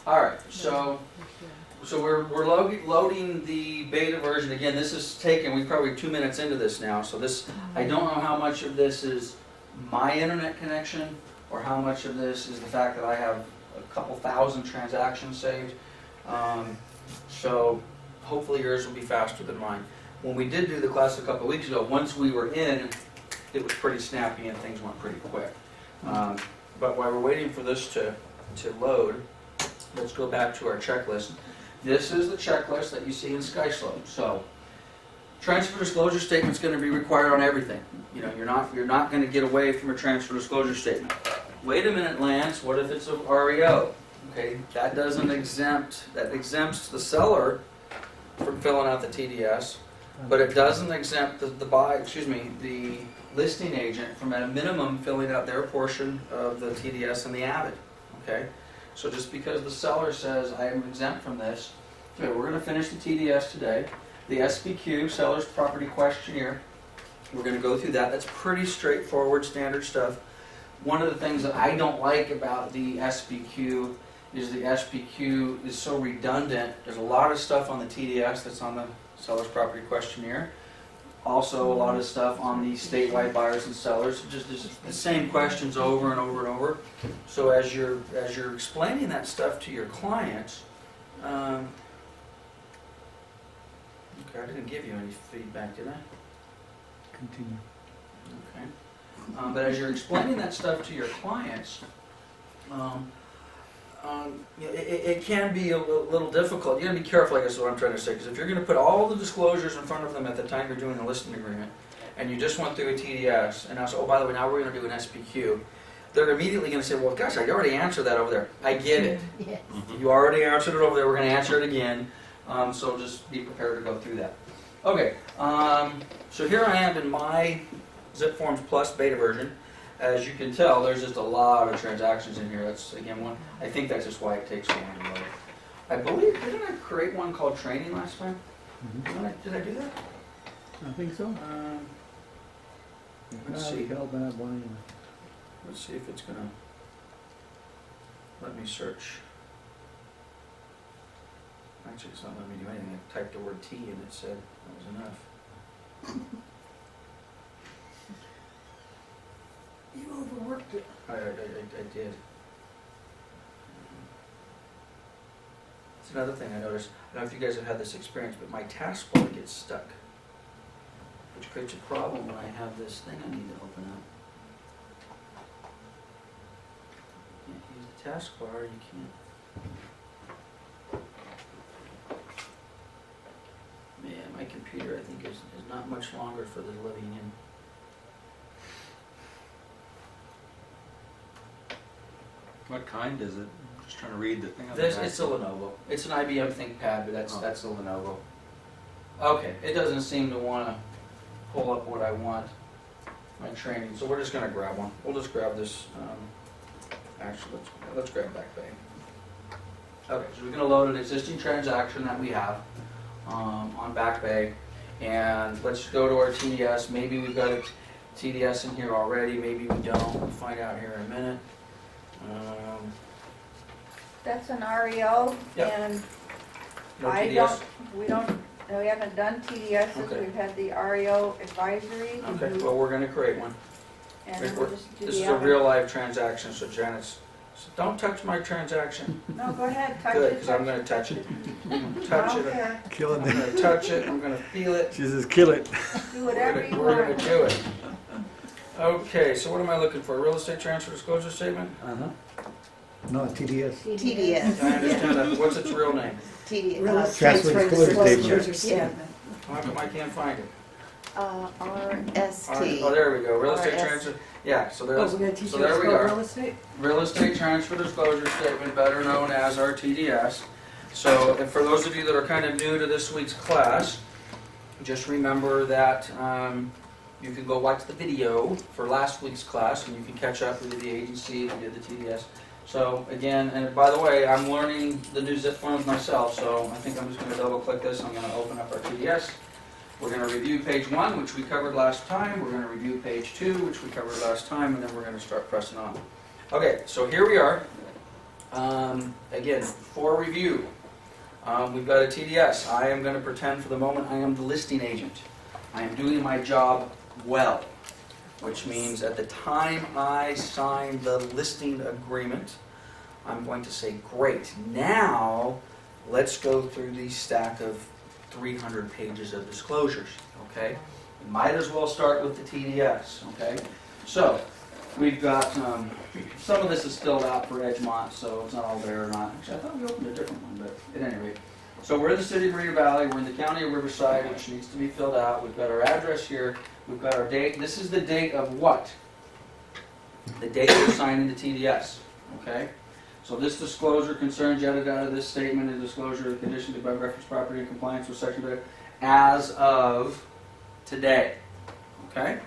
All right, so we're loading the beta version. Again, this is taken, we're probably 2 minutes into this now, so this, I don't know how much of this is my internet connection or how much of this is the fact that I have a couple thousand transactions saved. So hopefully yours will be faster than mine. When we did do the class a couple of weeks ago, once we were in, it was pretty snappy and things went pretty quick. But while we're waiting for this to load, let's go back to our checklist. This is the checklist that you see in SkySlope. So, transfer disclosure statement is going to be required on everything. You know, you're not going to get away from a transfer disclosure statement. Wait a minute, Lance. What if it's a REO? Okay, that exempts the seller from filling out the TDS, but it doesn't exempt the listing agent from at a minimum filling out their portion of the TDS and the avid. Okay. So just because the seller says, I am exempt from this, okay, we're going to finish the TDS today. The SPQ, Seller's Property Questionnaire, we're going to go through that. That's pretty straightforward, standard stuff. One of the things that I don't like about the SPQ is the SPQ is so redundant. There's a lot of stuff on the TDS that's on the Seller's Property Questionnaire. Also a lot of stuff on the statewide buyers and sellers, just the same questions over and over and over. So as you're explaining that stuff to your clients, okay, I didn't give you any feedback, did I? Continue. Okay. But as you're explaining that stuff to your clients, it can be a little difficult. You got to be careful, I guess is what I'm trying to say, because if you're going to put all the disclosures in front of them at the time you're doing the listing agreement, and you just went through a TDS, and now say, oh, by the way, now we're going to do an SPQ, they're immediately going to say, well, gosh, I already answered that over there. I get it. Yes. You already answered it over there. We're going to answer it again. So just be prepared to go through that. Okay, so here I am in my Zip Forms Plus beta version. As you can tell, there's just a lot of transactions in here. That's, again, one. I think that's just why it takes so long to load. I believe, didn't I create one called training last time? Did I do that? I think so. Let's see. Help out one anyway. Let's see if it's going to let me search. Actually, it's not letting me do anything. I typed the word T and it said that was enough. You overworked it. I did. It's another thing I noticed. I don't know if you guys have had this experience, but my taskbar gets stuck, which creates a problem when I have this thing I need to open up. Can't use the taskbar. You can't. Man, my computer I think is not much longer for the living in. What kind is it? Just trying to read the thing on the This, back. it's a Lenovo. It's an IBM ThinkPad, but that's a Lenovo. Okay, it doesn't seem to want to pull up what I want, my training, so we're just going to grab one. We'll just grab this, actually, let's grab Back Bay. Okay, so we're going to load an existing transaction that we have on Back Bay, and let's go to our TDS. Maybe we've got a TDS in here already, maybe we don't. We'll find out here in a minute. That's an REO, Yep. and No TDS? we haven't done TDS since Okay. we've had the REO advisory. Okay, well, we're going to create one. And then we'll just do This the is a other. real live transaction, so Janet's, so don't touch my transaction. No, go ahead, touch it. Good, because I'm going to touch it. Touch I it. don't care. Killing I'm it. going to touch it. I'm going to feel it. She says, kill it. Do whatever you We're going want. to do it. Okay, so what am I looking for? A real estate transfer disclosure statement? Uh-huh. No, TDS. TDS. I understand that. What's its real name? TDS. Transfer disclosure statement. How come I can't find it? RST. Oh, there we go. Real estate RS. transfer. Yeah, so Oh, there's, we're gonna teach so you how there to we spell are. real estate? Real estate transfer disclosure statement, better known as our TDS. So, and for those of you that are kind of new to this week's class, just remember that you can go watch the video for last week's class, and you can catch up with the agency if you did the TDS. So again, and by the way, I'm learning the new Zip Forms myself, so I think I'm just going to double click this. I'm going to open up our TDS. We're going to review page 1, which we covered last time. We're going to review page 2, which we covered last time, and then we're going to start pressing on. Okay, so here we are. Again, for review, we've got a TDS. I am going to pretend for the moment I am the listing agent. I am doing my job well, which means at the time I sign the listing agreement, I'm going to say, great, now let's go through the stack of 300 pages of disclosures, okay? We might as well start with the TDS, okay? So, we've got, some of this is filled out for Edgemont, so it's not all there or not. Actually, I thought we opened a different one, but at any rate. So we're in the city of Marina Valley, we're in the county of Riverside, which needs to be filled out. We've got our address here, we've got our date. This is the date of what? The date we're signing the TDS, okay? So this disclosure concerns yada yada, this statement and disclosure of conditions by reference property in compliance with section as of today, okay?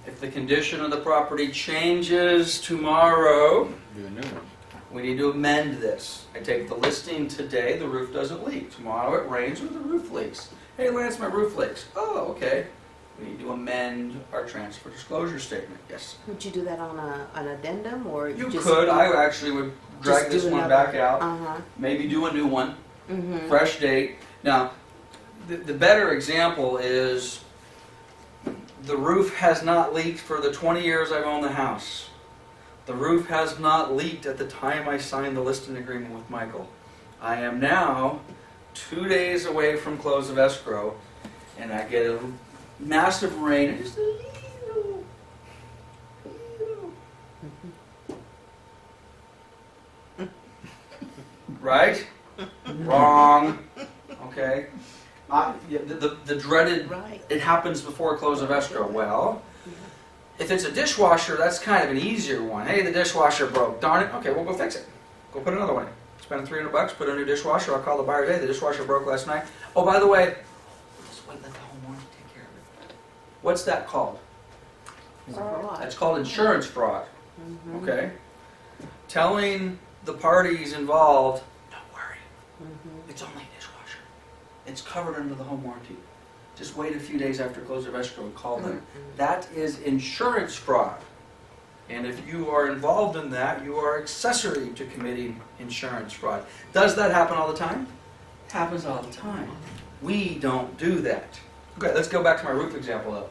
If the condition of the property changes tomorrow, Do a new one. we need to amend this. I take the listing today, the roof doesn't leak. Tomorrow it rains or the roof leaks. Hey Lance, my roof leaks. Oh, okay. We need to amend our transfer disclosure statement. Yes. Would you do that on an addendum, or You just could. I actually would drag just do this one another- back out. Uh-huh. Maybe do a new one. Mm-hmm. Fresh date. Now, the better example is the roof has not leaked for the 20 years I've owned the house. The roof has not leaked at the time I signed the listing agreement with Michael. I am now 2 days away from close of escrow, and I get a massive rain, and just a little. Right? Wrong. Okay. Yeah, the dreaded, Right. it happens before close of escrow. Well, if it's a dishwasher, that's kind of an easier one. Hey, the dishwasher broke. Darn it. Okay, we'll go fix it. Go put another one in. Spend $300, put a new dishwasher. I'll call the buyer today. The dishwasher broke last night. Oh, by the way, just wait, let the homeowner take care of it. What's that called? That's called insurance fraud. Mm-hmm. Okay? Telling the parties involved, don't worry, Mm-hmm. it's only a dishwasher. It's covered under the home warranty. Just wait a few days after close of escrow and call them. That is insurance fraud. And if you are involved in that, you are accessory to committing insurance fraud. Does that happen all the time? It happens all the time. We don't do that. Okay, let's go back to my roof example though.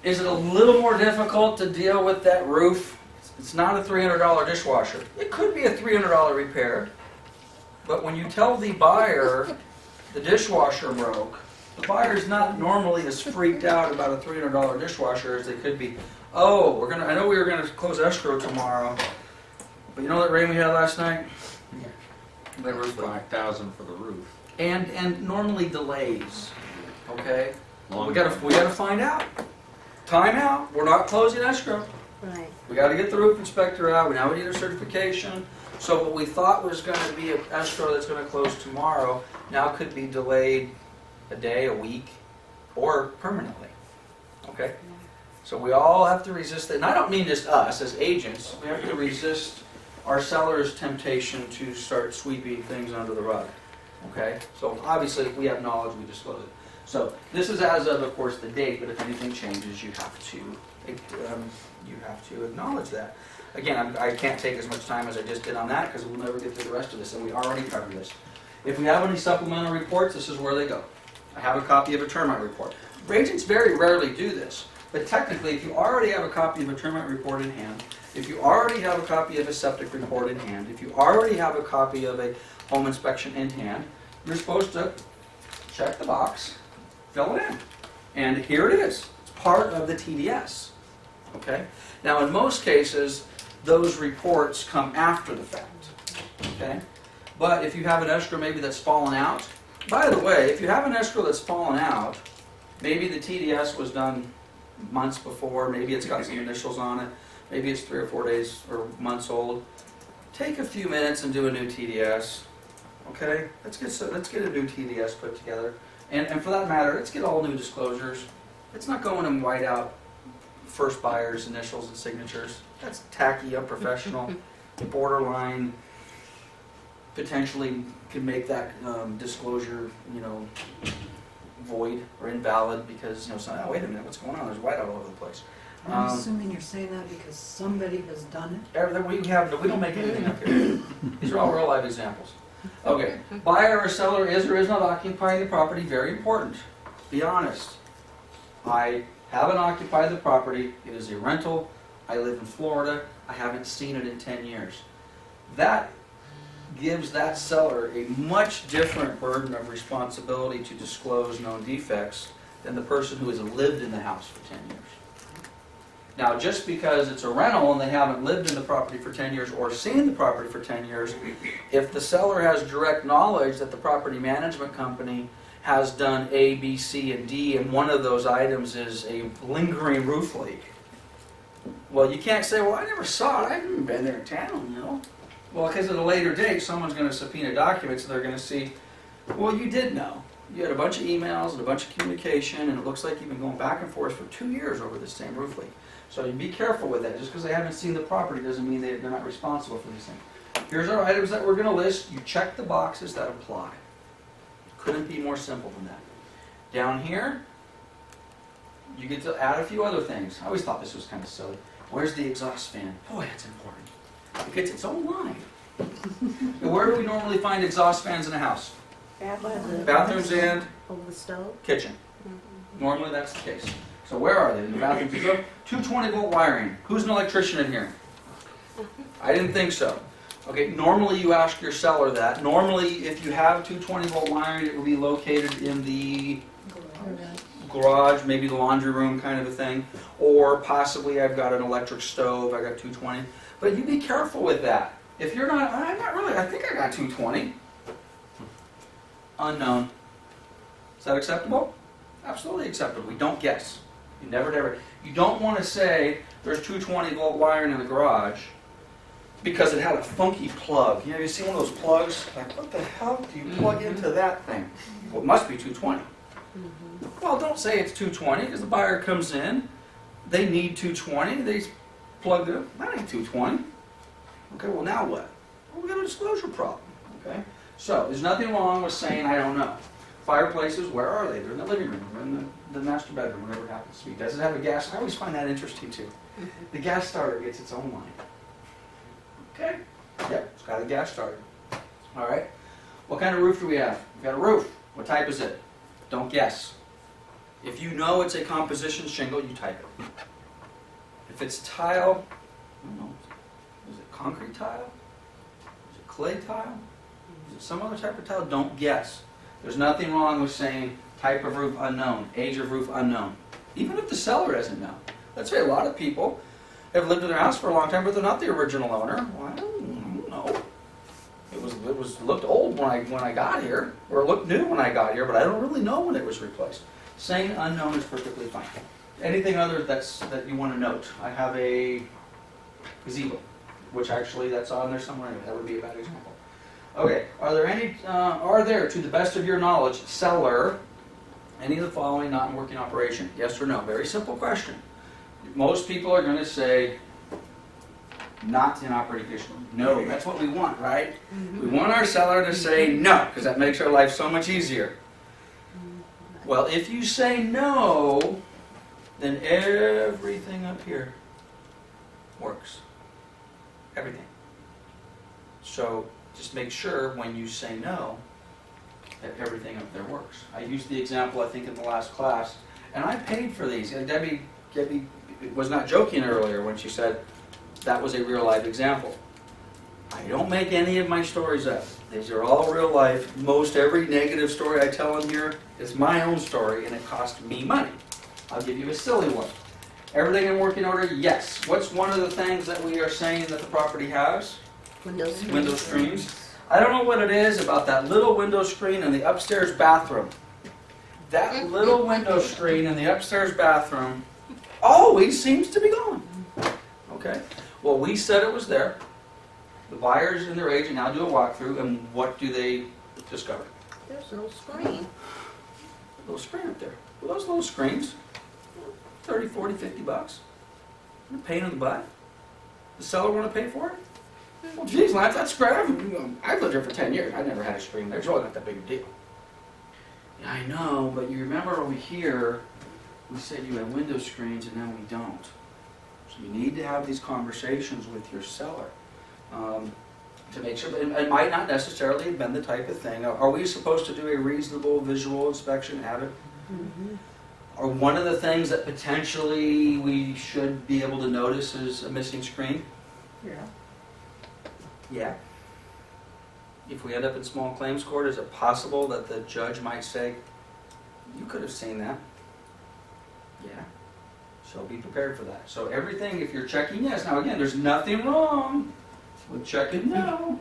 Is it a little more difficult to deal with that roof? It's not a $300 dishwasher. It could be a $300 repair. But when you tell the buyer the dishwasher broke, the buyer's not normally as freaked out about a $300 dishwasher as they could be. Oh, I know we were gonna close escrow tomorrow, but you know that rain we had last night? They were 5,000 for the roof. And normally delays, okay? Long We gotta find out. Time out, we're not closing escrow. Right. We gotta get the roof inspector out, now we need a certification. So what we thought was gonna be an escrow that's gonna close tomorrow, now could be delayed a day, a week, or permanently, okay? So we all have to resist it, and I don't mean just us as agents, we have to resist our seller's temptation to start sweeping things under the rug, okay? So obviously, if we have knowledge, we disclose it. So this is as of course, the date, but if anything changes, you have to acknowledge that. Again, I can't take as much time as I just did on that, because we'll never get through the rest of this, and we already covered this. If we have any supplemental reports, this is where they go. I have a copy of a termite report. Agents very rarely do this, but technically, if you already have a copy of a termite report in hand, if you already have a copy of a septic report in hand, if you already have a copy of a home inspection in hand, you're supposed to check the box, fill it in. And here it is. It's part of the TDS. Okay? Now, in most cases, those reports come after the fact. Okay? But if you have an escrow maybe that's fallen out, by the way, if you have an escrow that's fallen out, maybe the TDS was done months before, maybe it's got some initials on it, maybe it's 3 or 4 days or months old, take a few minutes and do a new TDS. Okay? Let's get a new TDS put together. And for that matter, let's get all new disclosures. It's not going in white out first buyer's initials and signatures. That's tacky, unprofessional, borderline, potentially could make that disclosure, void or invalid because, wait a minute, what's going on? There's white all over the place. I'm assuming you're saying that because somebody has done Everything we don't make anything up here. These are all real life examples. Okay, buyer or seller is or is not occupying the property, very important. Be honest. I haven't occupied the property, it is a rental, I live in Florida, I haven't seen it in 10 years. That gives that seller a much different burden of responsibility to disclose known defects than the person who has lived in the house for 10 years. Now, just because it's a rental and they haven't lived in the property for 10 years or seen the property for 10 years, if the seller has direct knowledge that the property management company has done A, B, C, and D, and one of those items is a lingering roof leak, well, you can't say, well, I never saw it, I haven't been there in town, you know. Well, because at a later date, someone's going to subpoena documents and they're going to see, well, you did know. You had a bunch of emails and a bunch of communication, and it looks like you've been going back and forth for 2 years over this same roof leak. So you be careful with that. Just because they haven't seen the property doesn't mean they're not responsible for these things. Here's our items that we're going to list. You check the boxes that apply. Couldn't be more simple than that. Down here, you get to add a few other things. I always thought this was kind of silly. Where's the exhaust fan? Boy, that's important. It gets its own line. And where do we normally find exhaust fans in a house? Bathrooms and Over the stove? kitchen. Normally that's the case. So where are they? In the bathrooms? 220 volt wiring. Who's an electrician in here? I didn't think so. Okay, normally you ask your seller that. Normally if you have 220 volt wiring, it will be located in the garage, maybe the laundry room kind of a thing. Or possibly I've got an electric stove, I got 220. But you be careful with that. If you're not, I'm not really, I think I got 220. Unknown. Is that acceptable? Absolutely acceptable. We don't guess. You never. You don't want to say there's 220 volt wiring in the garage because it had a funky plug. You know, you see one of those plugs? Like, what the hell do you plug into that thing? Well, it must be 220. Well, don't say it's 220 because the buyer comes in, they need 220, they plug it in. That ain't 220. Okay, well now what? Well, we got a disclosure problem. Okay? So, there's nothing wrong with saying I don't know. Fireplaces, where are they? They're in the living room, they're in the master bedroom, whatever it happens to be. Does it have a gas? I always find that interesting too. The gas starter gets its own line. Okay? Yep, it's got a gas starter. All right? What kind of roof do we have? We've got a roof. What type is it? Don't guess. If you know it's a composition shingle, you type it. If it's tile, I don't know, is it concrete tile? Is it clay tile? Is it some other type of tile? Don't guess. There's nothing wrong with saying type of roof unknown, age of roof unknown. Even if the seller doesn't know. Let's say a lot of people have lived in their house for a long time, but they're not the original owner. Well, I don't know. It looked old when I got here, or it looked new when I got here, but I don't really know when it was replaced. Saying unknown is perfectly fine. Anything other that you want to note? I have a gazebo, which actually that's on there somewhere. That would be a bad example. Okay, are there, to the best of your knowledge, seller, any of the following not in working operation? Yes or no? Very simple question. Most people are going to say, not in operating condition. No, that's what we want, right? We want our seller to say no, because that makes our life so much easier. Well, if you say no, then everything up here works. Everything. So just make sure when you say no, that everything up there works. I used the example, I think, in the last class, and I paid for these. And Debbie was not joking earlier when she said that was a real-life example. I don't make any of my stories up. These are all real life. Most every negative story I tell in here is my own story, and it cost me money. I'll give you a silly one. Everything in working order? Yes. What's one of the things that we are saying that the property has? Window screens. I don't know what it is about that little window screen in the upstairs bathroom. That little window screen in the upstairs bathroom always seems to be gone. Okay? Well, we said it was there. The buyers and their agent now do a walkthrough, and what do they discover? There's no screen. A little screen up there. Well, those little screens, 30, 40, 50 bucks. A pain in the butt. The seller want to pay for it? Well, geez, Lance, that's great. I've lived here for 10 years. I've never had a screen there. It's really not that big a deal. Yeah, I know, but you remember over here, we said you had window screens, and now we don't. So you need to have these conversations with your seller to make sure, it might not necessarily have been the type of thing. Are we supposed to do a reasonable visual inspection at it? Or one of the things that potentially we should be able to notice is a missing screen? Yeah. Yeah. If we end up in small claims court, is it possible that the judge might say, you could have seen that? Yeah. So be prepared for that. So everything, if you're checking yes, now again, there's nothing wrong with checking no.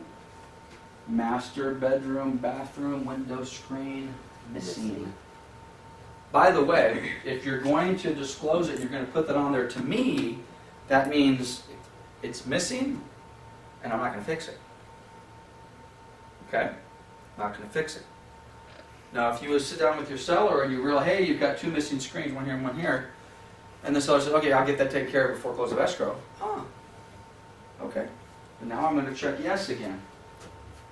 Master bedroom, bathroom, window screen, missing. By the way, if you're going to disclose it, you're going to put that on there to me, that means it's missing and I'm not going to fix it. Okay? Not going to fix it. Now, if you would sit down with your seller and you realize, hey, you've got 2 missing screens, one here and one here, and the seller says, okay, I'll get that taken care of before close of escrow. Okay. But now I'm going to check yes again.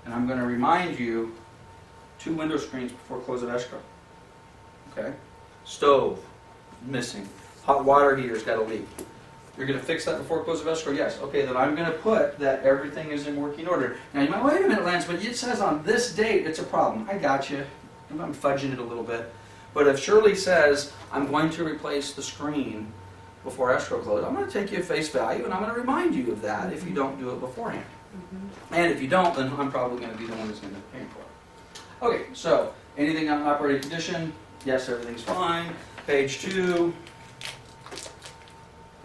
And I'm going to remind you 2 window screens before close of escrow. Okay? Stove, missing. Hot water heater's got a leak. You're going to fix that before close of escrow? Yes. Okay, then I'm going to put that everything is in working order. Now you might, wait a minute, Lance, but it says on this date it's a problem. I got you. I'm fudging it a little bit. But if Shirley says, I'm going to replace the screen before escrow close, I'm going to take you at face value and I'm going to remind you of that if you don't do it beforehand. And if you don't, then I'm probably going to be the one that's going to be paying for it. Okay, so anything on operating condition? Yes, everything's fine. Page 2.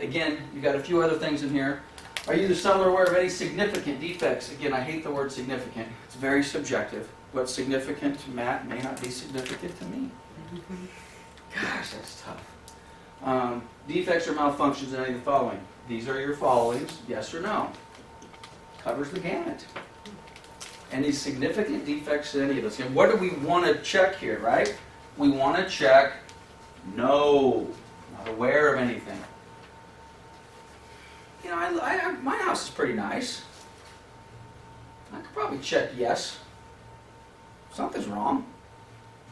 Again, you got a few other things in here. Are you the seller aware of any significant defects? Again, I hate the word significant. It's very subjective. What's significant to Matt may not be significant to me. Gosh, that's tough. Defects or malfunctions in any of the following. These are your followings, yes or no. Covers the gamut. Any significant defects in any of this? And what do we want to check here, right? We want to check no, not aware of anything. You know, my house is pretty nice. I could probably check yes. Something's wrong.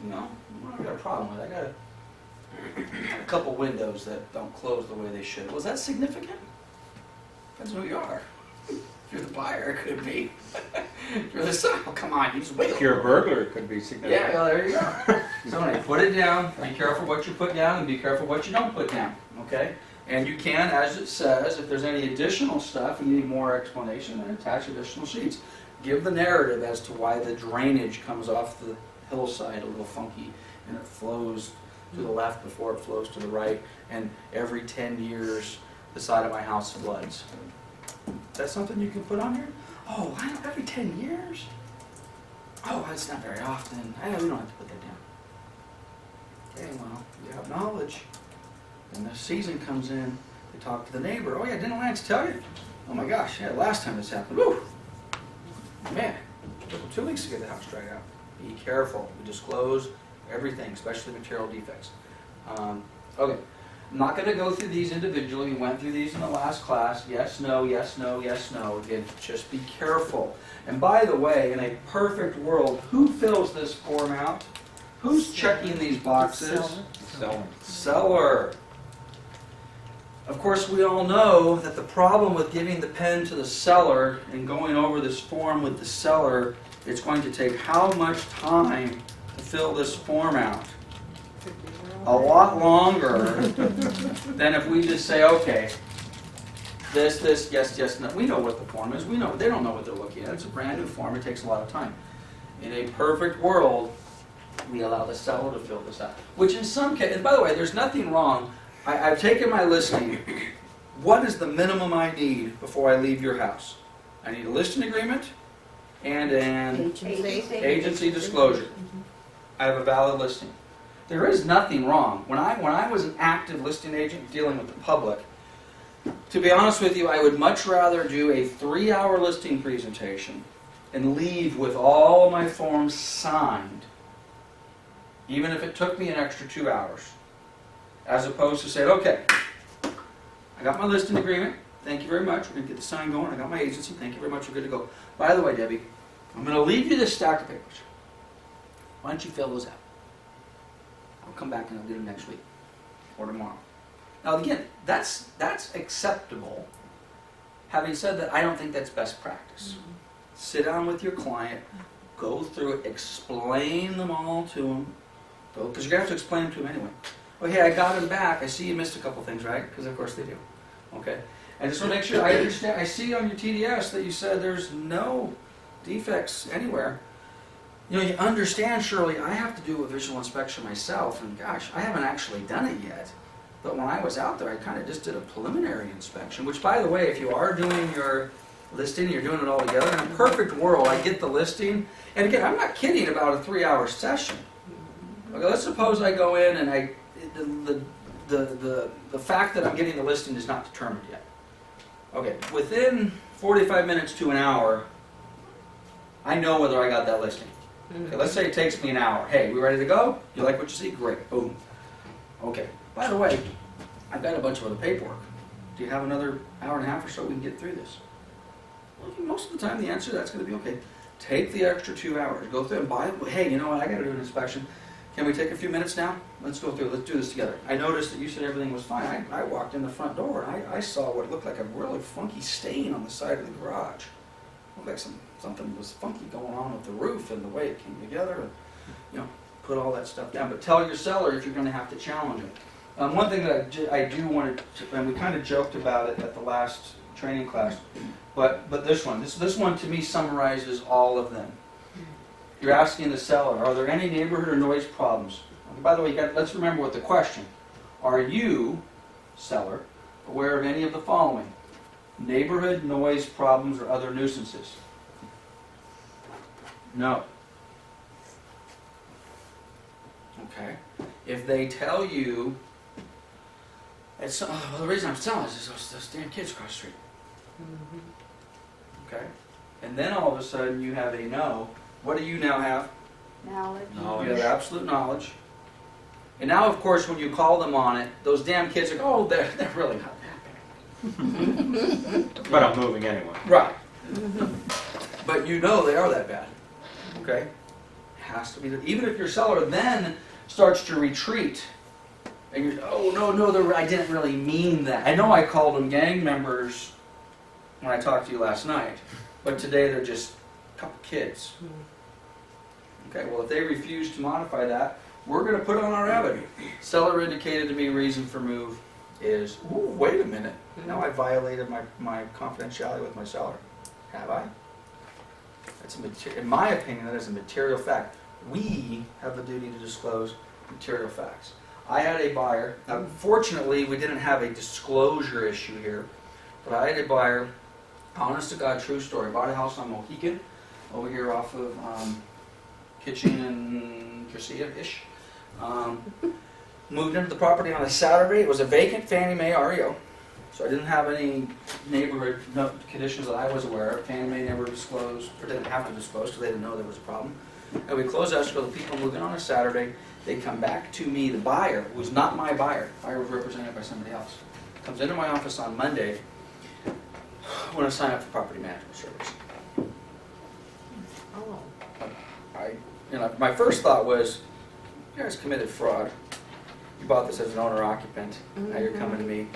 You know, I got a problem with it. I got a couple windows that don't close the way they should. Was that significant? Depends who you are. If you're the buyer, it could be. If you're the seller, oh, come on, you just wait. If you're a burglar, it could be significant. Yeah, well, there you go. So when you put it down, be careful what you put down and be careful what you don't put down, okay? And you can, as it says, if there's any additional stuff, you need more explanation, then attach additional sheets. Give the narrative as to why the drainage comes off the hillside a little funky and it flows to the left before it flows to the right, and every 10 years the side of my house floods. That's something you can put on here? Oh, I don't, every 10 years? Oh, that's not very often. We don't have to put that down. Okay, well, you have knowledge. Then the season comes in, they talk to the neighbor. Oh yeah, didn't Lance tell you? Oh my gosh, yeah, last time this happened. Woo! Man, it took 2 weeks to get the house dried out. Be careful. We disclose everything, especially material defects. Okay, I'm not going to go through these individually. We went through these in the last class. Yes, no, yes, no, yes, no. Again, just be careful. And by the way, in a perfect world, who fills this form out? Who's checking these boxes? Seller. Of course, we all know that the problem with giving the pen to the seller and going over this form with the seller, it's going to take how much time to fill this form out? A lot longer than if we just say, okay, this, yes, yes, no. We know what the form is. We know they don't know what they're looking at. It's a brand new form. It takes a lot of time. In a perfect world, we allow the seller to fill this out. Which in some cases, and by the way, there's nothing wrong. I've taken my listing. What is the minimum I need before I leave your house? I need a listing agreement and an agency disclosure. I have a valid listing. There is nothing wrong. When I was an active listing agent dealing with the public, to be honest with you, I would much rather do a 3-hour listing presentation and leave with all of my forms signed, even if it took me an extra 2 hours, as opposed to saying, okay, I got my listing agreement, thank you very much, we're going to get the sign going, I got my agency, thank you very much, we're good to go. By the way, Debbie, I'm going to leave you this stack of papers. Why don't you fill those out? I'll come back and I'll do them next week or tomorrow. Now again, that's acceptable. Having said that, I don't think that's best practice. Sit down with your client, go through it, explain them all to them, because you're going to have to explain them to them anyway. Okay, I got him back. I see you missed a couple things, right? Because of course they do. Okay. I just want to make sure I understand. I see on your TDS that you said there's no defects anywhere. You know, you understand, Shirley, I have to do a visual inspection myself, and gosh, I haven't actually done it yet. But when I was out there, I kind of just did a preliminary inspection, which, by the way, if you are doing your listing, you're doing it all together, in a perfect world, I get the listing. And again, I'm not kidding about a 3-hour session. Okay, let's suppose I go in and the fact that I'm getting the listing is not determined yet. Okay, within 45 minutes to an hour, I know whether I got that listing. Okay, let's say it takes me an hour. Hey, we ready to go? You like what you see? Great. Boom. Okay. By the way, I've got a bunch of other paperwork. Do you have another hour and a half or so we can get through this? Well, most of the time the answer to that's going to be okay. Take the extra 2 hours. Go through and buy it. Hey, you know what? I got to do an inspection. Can we take a few minutes now? Let's go through. Let's do this together. I noticed that you said everything was fine. I walked in the front door and I saw what looked like a really funky stain on the side of the garage. Looked like something was funky going on with the roof and the way it came together. And, you know, put all that stuff down. But tell your seller if you're going to have to challenge him. One thing that I do want to, and we kind of joked about it at the last training class, but this one to me summarizes all of them. You're asking the seller, are there any neighborhood or noise problems? By the way, let's remember what the question. Are you, seller, aware of any of the following? Neighborhood, noise problems, or other nuisances? No. Okay. If they tell you, well, the reason I'm selling is those damn kids across the street. Okay. And then all of a sudden you have a no. What do you now have? Knowledge. You have absolute knowledge. And now, of course, when you call them on it, those damn kids are, oh, they're really not that bad. But I'm moving anyway. Right. But you know they are that bad. Okay? Has to be. Even if your seller then starts to retreat, and you're, oh, no, I didn't really mean that. I know I called them gang members when I talked to you last night, but today they're just a couple kids. Okay, well, if they refuse to modify that, we're going to put on our evidence. Seller indicated to me reason for move is, ooh, wait a minute. Now I violated my confidentiality with my seller. Have I? That's in my opinion, that is a material fact. We have the duty to disclose material facts. I had a buyer. Fortunately, we didn't have a disclosure issue here, but I had a buyer, honest to God, true story, bought a house on Mohican, over here off of Kitchen and Garcia-ish. Moved into the property on a Saturday. It was a vacant Fannie Mae REO, so I didn't have any neighborhood conditions that I was aware of. Fannie Mae never disclosed, or didn't have to disclose because they didn't know there was a problem. And we closed escrow. The people moved in on a Saturday. They come back to me, the buyer, who was not my buyer. The buyer was represented by somebody else. Comes into my office on Monday. I want to sign up for property management service. Oh. My first thought was, you guys committed fraud. You bought this as an owner-occupant. Now you're coming to me.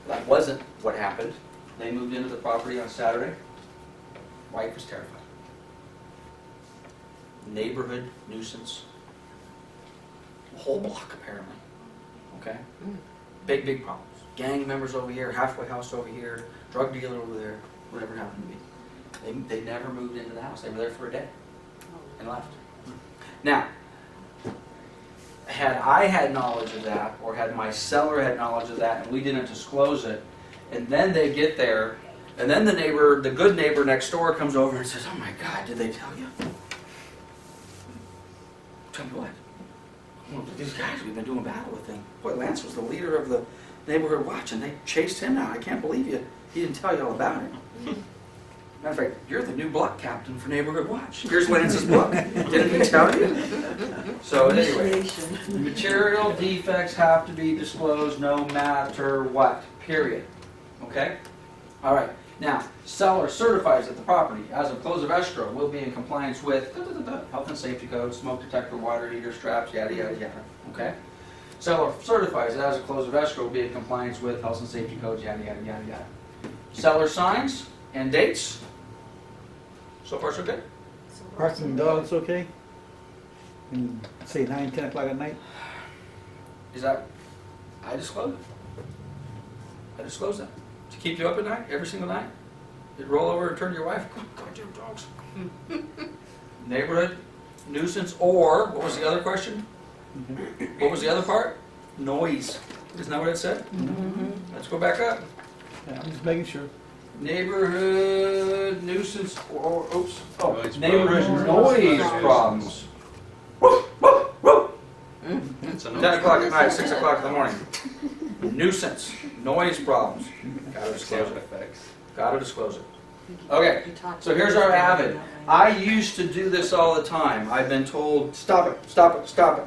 That wasn't what happened. They moved into the property on Saturday. Wife was terrified. Neighborhood nuisance. Whole block, apparently. Okay? Big problems. Gang members over here, halfway house over here, drug dealer over there, whatever it happened to be. They never moved into the house. They were there for a day and left. Now, had I had knowledge of that, or had my seller had knowledge of that, and we didn't disclose it, and then they get there, and then the good neighbor next door comes over and says, oh my God, did they tell you? Tell me what? Well, these guys, we've been doing battle with them. Boy, Lance was the leader of the neighborhood watch, and they chased him out. I can't believe he didn't tell you all about it. Matter of fact, you're the new block captain for Neighborhood Watch. Here's Lance's book. Didn't he tell you? So anyway, material defects have to be disclosed no matter what, period. Okay? All right. Now, seller certifies that the property, as of close of escrow, will be in compliance with health and safety code, smoke detector, water heater, straps, yada, yada, yada. Okay? Seller certifies it as a close of escrow will be in compliance with health and safety codes, yada, yada, yada, yada. Seller signs and dates. So far, so good? Parking dogs, okay? And say 9, 10 o'clock at night? Is that, I disclose it. I disclose that. To keep you up at night, every single night? You'd roll over and turn to your wife, "Oh, goddamn dogs." Neighborhood nuisance, or, what was the other question? What was the other part? Noise. Isn't that what it said? Let's go back up. Yeah, I'm just making sure. Neighborhood nuisance, or, oops, oh, Noise neighborhood problems. noise problems. It's a 10 o'clock at night, 6 o'clock in the morning. Nuisance, noise problems. Gotta disclose Sound it. effects. Gotta disclose it. Okay, You talked so here's our about Avid. it. I used to do this all the time. I've been told, stop it, stop it, stop it.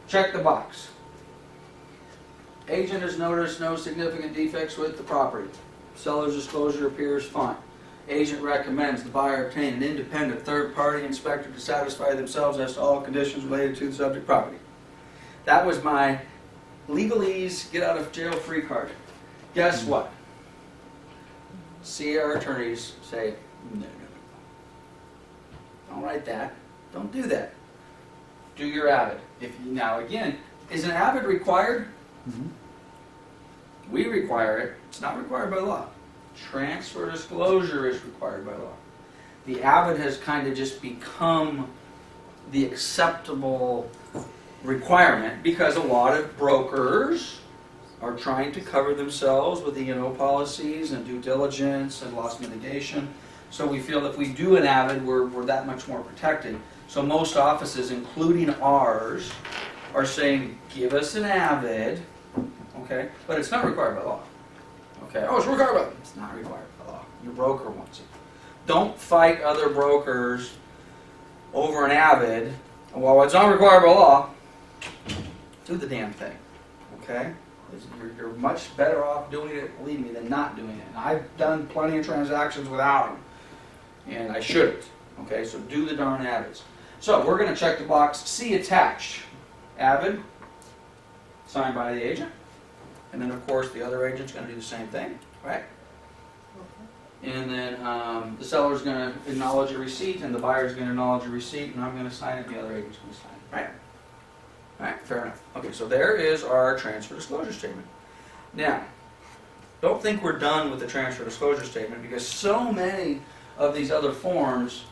Check the box. Agent has noticed no significant defects with the property. Seller's disclosure appears fine. Agent recommends the buyer obtain an independent third-party inspector to satisfy themselves as to all conditions related to the subject property. That was my legalese get-out-of-jail-free card. Guess what? See our attorneys say, no. Don't write that. Don't do that. Do your Avid. Now again, is an Avid required? Mhm. We require it. It's not required by law. Transfer disclosure is required by law. The Avid has kind of just become the acceptable requirement because a lot of brokers are trying to cover themselves with E&O policies and due diligence and loss mitigation. So we feel if we do an Avid, we're that much more protected. So most offices, including ours, are saying, give us an Avid, okay? But it's not required by law. Okay, oh, it's required by law. It's not required by law. Your broker wants it. Don't fight other brokers over an Avid. Well, it's not required by law. Do the damn thing, okay? You're much better off doing it, believe me, than not doing it. And I've done plenty of transactions without them, and I shouldn't. Okay, so do the darn Avids. So we're going to check the box, see attached. Avid, signed by the agent, and then of course the other agent's going to do the same thing, right? And then the seller's going to acknowledge a receipt, and the buyer's going to acknowledge a receipt, and I'm going to sign it, and the other agent's going to sign it, right? All right, fair enough. Okay, so there is our transfer disclosure statement. Now, don't think we're done with the transfer disclosure statement because so many of these other forms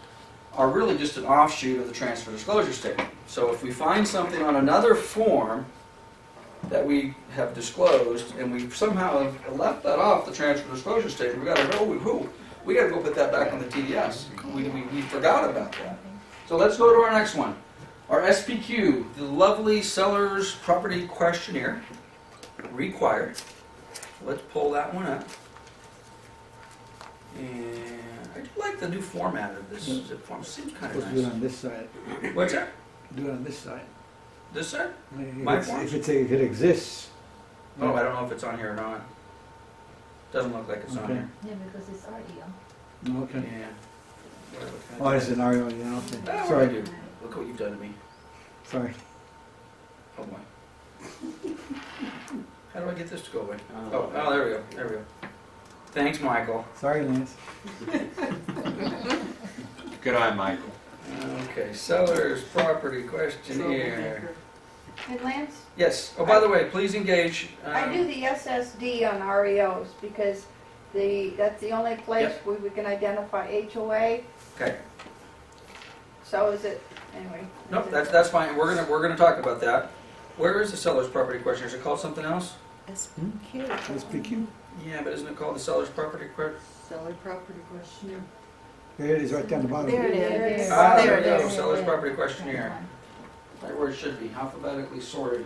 are really just an offshoot of the transfer disclosure statement. So if we find something on another form that we have disclosed and we somehow have left that off the transfer disclosure statement, we got to go put that back on the TDS. We forgot about that. So let's go to our next one. Our SPQ, the lovely seller's property questionnaire, required. Let's pull that one up. And I do like the new format of this. It seems kind Supposed of to do it nice. on this side. What's that? Do it on this side. This side? If My it's- forms? if it exists. Oh, I don't know if it's on here or not. Doesn't look like it's on Okay. here. Yeah, because it's audio. Okay. Yeah. What can I Oh, do? it's an REO, yeah, Oh, okay. what did I Sorry, do? Look what you've done to me. sorry. Oh boy. How do I get this to go away? Oh, there we go. There we go. Thanks, Michael. Sorry, Lance. Good eye, Michael. Okay, seller's property questionnaire. And Lance, Yes. Oh, by the way, please engage. I do the SSD on REOs because that's the only place Yep. where we can identify HOA. Okay. So is it, anyway. No, is it- that's fine. We're gonna talk about that. Where is the seller's property questionnaire? Is it called something else? SPQ. SPQ. Yeah, but isn't it called the seller's property questionnaire? Seller property questionnaire. There it is, right down the bottom. There it is. Ah, There there it we go. is. Seller's property questionnaire. Right where it should be, alphabetically sorted.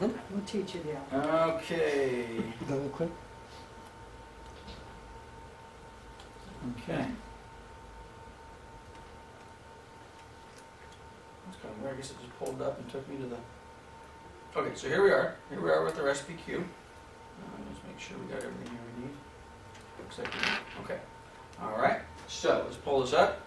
We'll teach you that. Okay. Double click. Okay. That's kind of weird. I guess it just pulled up and took me to the. Okay, so here we are. Here we are with our SPQ. Let's make sure we got everything here we need. Looks like we do. Okay. All right. So let's pull this up.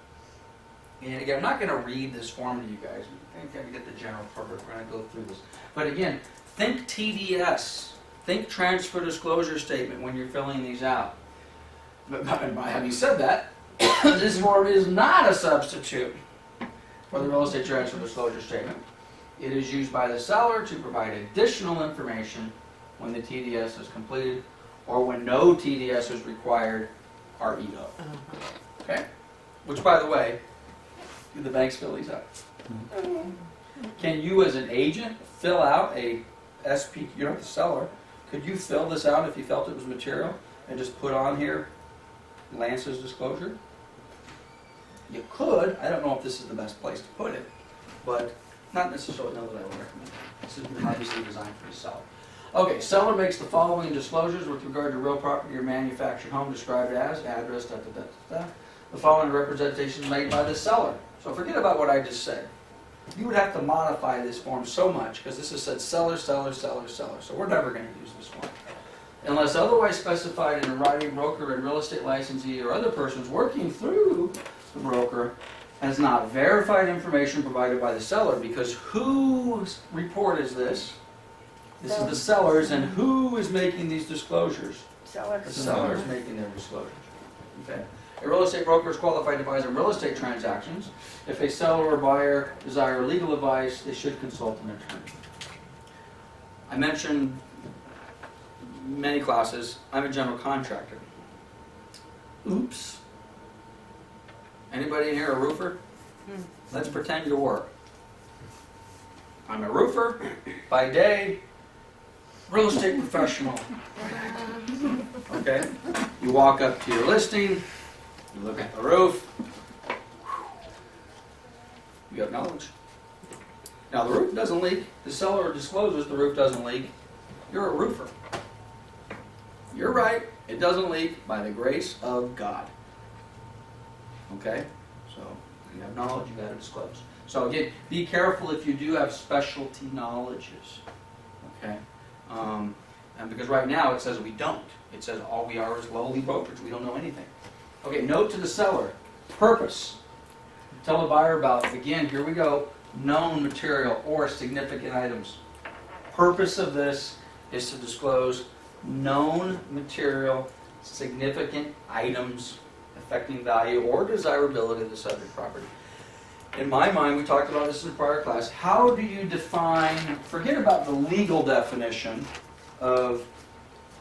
And again, I'm not going to read this form to you guys. I think I get the general purpose. We're going to go through this. But again, Think TDS. Think transfer disclosure statement when you're filling these out. But having said that, this form is not a substitute for the real estate transfer disclosure statement. It is used by the seller to provide additional information when the TDS is completed or when no TDS is required, REO. Okay? Which, by the way, do the banks fill these out? Can you, as an agent, fill out a SP, you're not the seller, could you fill this out if you felt it was material and just put on here Lance's disclosure? You could. I don't know if this is the best place to put it, but not necessarily know that I would recommend it. This is obviously designed for the seller. Okay, seller makes the following disclosures with regard to real property or manufactured home described as address, da, da, da, da, da. The following representations made by the seller. So forget about what I just said. You would have to modify this form so much because this has said seller, seller, seller, seller. So we're never going to use this form. Unless otherwise specified in a writing, broker and real estate licensee or other persons working through the broker has not verified information provided by the seller, because whose report is this? This is the seller's, and who is making these disclosures? Seller. The seller is making their disclosures. Okay. A real estate broker is qualified to advise on real estate transactions. If a seller or buyer desire legal advice, they should consult an attorney. I mentioned many classes, I'm a general contractor. Oops. Anybody in here a roofer? Let's pretend you were. I'm a roofer by day, real estate professional. Okay? You walk up to your listing, you look at the roof, you have knowledge. Now the roof doesn't leak, the seller discloses the roof doesn't leak, you're a roofer. You're right, it doesn't leak by the grace of God. Okay? So, you have knowledge, you got to disclose. So again, be careful if you do have specialty knowledges. Okay? And because right now it says we don't. It says all we are is lowly brokers. We don't know anything. Okay, note to the seller. Purpose. Tell the buyer about, again, here we go, known material or significant items. Purpose of this is to disclose known material, significant items affecting value or desirability of the subject property. In my mind, we talked about this in a prior class, how do you define, forget about the legal definition of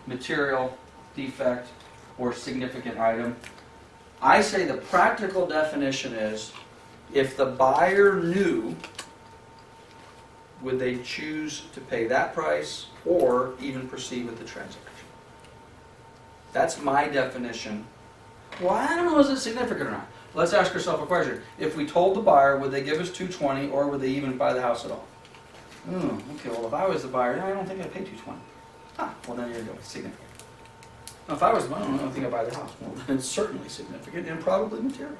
material, defect, or significant item. I say the practical definition is, if the buyer knew, would they choose to pay that price or even proceed with the transaction? That's my definition. Well, I don't know, is it significant or not? Let's ask ourselves a question. If we told the buyer, would they give us $220 or would they even buy the house at all? Okay, well if I was the buyer, I don't think I'd pay $220. Well then you're going significant. Now, if I was the buyer, I don't think I'd buy the house. Well, then it's certainly significant and probably material.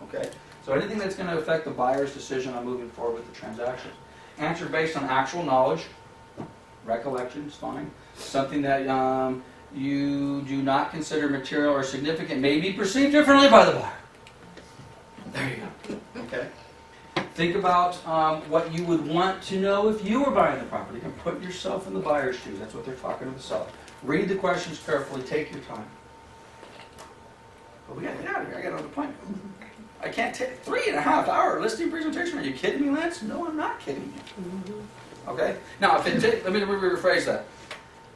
Okay? So anything that's going to affect the buyer's decision on moving forward with the transaction. Answer based on actual knowledge. Recollection is fine. Something that you do not consider material or significant may be perceived differently by the buyer. There you go. Okay. Think about what you would want to know if you were buying the property. You can put yourself in the buyer's shoes. That's what they're talking to the seller. Read the questions carefully. Take your time. But we got to get out of here. I got another appointment. I can't take 3.5 hour listing presentation. Are you kidding me, Lance? No, I'm not kidding you. Okay. Now, if it let me rephrase that.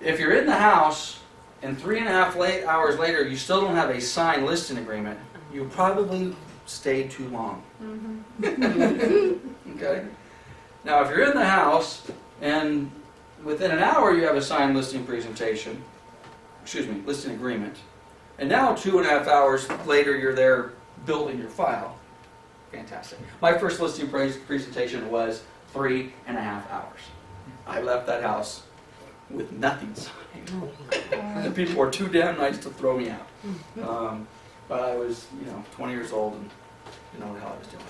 If you're in the house and 3.5 hours later you still don't have a signed listing agreement, you probably stayed too long. Okay? Now, if you're in the house and within an hour you have a signed listing presentation, listing agreement, and now 2.5 hours later you're there building your file, fantastic. My first listing presentation was 3.5 hours. I left that house with nothing signed. The people were too damn nice to throw me out. But I was, 20 years old and didn't know what the hell I was doing.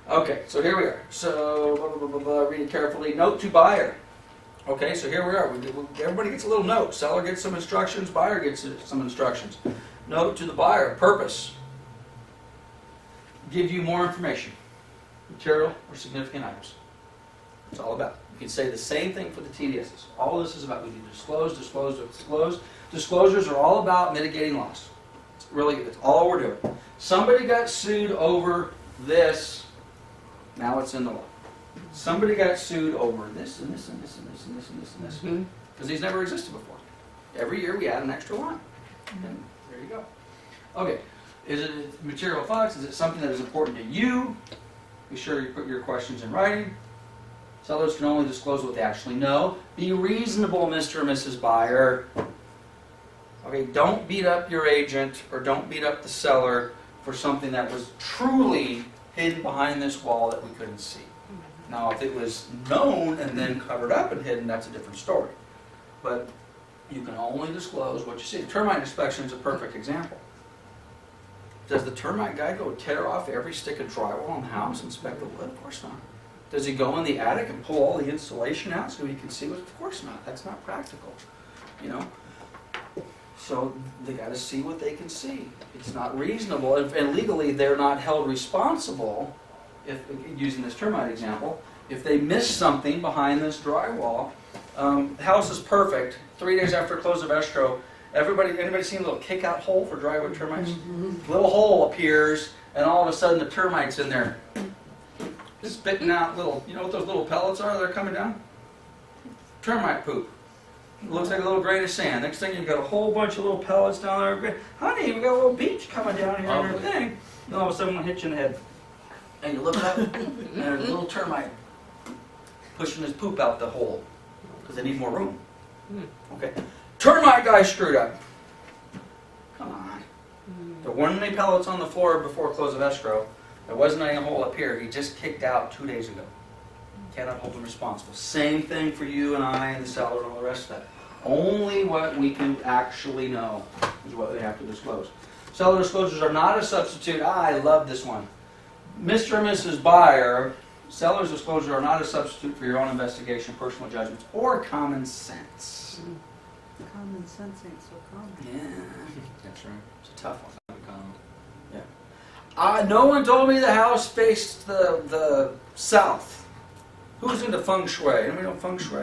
Okay, so here we are. So, read it carefully. Note to buyer. Okay, so here we are. Everybody gets a little note. Seller gets some instructions. Buyer gets some instructions. Note to the buyer. Purpose. Give you more information. Material or significant items. It's all about. can say the same thing for the TDSs. All this is about, we need to disclose, disclose, disclose. Disclosures are all about mitigating loss. It's really, it's all we're doing. Somebody got sued over this, now it's in the law. Somebody got sued over this and this and this and this and this and this and this. Because these never existed before. Every year we add an extra line. And there you go. Okay, is it material facts? Is it something that is important to you? Be sure you put your questions in writing. Sellers can only disclose what they actually know. Be reasonable, Mr. and Mrs. Buyer. Okay, don't beat up your agent or don't beat up the seller for something that was truly hidden behind this wall that we couldn't see. Now, if it was known and then covered up and hidden, that's a different story. But you can only disclose what you see. Termite inspection is a perfect example. Does the termite guy go tear off every stick of drywall in the house and inspect the wood? Of course not. Does he go in the attic and pull all the insulation out so he can see what? Of course not. That's not practical. You know? So they got to see what they can see. It's not reasonable, and legally they're not held responsible, if using this termite example, if they miss something behind this drywall. The house is perfect. 3 days after close of escrow, anybody seen a little kick-out hole for drywood termites? Little hole appears, and all of a sudden the termites in there spitting out little, you know what those little pellets are that are coming down? Termite poop. It looks like a little grain of sand. Next thing you've got a whole bunch of little pellets down there. Honey, we got a little beach coming down here and everything. And all of a sudden one hits you in the head. And you look up, and there's a little termite pushing his poop out the hole because they need more room. Okay. Termite guy screwed up. Come on. There weren't any pellets on the floor before close of escrow. There wasn't any hole up here. He just kicked out 2 days ago. Cannot hold him responsible. Same thing for you and I and the seller and all the rest of that. Only what we can actually know is what they have to disclose. Seller disclosures are not a substitute. I love this one. Mr. and Mrs. Buyer, seller's disclosures are not a substitute for your own investigation, personal judgments, or common sense. Common sense ain't so common. Yeah, That's right. it's a tough one. Uncommon. No one told me the house faced the south. Who's into feng shui? Anybody know feng shui?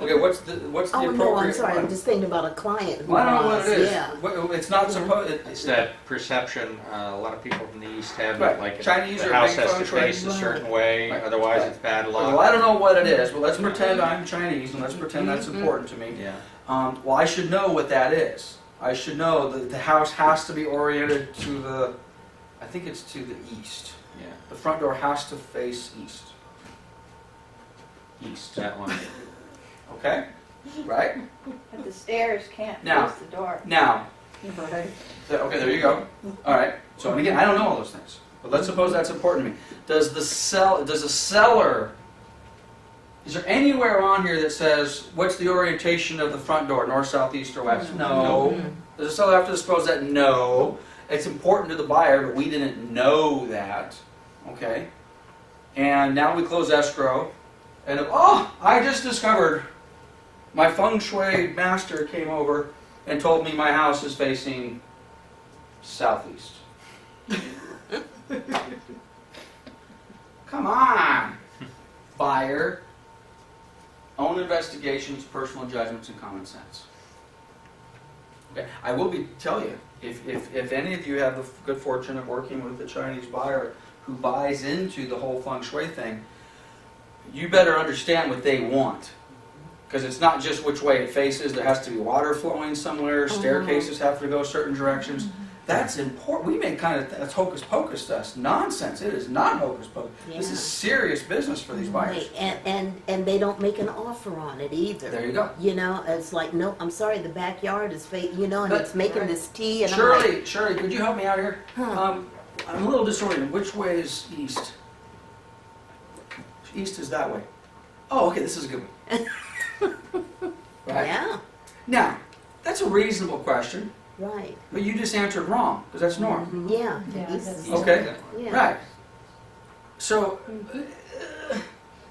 Okay, what's the Oh, appropriate no, I'm sorry, one? I'm just thinking about a client who Well, I don't know what it is. yeah. It's not supposed. It's that perception, a lot of people from the East have Right. it, like Chinese the are house big has feng to shui. face a certain way, Right. otherwise Right. it's bad Well, luck. I don't know what it is, but let's pretend I'm Chinese and let's pretend that's important to me. Yeah. Well, I should know what that is. I should know that the house has to be oriented to the, I think it's to the east. Yeah. The front door has to face east. East. That one. Okay? Right? But the stairs can't Now. face the door. Now, Right. okay, there you go. All right. So, and again, I don't know all those things, but let's suppose that's important to me. Does a seller, is there anywhere on here that says, what's the orientation of the front door, north, south, east, or west? No. Does the seller have to disclose that? No. It's important to the buyer, but we didn't know that. Okay? And now we close escrow, and I just discovered my feng shui master came over and told me my house is facing southeast. Come on, buyer. Own investigations, personal judgments, and common sense. Okay, I will tell you, if any of you have the good fortune of working with a Chinese buyer who buys into the whole feng shui thing, you better understand what they want. Because it's not just which way it faces. There has to be water flowing somewhere. Staircases have to go certain directions. That's important. We make that's hocus pocus to us. Nonsense. It is not hocus pocus. This Yeah. is serious business for these buyers. Right. And they don't make an offer on it either. There you go. You know, it's like, no, I'm sorry, the backyard is you know, and But- it's making this tea, and I'm like, Shirley, could you help me out here? Huh. I'm a little disoriented. Which way is east? East is that way. Oh, okay, this is a good one. Right? yeah, Now, that's a reasonable question, right, but you just answered wrong, because that's north. yeah. Yeah, East- that's- Okay. yeah. Right. So,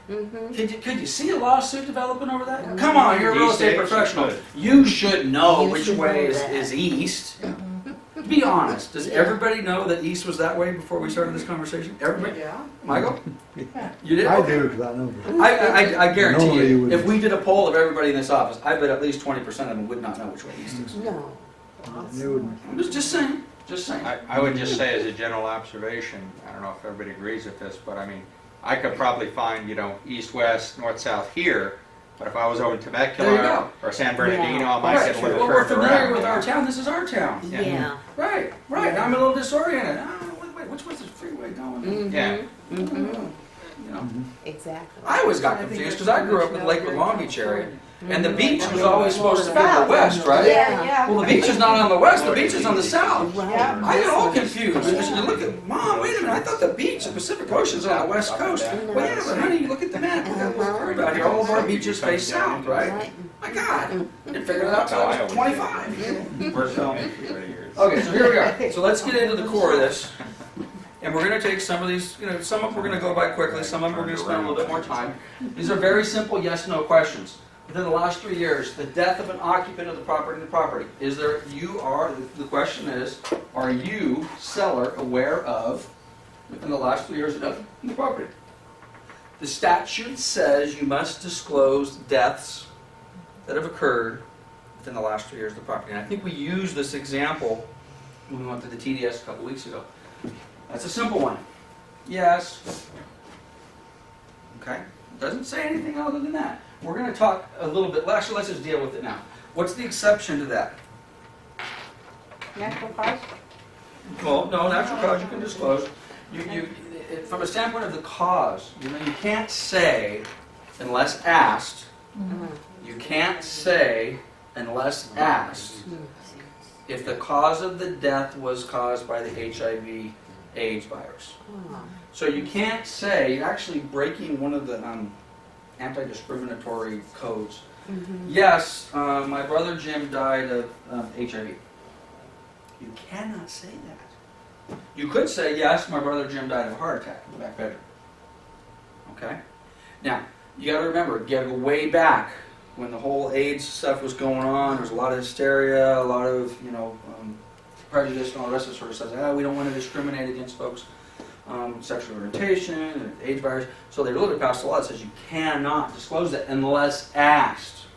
Mhm. could you see a lawsuit developing over that? Come on, you're a real These estate days, you professional. could. You should know You which should way know is that. east. Be honest, does everybody know that East was that way before we started this conversation? Everybody? Yeah. Michael? You did? I Okay. do, because I know. I guarantee Normally you, you would- if we did a poll of everybody in this office, I bet at least 20% of them would not know which way East is. No. You wouldn't. I'm just saying, just saying. I would just say as a general observation, I don't know if everybody agrees with this, but I mean, I could probably find, east, west, north, south here, but if I was over in There you Temecula go. or San Bernardino, I might Right, get a little well, we're further familiar around. with our town, this is our town. Yeah. Right, now I'm a little disoriented. Wait, which was the freeway going? Mhm. Yeah. Mhm. You know, Exactly. I always got confused because I grew up in the Lakewood Long Beach area, and the beach was always supposed to be on the west, right? Yeah, Well, the beach is not on the west, the beach is on the south. yeah. I get all confused. Because you look at, Mom, wait a minute, I thought the beach, the Pacific Ocean's on the west coast. Wait a minute, honey, you look at the map, we got a little curve out here, all of our beaches face south, right? Right. My God, I didn't figure it out until I was 25. We're filming for 30 years. Okay, so here we are. So let's get into the core of this. And we're going to take some of these, some of them we're going to go by quickly, some of them we're going to spend a little bit more time. These are very simple yes/no questions. Within the last 3 years, the death of an occupant of the property, is there, the question is, are you, seller, aware of, within the last 3 years, the death of the property? The statute says you must disclose deaths that have occurred within the last 3 years of the property. And I think we used this example when we went to the TDS a couple weeks ago. That's a simple one. Yes. Okay? Doesn't say anything other than that. We're going to talk a little bit, actually let's just deal with it now. What's the exception to that? Natural cause? Well, no, natural cause you can disclose. From a standpoint of the cause, you can't say unless asked. You can't say unless asked if the cause of the death was caused by the HIV/AIDS virus. So you can't say, you're actually breaking one of the anti-discriminatory codes. Yes, my brother Jim died of HIV. You cannot say that. You could say, yes, my brother Jim died of a heart attack in the back bedroom. Okay? Now, you got to remember, you got to go way back when the whole AIDS stuff was going on. There was a lot of hysteria, a lot of, prejudice and all the rest of the sort of stuff. We don't want to discriminate against folks' sexual orientation, and AIDS virus. So they literally passed a law that says you cannot disclose that unless asked.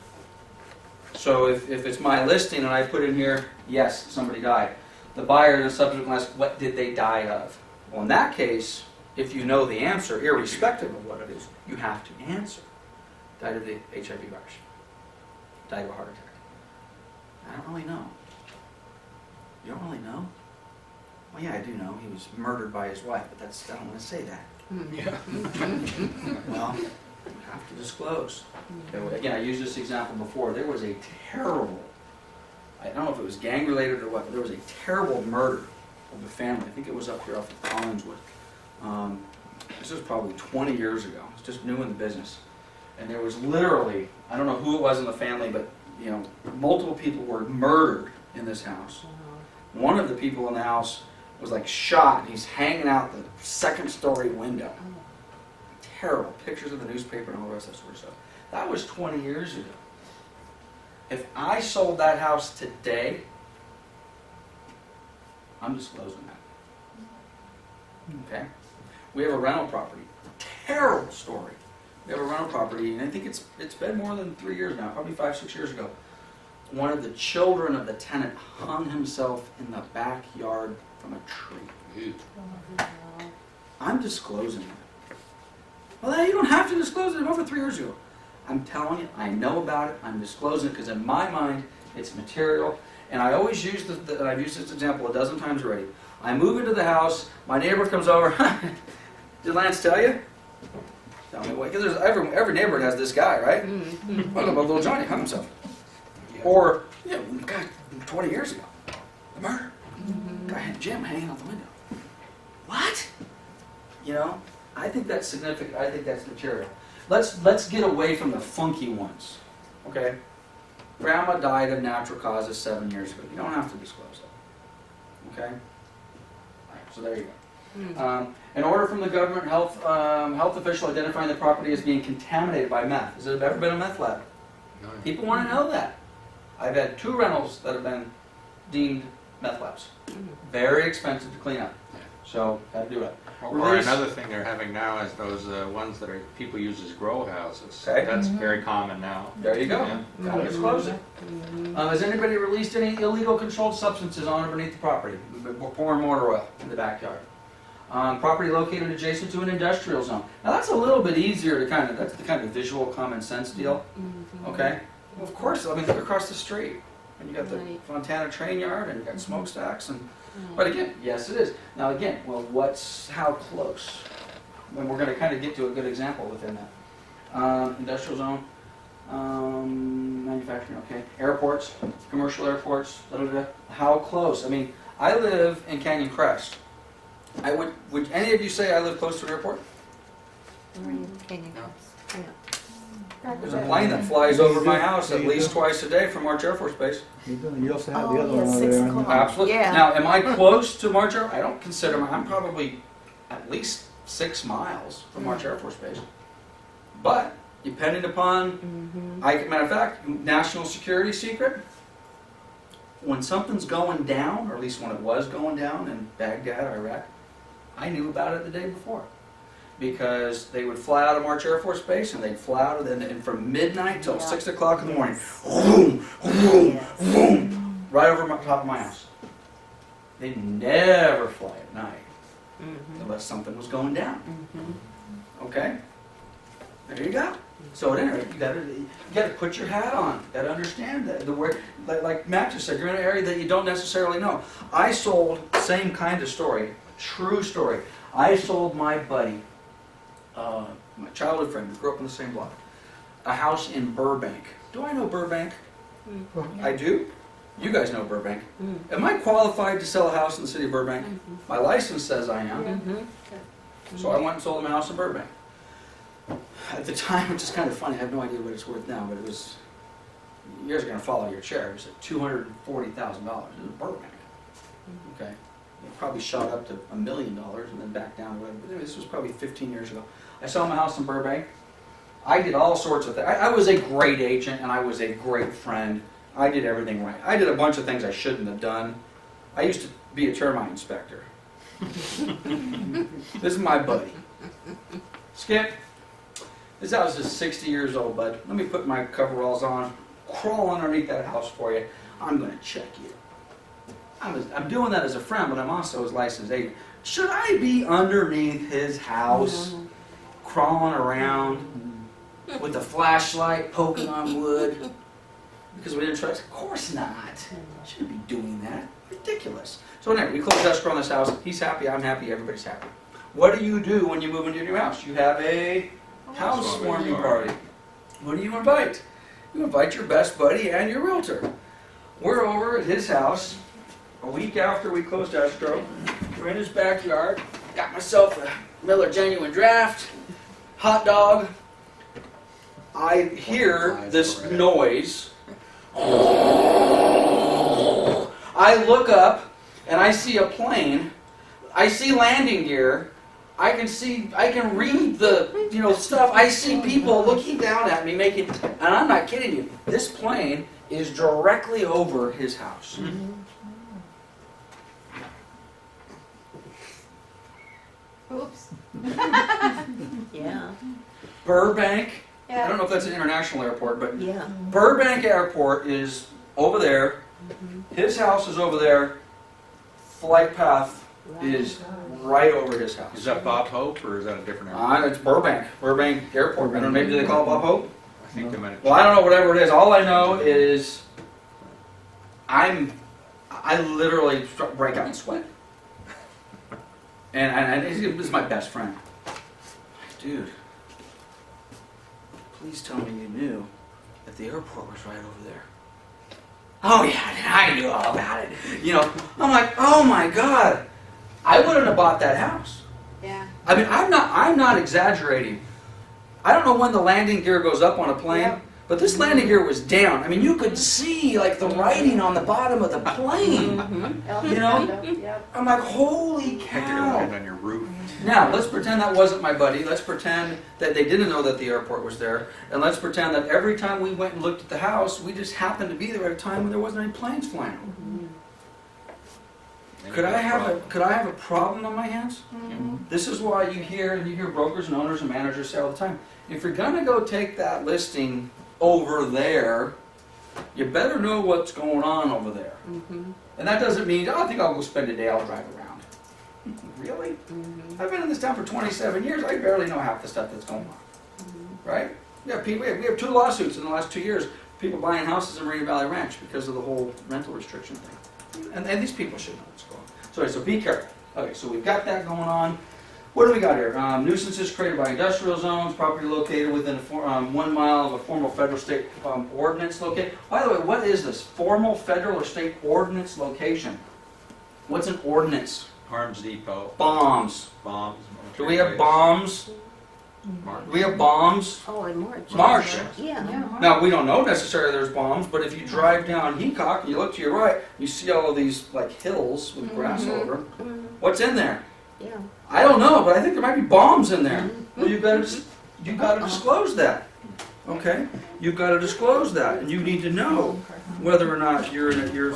So if it's my listing and I put in here, yes, somebody died, the buyer in a subsequent asks, what did they die of? Well, in that case, if you know the answer, irrespective of what it is, you have to answer. Died of the HIV virus. Died of a heart attack. I don't really know. You don't really know? Well, yeah, I do know. He was murdered by his wife, but I don't want to say that. Well, you have to disclose. Okay, again, I used this example before. There was a terrible, I don't know if it was gang-related or what, but there was a terrible murder of a family. I think it was up here off of Collinswood. This was probably 20 years ago. I was just new in the business. And there was literally, I don't know who it was in the family, but multiple people were murdered in this house. One of the people in the house was like shot, and he's hanging out the second-story window. Terrible pictures of the newspaper and all the rest of that sort of stuff. That was 20 years ago. If I sold that house today, I'm disclosing that. Okay? We have a rental property. Terrible story. We have a rental property, and I think it's been more than 3 years now, probably 5, 6 years ago. One of the children of the tenant hung himself in the backyard from a tree. I'm disclosing that. Well, you don't have to disclose it. It was over 3 years ago. I'm telling you, I know about it. I'm disclosing it because in my mind, it's material. And I always use I've used this example a dozen times already. I move into the house. My neighbor comes over. Did Lance tell you? Tell me what? Because every neighborhood has this guy, right? What about little Johnny hung himself? Or, God, 20 years ago, the murder. Guy had Jim hanging out the window. What? I think that's significant. I think that's material. Let's get away from the funky ones. Okay? Grandma died of natural causes 7 years ago. You don't have to disclose that. Okay? All right, so there you go. An order from the government health official identifying the property as being contaminated by meth. Has it ever been a meth lab? No. People want to know that. I've had 2 rentals that have been deemed meth labs. Very expensive to clean up. So, had to do it. Or Release- another thing they're having now is those ones that people use as grow houses. Okay. That's very common now. There you go. Yeah. Gotta disclose it. Has anybody released any illegal controlled substances on or beneath the property? Pouring motor oil in the backyard. Property located adjacent to an industrial zone. Now that's a little bit easier to that's the kind of visual common sense deal, okay? Well, of course, I mean, look across the street, and you got the Right. Fontana train yard, and you got smokestacks, but again, yes it is. Now again, well, how close? And we're gonna kind of get to a good example within that. Industrial zone, manufacturing, okay. Airports, commercial airports, how close? I mean, I live in Canyon Crest. Would any of you say I live close to an airport? There's a plane that flies over my house at least twice a day from March Air Force Base. You also have Oh, the other yeah, one over 6 there. o'clock. Absolutely. Yeah. Now, am I close to March Air? I don't consider I'm probably at least 6 miles from March Air Force Base. But depending upon, matter of fact, national security secret. When something's going down, or at least when it was going down in Baghdad, Iraq, I knew about it the day before. Because they would fly out of March Air Force Base and they'd fly out and from midnight till Yeah. 6 o'clock in the morning, vroom, vroom, Yes. vroom, right over top of my house. They never fly at night unless something was going down. Okay? There you go. So at any rate, you gotta put your hat on. You gotta understand that the word, like Matt just said, you're in an area that you don't necessarily know. I sold, same kind of story, true story. I sold my buddy, my childhood friend, we grew up in the same block, a house in Burbank. Do I know Burbank? I do. You guys know Burbank. Am I qualified to sell a house in the city of Burbank? My license says I am. So I went and sold him a house in Burbank. At the time, which is kind of funny, I have no idea what it's worth now, but it was, you guys are going to fall out of your chair, it was at $240,000. It was Burbank. Okay. It probably shot up to $1 million and then back down. But anyway, this was probably 15 years ago. I saw my house in Burbank. I did all sorts of things. I was a great agent and I was a great friend. I did everything right. I did a bunch of things I shouldn't have done. I used to be a termite inspector. This is my buddy. Skip. This house is 60 years old, bud. Let me put my coveralls on, crawl underneath that house for you. I'm going to check you. I'm doing that as a friend, but I'm also his licensed agent. Should I be underneath his house, crawling around with a flashlight poking on wood? Because we didn't trust? Of course not. Shouldn't be doing that. Ridiculous. So anyway, we closed escrow on this house. He's happy, I'm happy, everybody's happy. What do you do when you move into your new house? You have a housewarming party. What do you invite? You invite your best buddy and your realtor. We're over at his house a week after we closed escrow. We're in his backyard. Got myself a Miller Genuine Draft, hot dog. I hear this noise. I look up and I see a plane. I see landing gear. I can read the, stuff. I see people looking down at me making, and I'm not kidding you, this plane is directly over his house. Oops. Yeah. Burbank, I Yeah. don't know if that's an international airport, but Yeah. Burbank Airport is over there. His house is over there. Flight path is right over his house. Is that Bob Hope or is that a different airport? It's Burbank Airport. I don't know, maybe they call it Bob Hope? I think they might have. Well, I don't know, whatever it is. All I know is I literally break out in sweat. And this is my best friend. Dude, please tell me you knew that the airport was right over there. Oh yeah, I knew all about it. I'm like, oh my God, I wouldn't have bought that house. Yeah. I mean, I'm not exaggerating. I don't know when the landing gear goes up on a plane, Yep. but this landing gear was down. I mean, you could see like the writing on the bottom of the plane. You know? Yep. I'm like, holy I think they're gonna cow. land on your roof. Now, let's pretend that wasn't my buddy. Let's pretend that they didn't know that the airport was there. And let's pretend that every time we went and looked at the house, we just happened to be there at a time when there wasn't any planes flying. then Could you I got a have a, problem. could I have a problem on my hands? Mhm. This is why you hear brokers and owners and managers say all the time, if you're gonna go take that listing over there, you better know what's going on over there. Mhm, And that doesn't mean, oh, I think I'll go spend a day, I'll drive around. Really? mhm, I've been in this town for 27 years, I barely know half the stuff that's going on, mhm. right? Yeah, we have 2 lawsuits in the last 2 years, people buying houses in Marina Valley Ranch because of the whole rental restriction thing. And these people should know what's going on. So be careful. Okay, so we've got that going on. What do we got here? Nuisances created by industrial zones, property located within 1 mile of a formal federal state ordinance location. By the way, what is this? Formal federal or state ordinance location? What's an ordinance? Arms Depot, Bombs. bombs. Do we have bombs? Mark. Do we have bombs? Oh, in March. March. Yeah. Now, we don't know necessarily there's bombs, but if you drive down Heacock and you look to your right, you see all of these like hills with grass Mhm. over 'em. Mhm, What's in there? yeah. I don't know, but I think there might be bombs in there. Well, you gotta disclose that. Okay? You've got to disclose that, and you need to know whether or not you're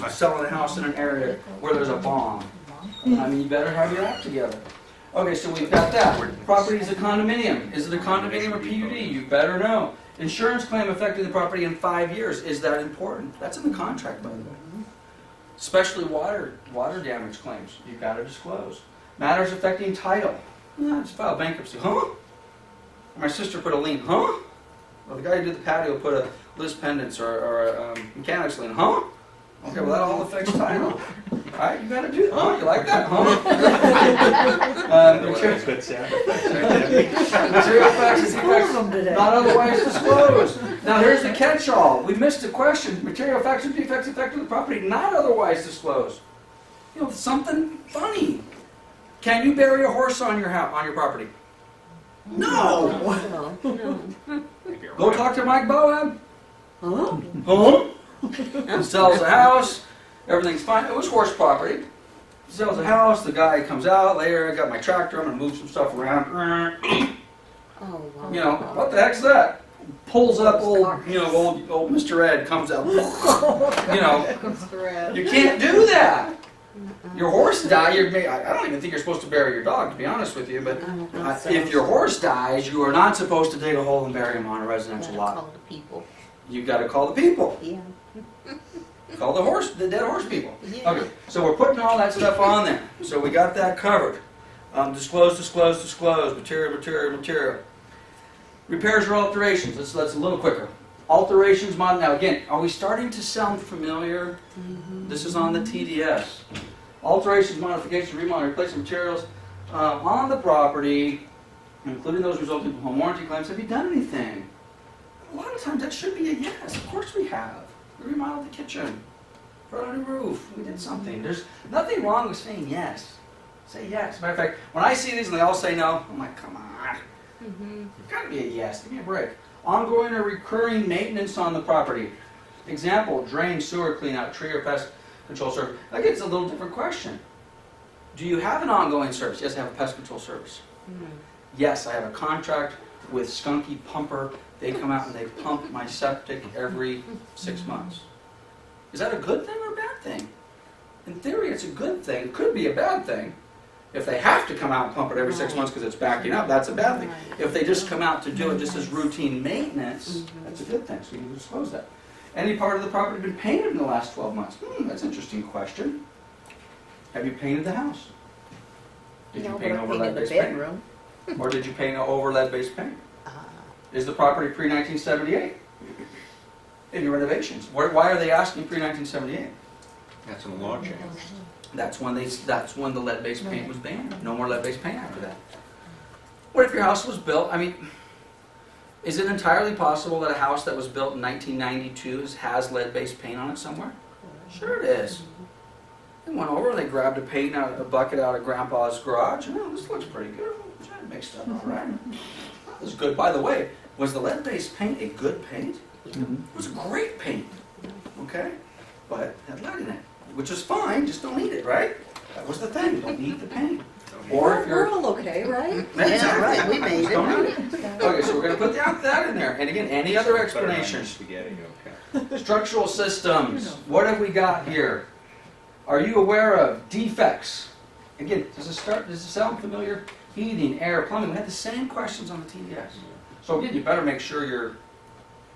selling a house in an area where there's a bomb. I mean, you better have your act together. Okay, so we've got that. Property is a condominium. Is it a condominium or PUD? You better know. Insurance claim affecting the property in 5 years. Is that important? That's in the contract, by the way. Especially water damage claims. You've got to disclose. Matters affecting title. I just filed bankruptcy. Huh? My sister put a lien. Huh? Well, the guy who did the patio put a Liz Pendants or a mechanics lien. Huh? Okay, well that all affects title. Alright, you gotta do that. Huh? You like that? Huh? Material facts and defects not otherwise disclosed. Now here's the catch-all. We missed a question. Material facts and defects affecting the property not otherwise disclosed. You know, something funny. Can you bury a horse on your house, on your property? No. No. Maybe a Go rabbit. talk to Mike Boab. Huh? Huh? He sells a house. Everything's fine. It was horse property. He sells a house. The guy comes out later. I got my tractor. I'm gonna move some stuff around. Oh, wow. You know what the heck's that? Pulls up old Mr. Ed comes out. You know, you can't do that. Your horse died. I don't even think you're supposed to bury your dog, to be honest with you. But I don't think so. if your horse dies, you are not supposed to dig a hole and bury him on a residential Gotta lot. call the people. You've got to call the people. Yeah. Call the dead horse people. Yeah. Okay, so we're putting all that stuff on there. So we got that covered. Disclose. Material. Repairs or alterations. Let's a little quicker. Alterations, now again, are we starting to sound familiar? Mhm. This is on the TDS. Alterations, modifications, remodeling, replacement materials on the property, including those resulting from home warranty claims. Have you done anything? A lot of times that should be a yes. Of course we have. We remodeled the kitchen, put on a new roof. We did something. There's nothing wrong with saying yes. Say yes. Matter of fact, when I see these and they all say no, I'm like, come on. Mhm. It's got to be a yes. Give me a break. Ongoing or recurring maintenance on the property. Example, drain, sewer clean out, tree or pest control service. Again, it's a little different question. Do you have an ongoing service? Yes, I have a pest control service. Mhm. Yes, I have a contract with Skunky Pumper. They come out and they pump my septic every 6 months. Is that a good thing or a bad thing? In theory, it's a good thing. It could be a bad thing. If they have to come out and pump it every 6 months because it's backing up, that's a bad thing. If they just come out to do it just as routine maintenance, that's a good thing, so you can disclose that. Any part of the property been painted in the last 12 months? That's an interesting question. Have you painted the house? Did you paint over lead-based paint? Or did you paint over lead-based paint? Is the property pre-1978? Any renovations? Why are they asking pre-1978? That's a law change. That's when the lead-based paint was banned. No more lead-based paint after that. What if your house was built, I mean, is it entirely possible that a house that was built in 1992 has lead-based paint on it somewhere? Sure it is. They went over, they grabbed a bucket out of Grandpa's garage. Oh, this looks pretty good. That mixed up all right. That was good. By the way, was the lead-based paint a good paint? Mhm. It was a great paint. Okay? But it had lead in it, which is fine, just don't eat it, right? That was the thing, don't eat the paint. Or if We're you're... all okay, right? Yeah, right, we made Just it. don't eat it. Okay, so we're going to put that in there. And again, any other Better than explanations? Spaghetti, okay. Structural systems, what have we got here? Are you aware of defects? Again, does it sound familiar? Heating, air, plumbing, we had the same questions on the TDS. So again, you better make sure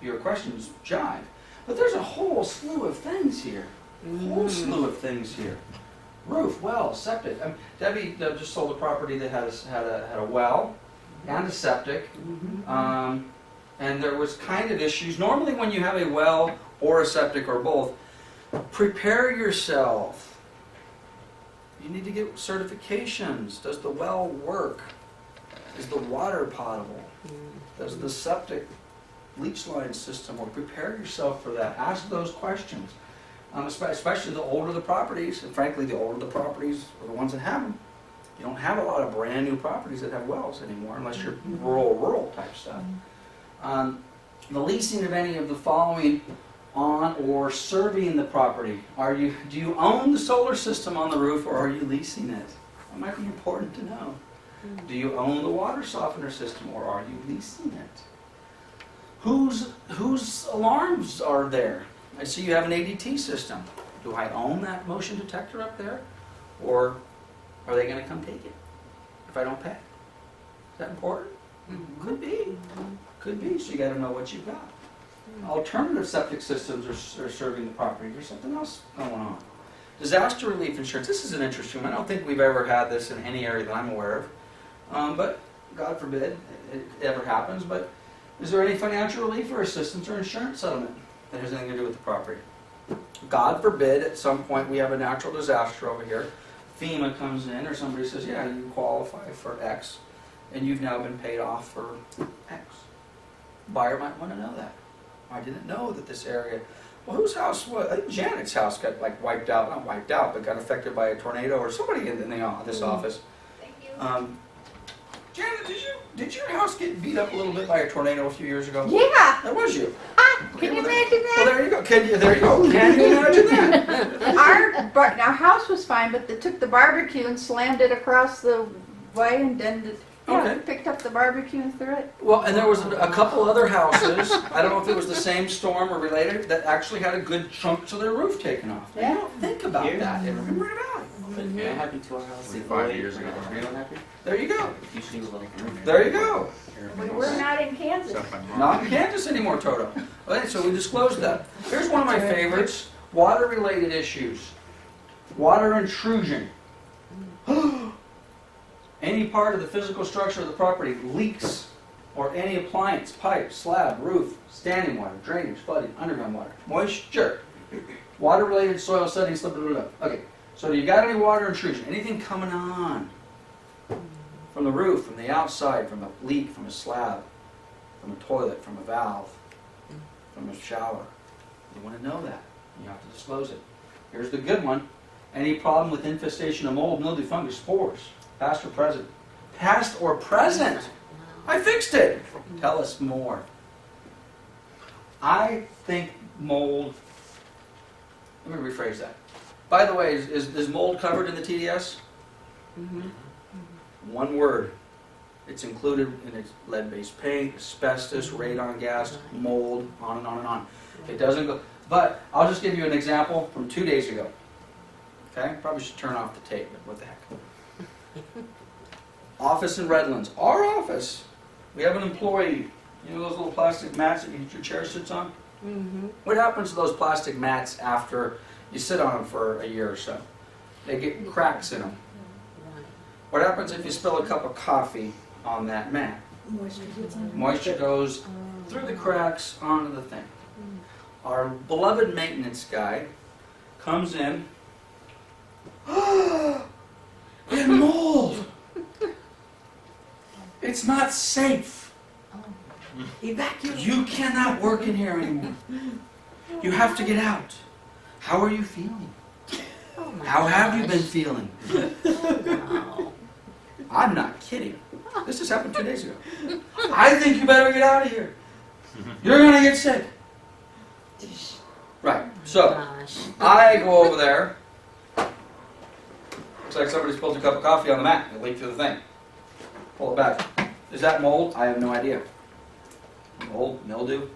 your questions jive. But there's a whole slew of things here. Roof, well, septic. Debbie just sold a property that had a well and a septic. And there was kind of issues. Normally when you have a well or a septic or both, prepare yourself. You need to get certifications. Does the well work? Is the water potable? Does the septic leach line system work? Prepare yourself for that. Ask those questions. Especially the older the properties, and frankly the older the properties are the ones that have them. You don't have a lot of brand new properties that have wells anymore unless you're rural type stuff. The leasing of any of the following on or serving the property. Do you own the solar system on the roof or are you leasing it? That might be important to know. Do you own the water softener system or are you leasing it? Whose alarms are there? I see you have an ADT system. Do I own that motion detector up there? Or are they going to come take it if I don't pay? Is that important? Could be. Could be. So you got to know what you've got. Alternative septic systems are serving the property. There's something else going on. Disaster relief insurance. This is an interesting one. I don't think we've ever had this in any area that I'm aware of. But God forbid it ever happens. But is there any financial relief or assistance or insurance settlement that has anything to do with the property? God forbid at some point we have a natural disaster over here. FEMA comes in or somebody says, yeah, you qualify for X. And you've now been paid off for X. Buyer might want to know that. I didn't know that this area, well, whose house was, I think Janet's house got like wiped out, not wiped out, but got affected by a tornado or somebody in this office. Thank you. Janet, did your house get beat up a little bit by a tornado a few years ago? Yeah. That was you. Can you imagine Well, that? there you go. There you go. Can you imagine that? Our house was fine, but they took the barbecue and slammed it across the way and then Okay. picked up the barbecue and threw it. Well, and there was a couple other houses, I don't know if it was the same storm or related, that actually had a good chunk of their roof taken off. You don't think about that. You don't read about it. Yeah, happened to our house. 25 years ago. There you go. Usually it was like, There you go. We're not in Kansas. Not in Kansas anymore, Toto. Okay, so we disclosed that. Here's one of my favorites, water-related issues. Water intrusion. Any part of the physical structure of the property leaks, or any appliance, pipe, slab, roof, standing water, drainage, flooding, underground water, moisture, water-related soil settings, blah, blah, blah, blah. Okay, so you got any water intrusion? Anything coming on from the roof, from the outside, from a leak, from a slab, from a toilet, from a valve, from a shower? You want to know that. You have to disclose it. Here's the good one. Any problem with infestation of mold, mildew, fungus, spores? Past or present? Past or present? I fixed it. Tell us more. I think mold, let me rephrase that. By the way, is mold covered in the TDS? One word. It's included in its lead-based paint, asbestos, radon gas, mold, on and on and on. It doesn't go, but I'll just give you an example from 2 days ago. Okay? Probably should turn off the tape, but what the heck. Office in Redlands. Our office. We have an employee. You know those little plastic mats that your chair sits on? What happens to those plastic mats after you sit on them for a year or so? They get cracks in them. What happens if you spill a cup of coffee on that mat? Moisture goes through the cracks onto the thing. Our beloved maintenance guy comes in. We have mold. It's not safe. Evacuate. You cannot work in here anymore. You have to get out. How are you feeling? How have you been feeling? I'm not kidding. This just happened 2 days ago. I think you better get out of here. You're going to get sick. Right. So, I go over there. Looks like somebody spilled a cup of coffee on the mat. It leaked through the thing. Pull it back. Is that mold? I have no idea. Mold, mildew.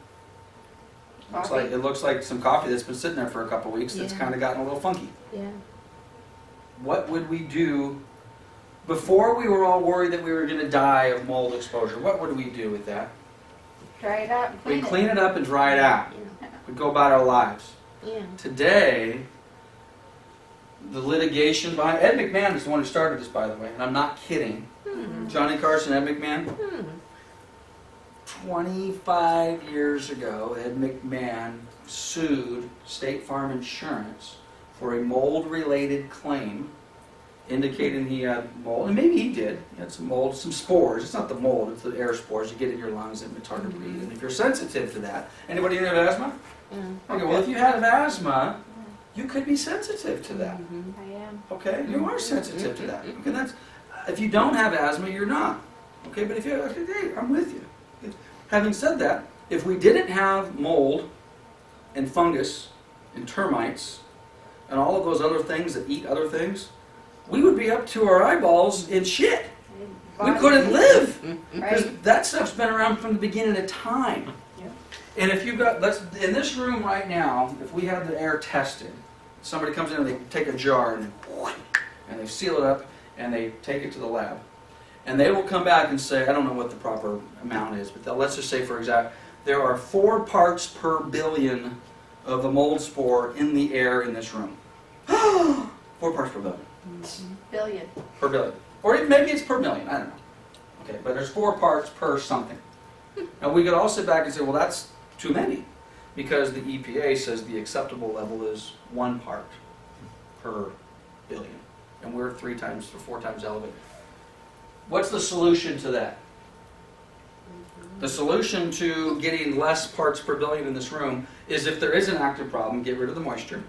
It looks like some coffee that's been sitting there for a couple of weeks that's Yeah. kind of gotten a little funky. Yeah. what would we do before we were all worried that we were going to die of mold exposure? What would we do with that? Dry it out and We'd clean it. clean it up and dry it out. We'd go about our lives. Yeah. Today, the litigation behind Ed McMahon is the one who started this, by the way, and I'm not kidding. Johnny Carson, Ed McMahon. 25 years ago, Ed McMahon sued State Farm Insurance for a mold-related claim, indicating he had mold, and maybe he did. He had some mold, some spores. It's not the mold, it's the air spores you get in your lungs and it's hard to breathe. And if you're sensitive to that, anybody here have asthma? Okay, well if you have asthma, you could be sensitive to that. I am. Okay, you are sensitive to that. Okay, that's if you don't have asthma, you're not. Okay, but if you have, okay, hey, I'm with you. Having said that, if we didn't have mold and fungus and termites and all of those other things that eat other things, we would be up to our eyeballs in shit. We couldn't live because Right. that stuff's been around from the beginning of time. Yeah. And if you've got, let's in this room right now, if we have the air tested, somebody comes in and they take a jar and they seal it up and they take it to the lab, and they will come back and say, I don't know what the proper amount is, but let's just say for example, there are 4 parts per billion of the mold spore in the air in this room. 4 parts per billion. Billion. Per billion. Or maybe it's per million, I don't know. Okay, but there's 4 parts per something. Now we could all sit back and say, well that's too many, because the EPA says the acceptable level is 1 part per billion. And we're 3 times or 4 times elevated. What's the solution to that? The solution to getting less parts per billion in this room is if there is an active problem, get rid of the moisture,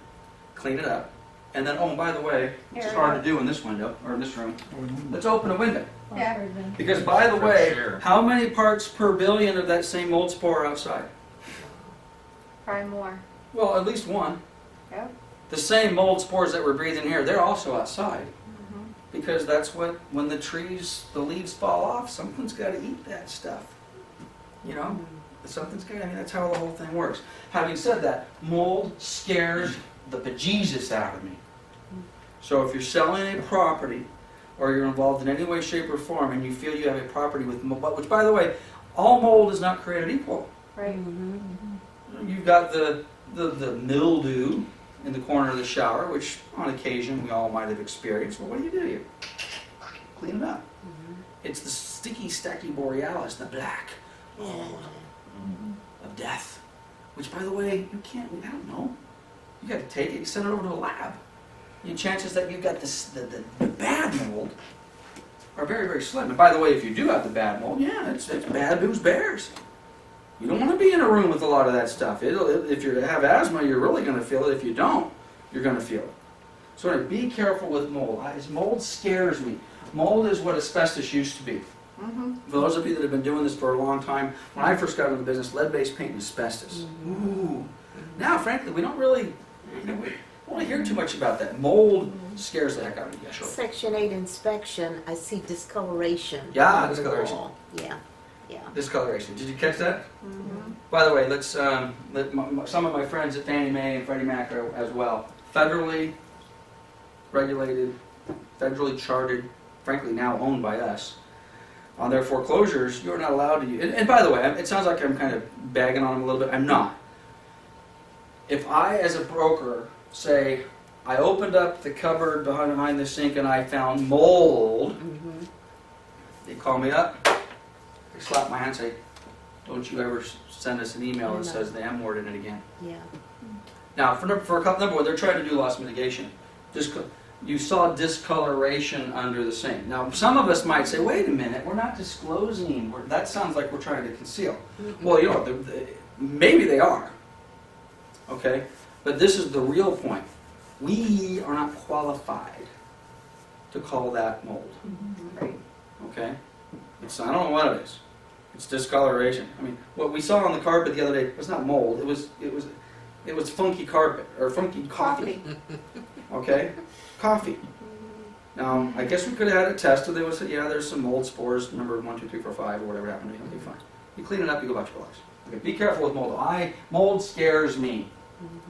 clean it up, and then, oh, by the way, which is Air it hard out. to do in this window, or in this room, let's open a window. Yeah. Because by the way, Fresh air. how many parts per billion of that same mold spore are outside? Probably more. Well, at least 1. Yep. The same mold spores that we're breathing here, they're also outside. Because that's what, when the trees, the leaves fall off, something's got to eat that stuff. You know? Something's got to, I mean, that's how the whole thing works. Having said that, mold scares the bejesus out of me. So if you're selling a property, or you're involved in any way, shape, or form, and you feel you have a property with mold, which by the way, all mold is not created equal. Right. You've got the mildew in the corner of the shower, which on occasion we all might have experienced. Well, what do? You clean it up. It's the sticky, stacky borealis, the black mold of death. Which, by the way, you can't, I don't know. You got to take it, you send it over to a lab. The chances that you've got the bad mold are very, very slim. And by the way, if you do have the bad mold, yeah, it's bad news bears. You don't want to be in a room with a lot of that stuff. If you have asthma, you're really going to feel it. If you don't, you're going to feel it. So anyway, be careful with mold. Mold scares me. Mold is what asbestos used to be. For those of you that have been doing this for a long time, when I first got into the business, lead-based paint and asbestos. Ooh. Now, frankly, we don't really, we don't want to hear too much about that. Mold scares the heck out of me. Yeah, sure. Section 8 inspection, I see discoloration. Yeah, on the discoloration. wall. Yeah, yeah. Discoloration. Did you catch that? By the way, let's let some of my friends at Fannie Mae and Freddie Mac are as well. Federally regulated, federally chartered, frankly now owned by us. On their foreclosures, you're not allowed to use. And by the way, it sounds like I'm kind of bagging on them a little bit. I'm not. If I, as a broker, say I opened up the cupboard behind the sink and I found mold, they call me up. They slap my hand and say, don't you ever send us an email that says the M word in it again. Yeah. Now, for a couple, number one, they're trying to do loss mitigation. You saw discoloration under the sink. Now, some of us might say, wait a minute, we're not disclosing. That sounds like we're trying to conceal. Well, you know, maybe they are. Okay? But this is the real point. We are not qualified to call that mold. Right. Okay? I don't know what it is. It's discoloration. I mean, what we saw on the carpet the other day was not mold. It was funky carpet or funky coffee. Okay, coffee. Now, I guess we could have had it tested. They would have said, yeah, there's some mold spores, number 1, 2, 3, 4, 5, or whatever happened to be. Okay, fine. You clean it up, you go about your lives. Okay, be careful with mold. Mold scares me.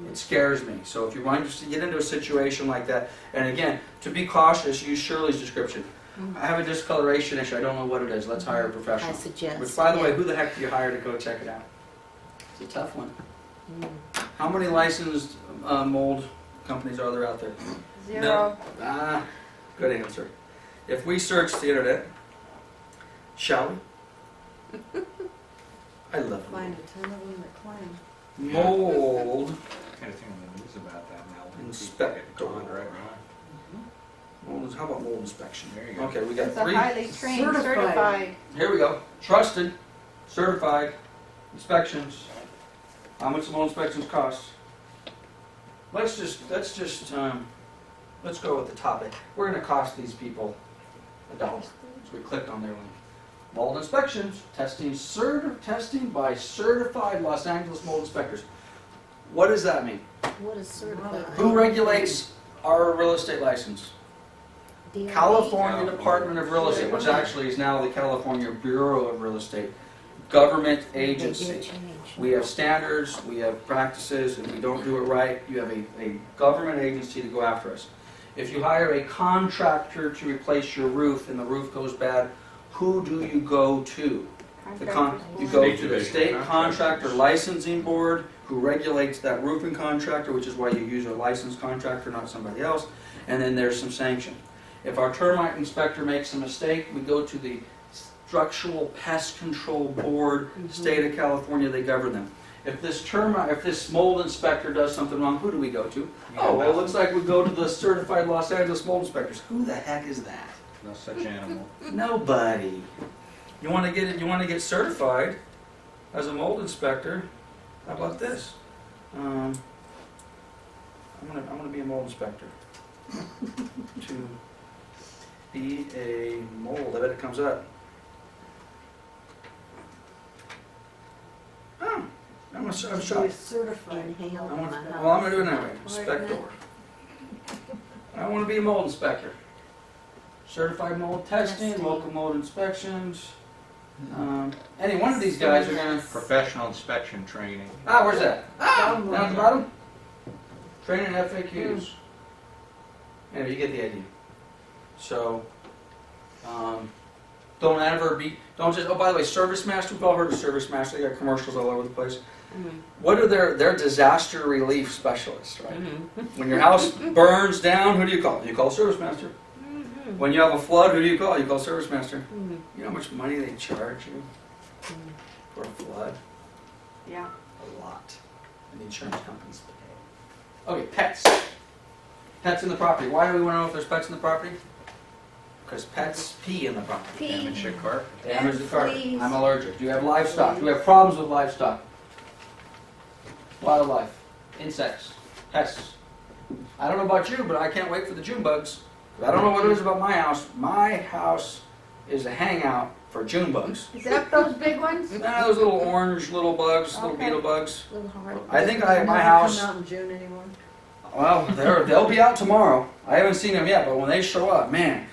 It scares me. So if you want to get into a situation like that, and again, to be cautious, use Shirley's description. I have a discoloration issue, I don't know what it is, let's hire a I professional. suggest. Which, by the way, yeah. who the heck do you hire to go check it out? It's a tough one. Mm. How many licensed mold companies are there out there? Zero. Ah, good answer. If we search the internet, shall we? I love Find mold. a ton of them that claim. Mold, Anything in the news about that now? Inspector. Going right mold, how about mold inspection? There you go. Okay, we got It's a three. highly trained, Certified. certified. Here we go. Trusted, certified, inspections. How much the mold inspections cost? Let's go with the topic. We're gonna cost these people $1. So we clicked on their link. Mold inspections, testing by certified Los Angeles mold inspectors. What does that mean? What is certified? Who regulates our real estate license? DRB? California Department of Real Estate, which actually is now the California Bureau of Real Estate. Government They agency. did change. We have standards, we have practices, if we don't do it right, you have a government agency to go after us. If you hire a contractor to replace your roof and the roof goes bad, who do you go to? You go State to the Division state of contractor Contractors. licensing board, who regulates that roofing contractor, which is why you use a licensed contractor, not somebody else, and then there's some sanction. If our termite inspector makes a mistake, we go to the Structural Pest Control Board, state of California, they govern them. If this mold inspector does something wrong, who do we go to? Oh, well, it looks like we go to the certified Los Angeles mold inspectors. Who the heck is that? No such animal. Nobody. You want to get certified as a mold inspector? How about this? I'm gonna be a mold inspector. To be a mold, I bet it comes up. Oh, I'm shocked. Be certified. Inhale I in want, my house. well, I'm gonna do it anyway. Inspector. I want to be a mold inspector. Certified mold testing, Testing. local mold inspections. Any one of these guys are gonna. Professional inspection training. Ah, where's that? Ah, Down down at the bottom. Training FAQs. Anyway, you get the idea. So, don't just, oh, by the way, Service Master, we've all heard of Service Master, they got commercials all over the place. Mhm. What are their disaster relief specialists, right? Mhm. When your house burns down, who do you call? You call Service Master. Mhm. When you have a flood, who do you call? You call Service Master. Mhm. You know how much money they charge you Mhm. for a flood? Yeah. A lot. And the insurance companies pay. Okay, pets. Pets in the property. Why do we want to know if there's pets in the property? Because pets pee in the property. Pee. Damage your carpet. Damage the carpet. Fleas. I'm allergic. Do you have livestock? Do we have problems with livestock? Wildlife. Insects. Pests. I don't know about you, but I can't wait for the June bugs. I don't know what it is about my house. My house is a hangout for June bugs. Is that those big ones? Those little orange little bugs, little Okay. beetle bugs. Little hard. I think They're my not house. Come out in June anymore. Well, they'll be out tomorrow. I haven't seen them yet, but when they show up, man,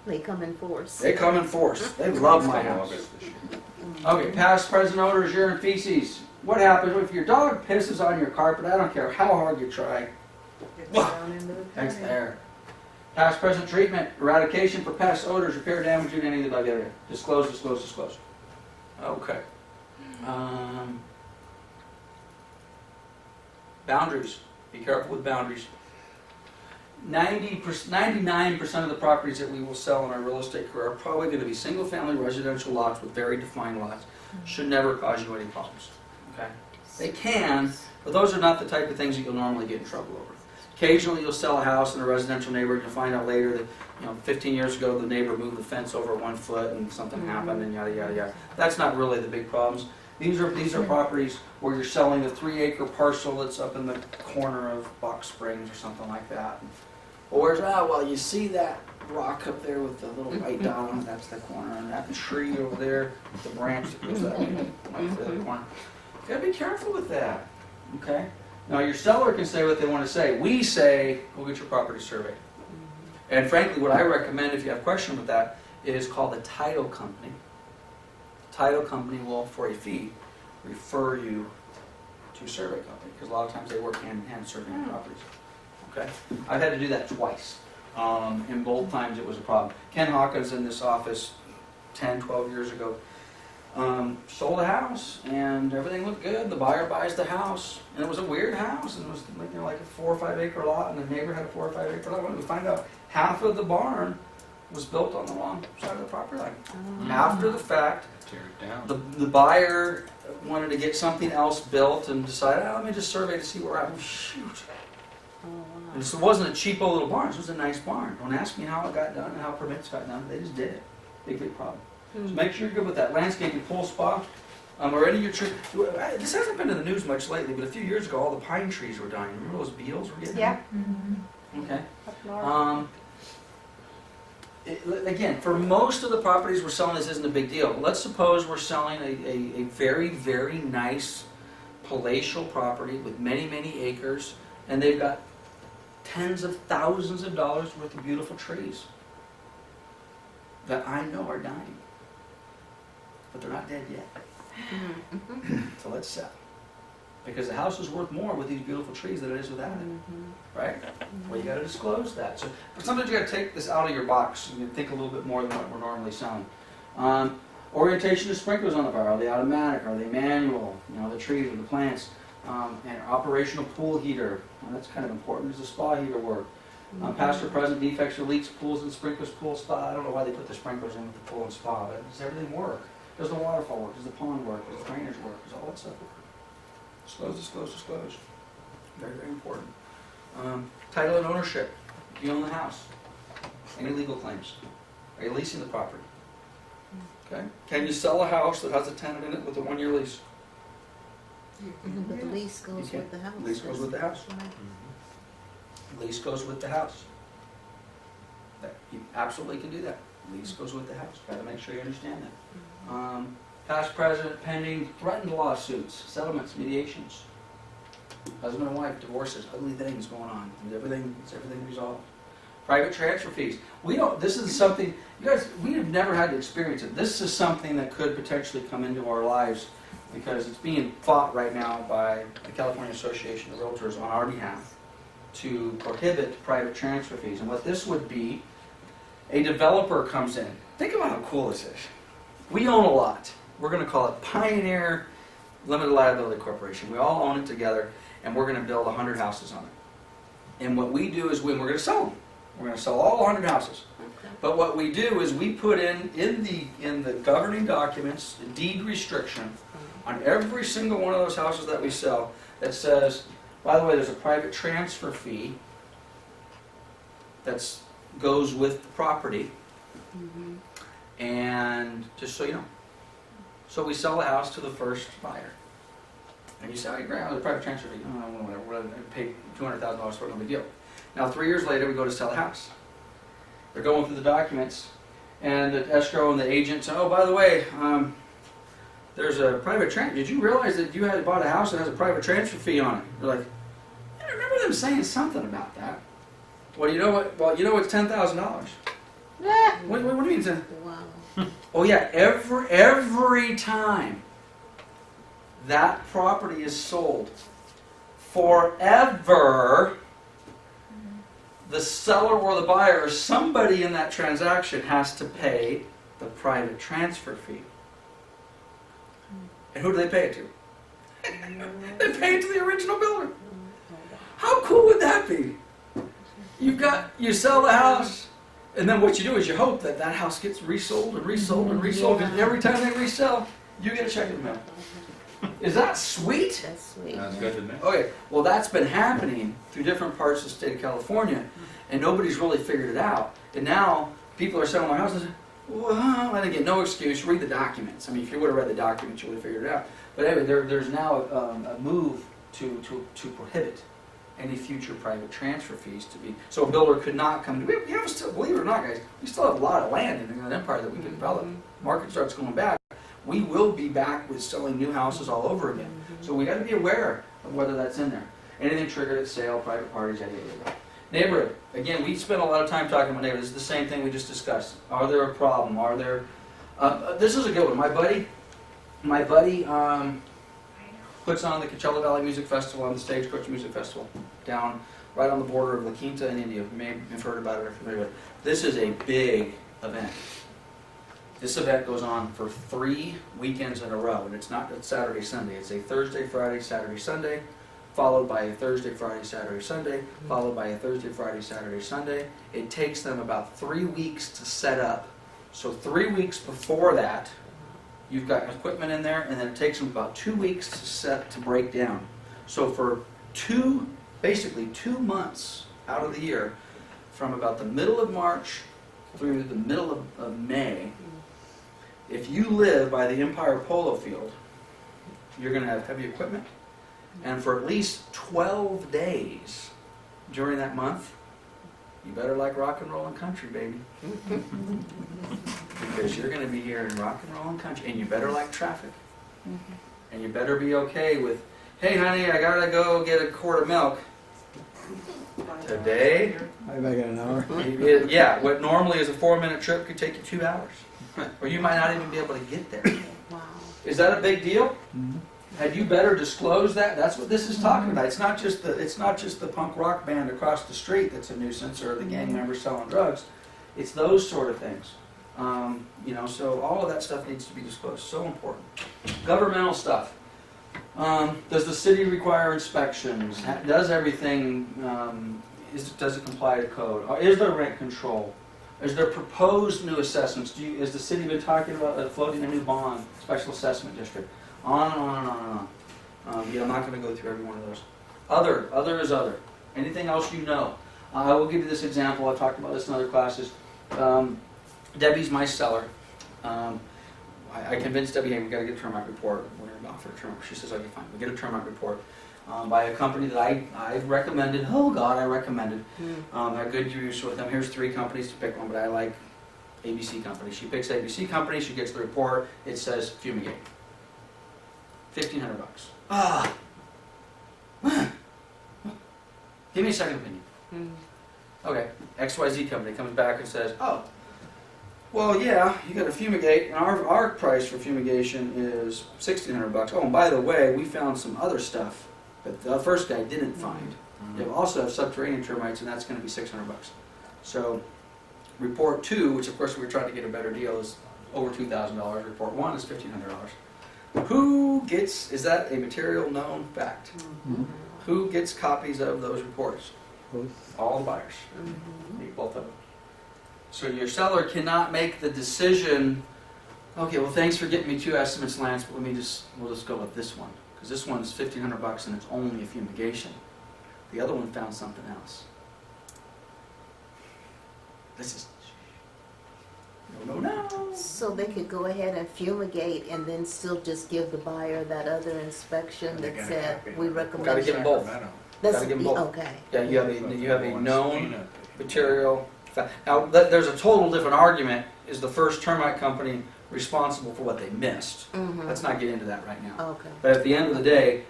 They come in force. they come in force. They love my house. August this year. Okay, past, present odors, urine, feces. What happens if your dog pisses on your carpet? I don't care how hard you try. It's Wah. down into the It's county. there. Past, present treatment, eradication for pest odors, repair damage in any of the dog area. Disclose, disclose, disclose. Okay. Boundaries. Be careful with boundaries. 99% of the properties that we will sell in our real estate career are probably going to be single-family residential lots with very defined lots. Should never cause you any problems. Okay? They can, but those are not the type of things that you'll normally get in trouble over. Occasionally, you'll sell a house in a residential neighborhood, and you'll find out later that, 15 years ago, the neighbor moved the fence over 1 foot, and something happened, and yada yada yada. That's not really the big problems. These are properties where you're selling a 3-acre parcel that's up in the corner of Box Springs or something like that. Well, well, you see that rock up there with the little white dot on it, that's the corner, and that tree over there with the branch that goes that way, that's the other corner. You gotta be careful with that, okay? Now, your seller can say what they want to say. We say, go get your property surveyed. And frankly, what I recommend, if you have a question with that, is call the title company. The title company will, for a fee, refer you to a survey company, because a lot of times they work hand in hand surveying properties. Okay? I've had to do that twice, and both times it was a problem. Ken Hawkins in this office 10, 12 years ago sold a house, and everything looked good. The buyer buys the house, and it was a weird house, and it was like a 4 or 5 acre lot, and the neighbor had a 4 or 5 acre lot. When we find out half of the barn was built on the wrong side of the property line. After the fact, Tear it down. the buyer wanted to get something else built and decided, let me just survey to see where I'm. Shoot. Oh, wow. And so it wasn't a cheapo little barn, it was a nice barn. Don't ask me how it got done and how permits got done, they just did it. Big problem. So make sure you're good with that. Landscaping, pool spa, or any of your trees. This hasn't been in the news much lately, but a few years ago, all the pine trees were dying. Remember those beetles were getting? Yeah. Okay. Up north. Again, for most of the properties we're selling, this isn't a big deal. Let's suppose we're selling a very, very nice palatial property with many, many acres, and they've got tens of thousands of dollars worth of beautiful trees that I know are dying. But they're not dead yet. So let's sell. Because the house is worth more with these beautiful trees than it is without it. Right? Well, you got to disclose that. So sometimes you got to take this out of your box and think a little bit more than what we're normally selling. Orientation of sprinklers on the bar. Are they automatic? Are they manual? You know, the trees or the plants. And operational pool heater. Well, that's kind of important. Does the spa heater work? Past or present defects or leaks, pools and sprinklers, pool spa. I don't know why they put the sprinklers in with the pool and spa, but does everything work? Does the waterfall work? Does the pond work? Does the drainage work? Does all that stuff work? Disclose, disclose, disclose. Very, very important. Title and ownership. Do you own the house? Any legal claims? Are you leasing the property? Okay. Can you sell a house that has a tenant in it with a 1-year lease? But the lease goes You with the house. Lease goes with the house. Lease goes with the house. You absolutely can do that. Lease goes with the house. Got to make sure you understand that. Past, present, pending, threatened lawsuits, settlements, mediations. Husband and wife, divorces, ugly things going on. Is everything resolved? Private transfer fees. We don't. This is something you guys. We have never had to experience it. This is something that could potentially come into our lives because it's being fought right now by the California Association of Realtors on our behalf to prohibit private transfer fees. And what this would be, a developer comes in. Think about how cool this is. We own a lot. We're going to call it Pioneer Limited Liability Corporation. We all own it together, and we're going to build 100 houses on it. And what we do is we're going to sell them. We're going to sell all 100 houses. But what we do is we put in the governing documents a deed restriction on every single one of those houses that we sell that says, by the way, there's a private transfer fee that goes with the property. And just so you know. So we sell the house to the first buyer. And you say, oh, great, the private transfer fee. Oh, whatever, I paid $200,000 for it, no big deal. Now 3 years later, we go to sell the house. They're going through the documents, and the escrow and the agent say, oh, by the way, there's a private transfer. Did you realize that you had bought a house that has a private transfer fee on it? They're like, I remember them saying something about that. Well, you know what? Well, you know it's $10,000. What do you mean? Wow. Oh yeah, every time that property is sold, forever, the seller or the buyer or somebody in that transaction has to pay the private transfer fee. And who do they pay it to? They pay it to the original builder. How cool would that be? You sell the house, and then what you do is you hope that that house gets resold and resold and resold, and every time they resell, you get a check in the mail. Is that sweet? That's sweet. Sounds good to me. Okay, well that's been happening through different parts of the state of California, and nobody's really figured it out. And now people are selling my house and say, well, and again, no excuse, read the documents. I mean, if you would have read the documents, you would have figured it out. But anyway, there's now a move to prohibit any future private transfer fees to be. So a builder could not come to, we have still, believe it or not guys, we still have a lot of land in the Inland Empire that we can develop. Market starts going back. We will be back with selling new houses all over again. So we got to be aware of whether that's in there. Anything triggered at sale, private parties, neighborhood. Again, we spent a lot of time talking about neighborhoods. This is the same thing we just discussed. Are there a problem? Are there... this is a good one. My buddy puts on the Coachella Valley Music Festival and the Stagecoach Music Festival down right on the border of La Quinta and India. You may have heard about it or familiar with it. This is a big event. This event goes on for 3 weekends in a row, and it's not Saturday, Sunday. It's a Thursday, Friday, Saturday, Sunday, followed by a Thursday, Friday, Saturday, Sunday, followed by a Thursday, Friday, Saturday, Sunday. It takes them about 3 weeks to set up. So 3 weeks before that, you've got equipment in there, and then it takes them about 2 weeks to break down. So for basically 2 months out of the year, from about the middle of March through the middle of May, if you live by the Empire Polo Field, you're going to have heavy equipment. And for at least 12 days during that month, you better like rock and roll and country, baby. Because you're going to be hearing rock and roll and country, and you better like traffic. And you better be okay with, hey honey, I gotta go get a quart of milk. Today, I'll be back in an hour. yeah, what normally is a 4-minute trip could take you 2 hours. Or you might not even be able to get there. Wow. Is that a big deal? Mhm. Had you better disclose that? That's what this is talking about. It's not just the punk rock band across the street that's a nuisance, or the gang members selling drugs. It's those sort of things. So all of that stuff needs to be disclosed. So important. Governmental stuff. Does the city require inspections? Does everything? Does it comply to code? Or is there rent control? Is there proposed new assessments? Has the city been talking about floating a new bond, special assessment district? On and on and on and on. I'm not going to go through every one of those. Other is other. Anything else you know? I will give you this example. I've talked about this in other classes. Debbie's my seller. I convinced Debbie, hey, we got to get a termite report. We're going to offer a termite. She says, okay, fine. We get a termite report by a company that I recommended. Oh God, I recommended. Had good use with them. Here's 3 companies to pick one, but I like ABC Company. She picks ABC Company. She gets the report. It says fumigate. $1,500. Ah. Give me a second opinion. Okay, XYZ company comes back and says, oh, well, yeah, you got to fumigate, and our price for fumigation is $1,600. Oh, and by the way, we found some other stuff that the first guy didn't find. They also have subterranean termites, and that's going to be $600. So, report 2, which of course we were trying to get a better deal, is over $2,000. Report 1 is $1,500. Who gets? Is that a material known fact? Mhm. Who gets copies of those reports? Both. All the buyers. Need both of them. So your seller cannot make the decision, okay, well thanks for getting me 2 estimates, Lance, but we'll just go with this one. Because this one is $1,500 and it's only a fumigation. The other one found something else. This is, no. So they could go ahead and fumigate and then still just give the buyer that other inspection that said, we recommend. Gotta give them both. That's gotta give 'em both. okay. Yeah, you have a known material. Now, there's a total different argument. Is the first termite company responsible for what they missed? Let's not get into that right now. Okay. But at the end of the day,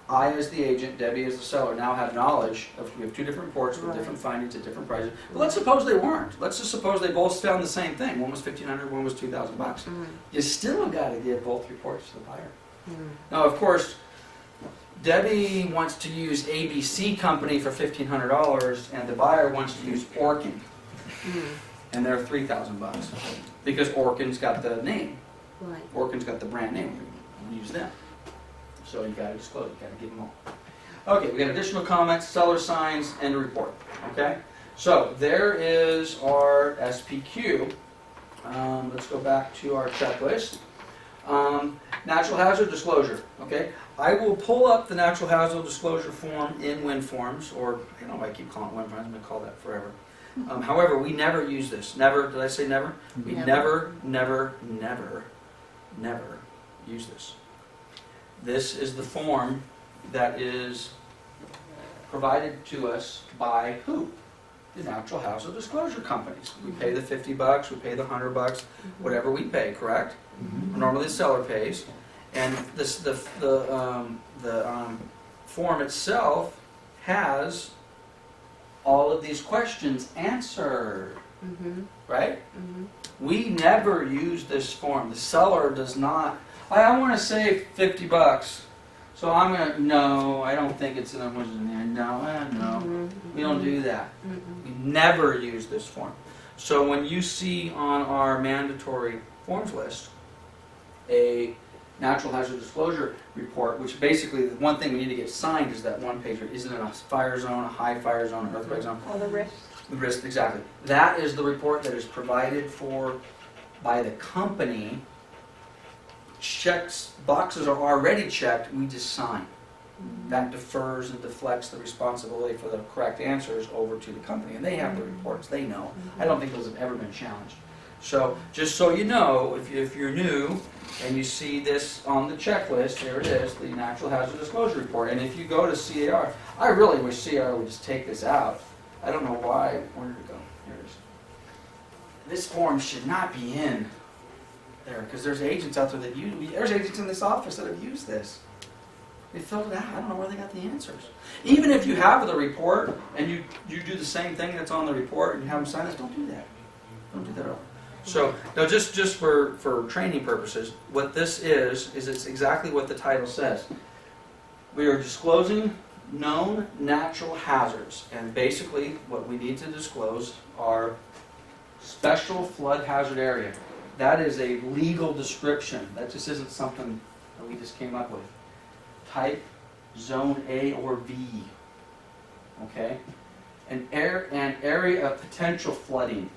I as the agent, Debbie as the seller, now have knowledge of, we have 2 different reports with different findings at different prices. But let's suppose they weren't. Let's just suppose they both found the same thing. One was $1,500, one was $2,000. You still got to give both reports to the buyer. Now, of course, Debbie wants to use ABC Company for $1,500, and the buyer wants to use Orkin, and they're $3,000 because Orkin's got the name. Right. Orkin's got the brand name. We'll use them. So you got to disclose. You got to give them all. Okay, we got additional comments, seller signs, and a report. Okay, so there is our SPQ. Let's go back to our checklist. Natural hazard disclosure. Okay, I will pull up the natural hazard disclosure form in WinForms, or I keep calling it WinForms. I'm going to call that forever. However, we never use this. Never. Did I say never? We never use this. This is the form that is provided to us by who? The natural hazard disclosure companies. We pay the $50, we pay the $100, whatever we pay, correct? Normally the seller pays, and the form itself has all of these questions answered, right? We never use this form. The seller does not. I want to save $50, So I'm gonna, no, I don't think it's an emergency, no, we don't do that. We never use this form. So when you see on our mandatory forms list, a natural hazard disclosure report, which basically the one thing we need to get signed is that one pager. Isn't it a fire zone, a high fire zone, an earthquake zone? All the risks. The risk, exactly. That is the report that is provided for by the company. Checks, boxes are already checked, we just sign. That defers and deflects the responsibility for the correct answers over to the company, and they have the reports, they know. I don't think those have ever been challenged. So, just so you know, if you're new and you see this on the checklist, here it is, the Natural Hazard Disclosure Report. And if you go to CAR, I really wish CAR would just take this out. I don't know why, where did it go? Here it is. This form should not be in there, because there's agents out there that there's agents in this office that have used this. They filled it out. I don't know where they got the answers. Even if you have the report and you do the same thing that's on the report and you have them sign this, don't do that. Don't do that at all. So, no, just for training purposes, what this is it's exactly what the title says. We are disclosing known natural hazards, and basically what we need to disclose are special flood hazard area. That is a legal description. That just isn't something that we just came up with. Type, zone A or B. Okay? An area of potential flooding.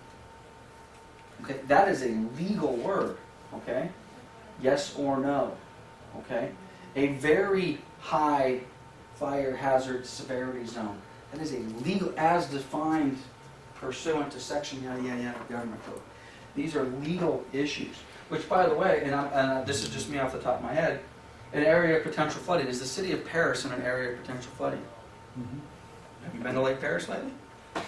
Okay, that is a legal word. Okay? Yes or no. Okay? A very high fire hazard severity zone. That is a legal, as defined pursuant to section yada yada yada of government code. These are legal issues, which, by the way, and this is just me off the top of my head, an area of potential flooding. Is the city of Paris in an area of potential flooding? Have you been to Lake Paris lately?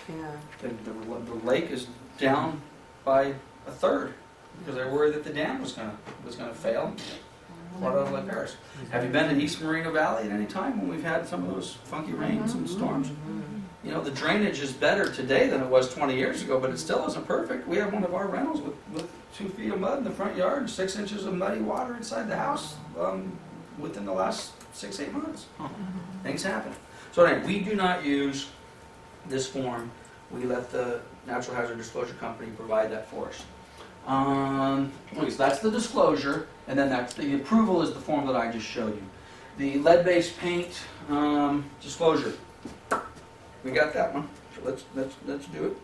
Yeah. The lake is down by a third because they're worried that the dam was going to fail. Flood out of Lake Paris. Have you been to East Moreno Valley at any time when we've had some of those funky rains and storms? You know, the drainage is better today than it was 20 years ago, but it still isn't perfect. We have one of our rentals with 2 feet of mud in the front yard and 6 inches of muddy water inside the house within the last 6-8 months. Things happen. So anyway, we do not use this form. We let the Natural Hazard Disclosure Company provide that for us. Okay, so that's the disclosure, and then that's the approval is the form that I just showed you. The lead-based paint disclosure. We got that one. So let's do it.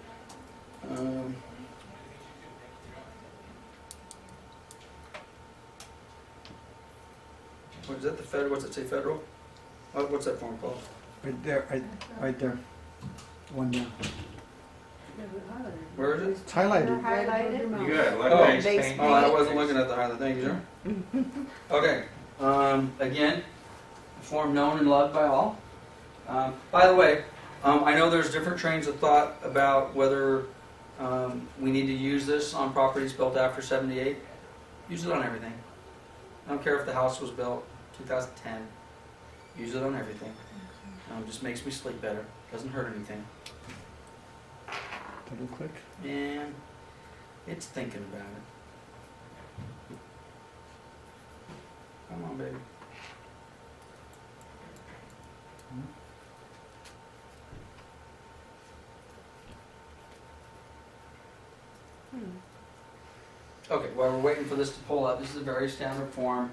What is that? The federal? What's it say? Federal? What's that form called? Right there, right there. One down. Where is it? It's highlighted. Highlighted. Good, Oh, lead-based paint. Oh, I wasn't looking at the highlight. Thank you, sir. Okay. Again, a form known and loved by all. By the way, I know there's different trains of thought about whether we need to use this on properties built after '78. Use it on everything. I don't care if the house was built 2010. Use it on everything. Just makes me sleep better. Doesn't hurt anything. Double click. And it's thinking about it. Come on, baby. Okay, while we're waiting for this to pull up, this is a very standard form.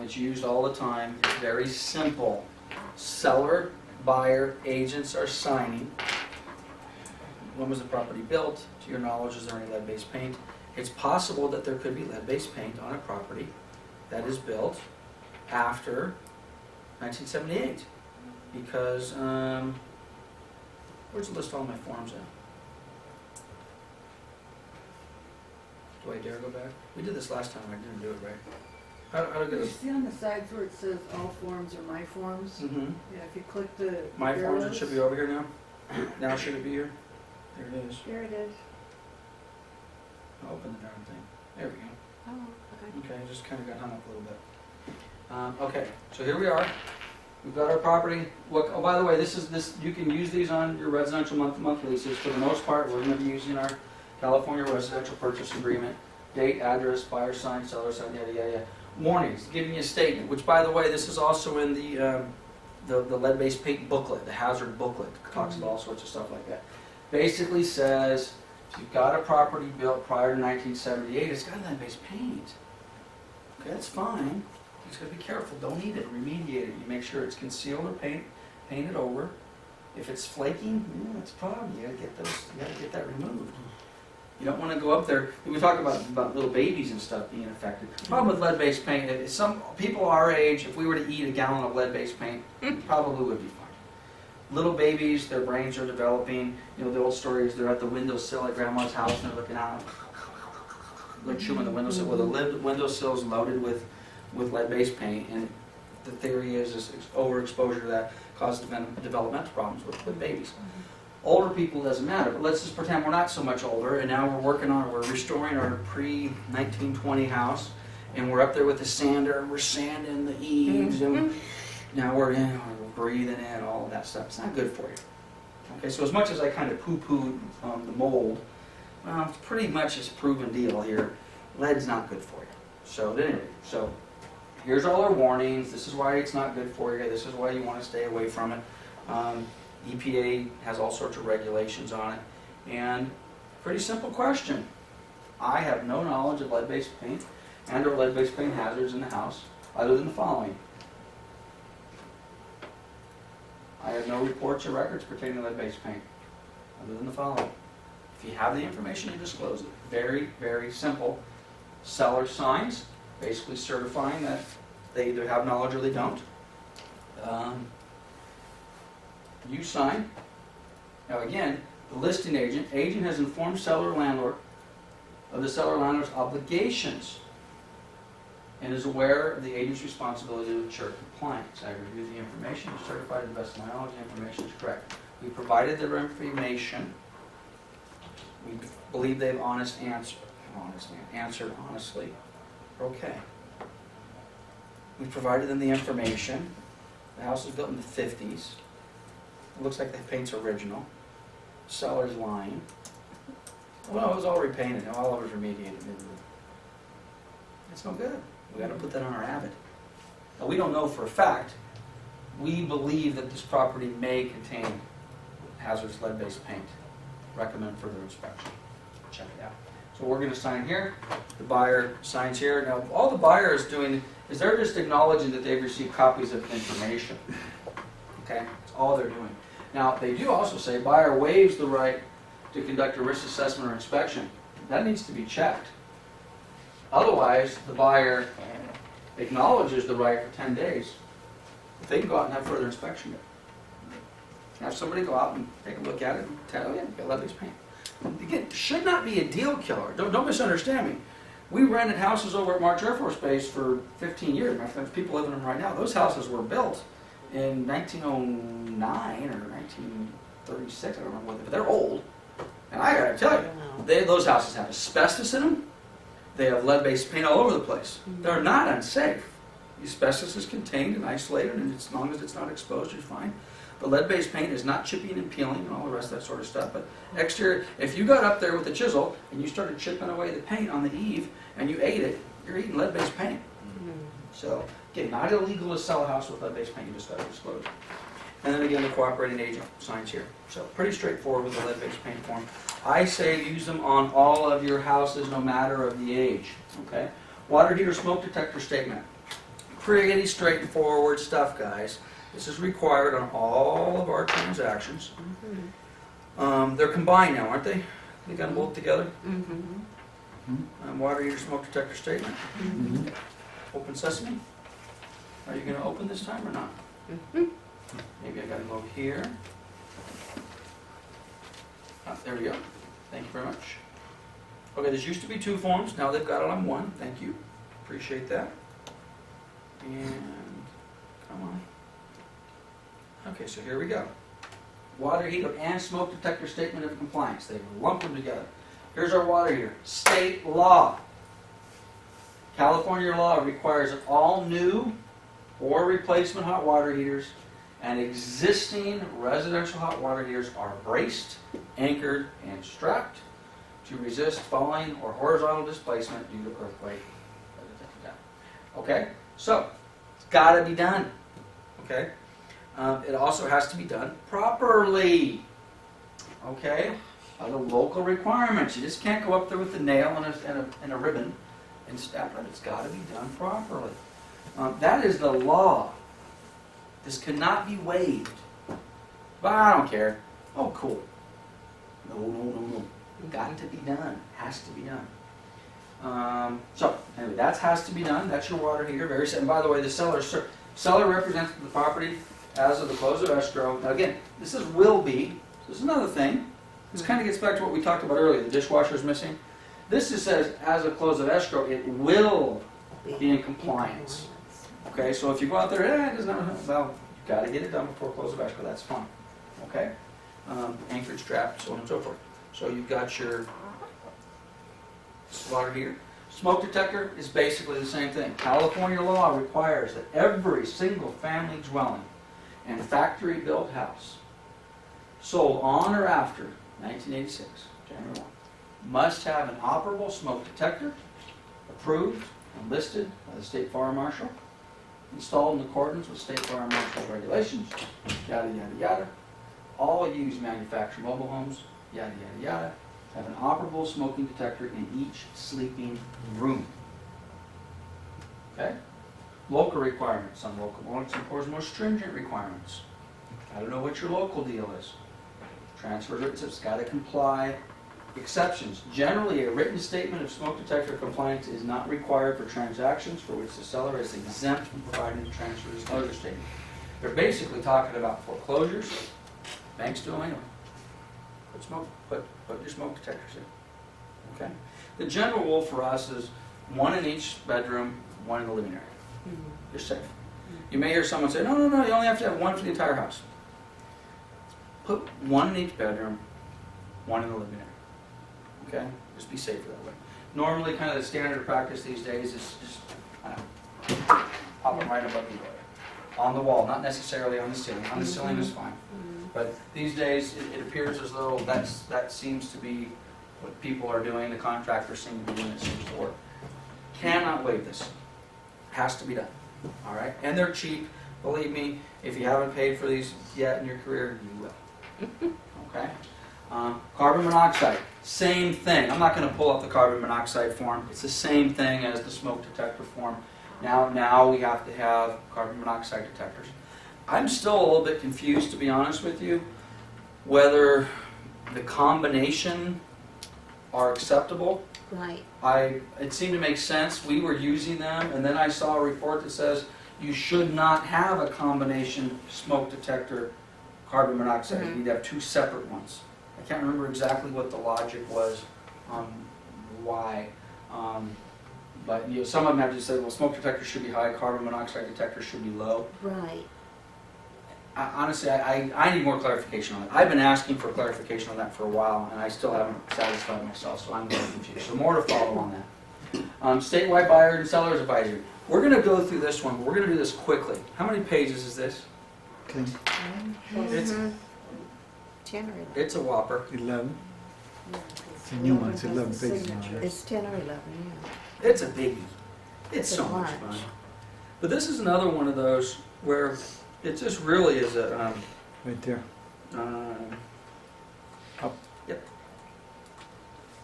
It's used all the time. It's very simple. Seller, buyer, agents are signing. When was the property built? To your knowledge, is there any lead-based paint? It's possible that there could be lead-based paint on a property that is built after 1978. Because, where's the list of all my forms at? Do I dare go back? We did this last time, I didn't do it right. How do I get You this? see on the sides where it says all forms are my forms? Mm-hmm. Yeah, if you click the My forms, it arrows. should be over here now? Now should it be here? There it is. Here it is. I'll open the darn thing. There we go. Oh, okay. Okay, I just kind of got hung up a little bit. Okay, so here we are. We've got our property. Look, oh, by the way, this. You can use these on your residential month leases. For the most part, we're going to be using our California Residential Purchase Agreement. Date, address, buyer sign, seller sign, yada, yada, yada. Warnings, giving you a statement, which by the way, this is also in the lead-based paint booklet, the hazard booklet, talks about all sorts of stuff like that. Basically says, if you've got a property built prior to 1978, it's got lead-based paint. Okay, that's fine. You just gotta be careful, don't eat it, remediate it. You make sure it's concealed or painted over. If it's flaking, that's a problem. You gotta get that removed. You don't want to go up there. We talk about little babies and stuff being affected. The problem with lead-based paint is some people our age, if we were to eat a gallon of lead-based paint, probably would be fine. Little babies, their brains are developing. You know, the old story is they're at the windowsill at grandma's house and they're looking out, like chewing the windowsill. Well, the windowsill is loaded with lead-based paint, and the theory is overexposure to that causes developmental problems with babies. Older people doesn't matter, but let's just pretend we're not so much older, and now we're restoring our pre-1920 house, and we're up there with the sander, and we're sanding the eaves, and now we're breathing in all of that stuff. It's not good for you. Okay, so as much as I kind of poo-pooed the mold, well, it's pretty much a proven deal here. Lead's not good for you. So anyway, here's all our warnings. This is why it's not good for you. This is why you want to stay away from it. EPA has all sorts of regulations on it. And pretty simple question. I have no knowledge of lead-based paint and or lead-based paint hazards in the house other than the following. I have no reports or records pertaining to lead-based paint other than the following. If you have the information, you disclose it. Very, very simple. Seller signs, basically certifying that they either have knowledge or they don't. You sign. Now again, the listing agent has informed seller or landlord of the seller or landlord's obligations and is aware of the agent's responsibility to ensure compliance. I reviewed the information, certified to the best of my knowledge the information is correct. We provided their information. We believe they've answered honestly. Okay. We provided them the information. The house was built in the 50s. It looks like the paint's original. Seller's lying. Well, it was all repainted. All of it was remediated. It's no good. We got to put that on our Avid. Now, we don't know for a fact. We believe that this property may contain hazardous lead-based paint. Recommend further inspection. Check it out. So we're going to sign here. The buyer signs here. Now, all the buyer is doing is they're just acknowledging that they've received copies of information. Okay? That's all they're doing. Now, they do also say buyer waives the right to conduct a risk assessment or inspection. That needs to be checked. Otherwise, the buyer acknowledges the right for 10 days. If they can go out and have further inspection. Have somebody go out and take a look at it and tell, oh yeah, you've got lead-based paint. Again, should not be a deal killer. Don't misunderstand me. We rented houses over at March Air Force Base for 15 years. My friends, people living in them right now. Those houses were built in 1909 or 1936. I don't remember what, but they're old. And I gotta tell you, those houses have asbestos in them. They have lead-based paint all over the place. They're not unsafe. The asbestos is contained and isolated, and as long as it's not exposed, you're fine. The lead-based paint is not chipping and peeling and all the rest of that sort of stuff. But exterior, if you got up there with a chisel and you started chipping away the paint on the eave and you ate it, you're eating lead-based paint. So, again, not illegal to sell a house with lead-based paint. You just got to disclose it. And then again, the cooperating agent signs here. So, pretty straightforward with the lead-based paint form. I say use them on all of your houses, no matter of the age. Okay. Water heater smoke detector statement. Pretty straightforward stuff, guys. This is required on all of our transactions. They're combined now, aren't they? They got them both together? Water heater smoke detector statement. Open sesame. Are you going to open this time or not? Maybe I got to go here. There we go. Thank you very much. Okay, there used to be 2 forms. Now they've got it on 1. Thank you. Appreciate that. And come on. Okay, so here we go. Water heater and smoke detector statement of compliance. They've lumped them together. Here's our water heater. State law. California law requires that all new or replacement hot water heaters and existing residential hot water heaters are braced, anchored, and strapped to resist falling or horizontal displacement due to earthquake. Okay? So, it's gotta be done. Okay? It also has to be done properly. Okay? The local requirements. You just can't go up there with a nail and a ribbon and stab it. It's gotta be done properly. That is the law. This cannot be waived. But I don't care. Oh, cool. No. Got to be done. Has to be done. So, anyway, that has to be done. That's your water heater. Very simple. And by the way, the seller represents the property as of the close of escrow. Now again, this is will be. This is another thing. This kind of gets back to what we talked about earlier. The dishwasher's missing. This just says as of close of escrow, it will be in compliance. Okay, so if you go out there, it doesn't have, well, you've got to get it done before close of escrow. That's fine. Okay, anchorage trap, so on and so forth. So you've got your water heater. Smoke detector is basically the same thing. California law requires that every single family dwelling and factory-built house sold on or after 1986, January 1, must have an operable smoke detector, approved and listed by the State Fire Marshal, installed in accordance with State Fire Marshal's regulations, yada, yada, yada. All used manufactured mobile homes, yada, yada, yada, have an operable smoking detector in each sleeping room. Okay? Local requirements. Some local ones enforce more stringent requirements. I don't know what your local deal is. Transfer it's got to comply. Exceptions. Generally, a written statement of smoke detector compliance is not required for transactions for which the seller is exempt from providing the transfer disclosure statement. They're basically talking about foreclosures. Banks do them anyway. Put your smoke detectors in. Okay? The general rule for us is one in each bedroom, one in the living area. You're safe. You may hear someone say, no, you only have to have one for the entire house. Put one in each bedroom, one in the living area. Okay? Just be safer that way. Normally, kind of the standard practice these days is just, pop them right above the door. On the wall, not necessarily on the ceiling. On the ceiling is fine. But these days, it appears as though that seems to be what people are doing. The contractors seem to be doing it, seems to work. Cannot waive this. Has to be done. All right? And they're cheap. Believe me, if you haven't paid for these yet in your career, you will. Okay? Carbon monoxide, same thing. I'm not going to pull up the carbon monoxide form. It's the same thing as the smoke detector form. Now we have to have carbon monoxide detectors. I'm still a little bit confused, to be honest with you, whether the combination are acceptable. Right. It seemed to make sense. We were using them, and then I saw a report that says you should not have a combination smoke detector carbon monoxide. You need to have two separate ones. I can't remember exactly what the logic was on why. But some of them have just said, well, smoke detectors should be high, carbon monoxide detectors should be low. Right. Honestly, I need more clarification on it. I've been asking for clarification on that for a while, and I still haven't satisfied myself, so I'm very confused. So more to follow on that. Statewide buyer and seller's advisory. We're going to go through this one, but we're going to do this quickly. How many pages is this? Okay, It's, 10 or 11. it's a whopper. 11. It's a new one, it's 11 pages now. It's 10 or 11, yeah. It's a biggie. It's so much fun. But this is another one of those where it just really is a... Right there. Up. Yep.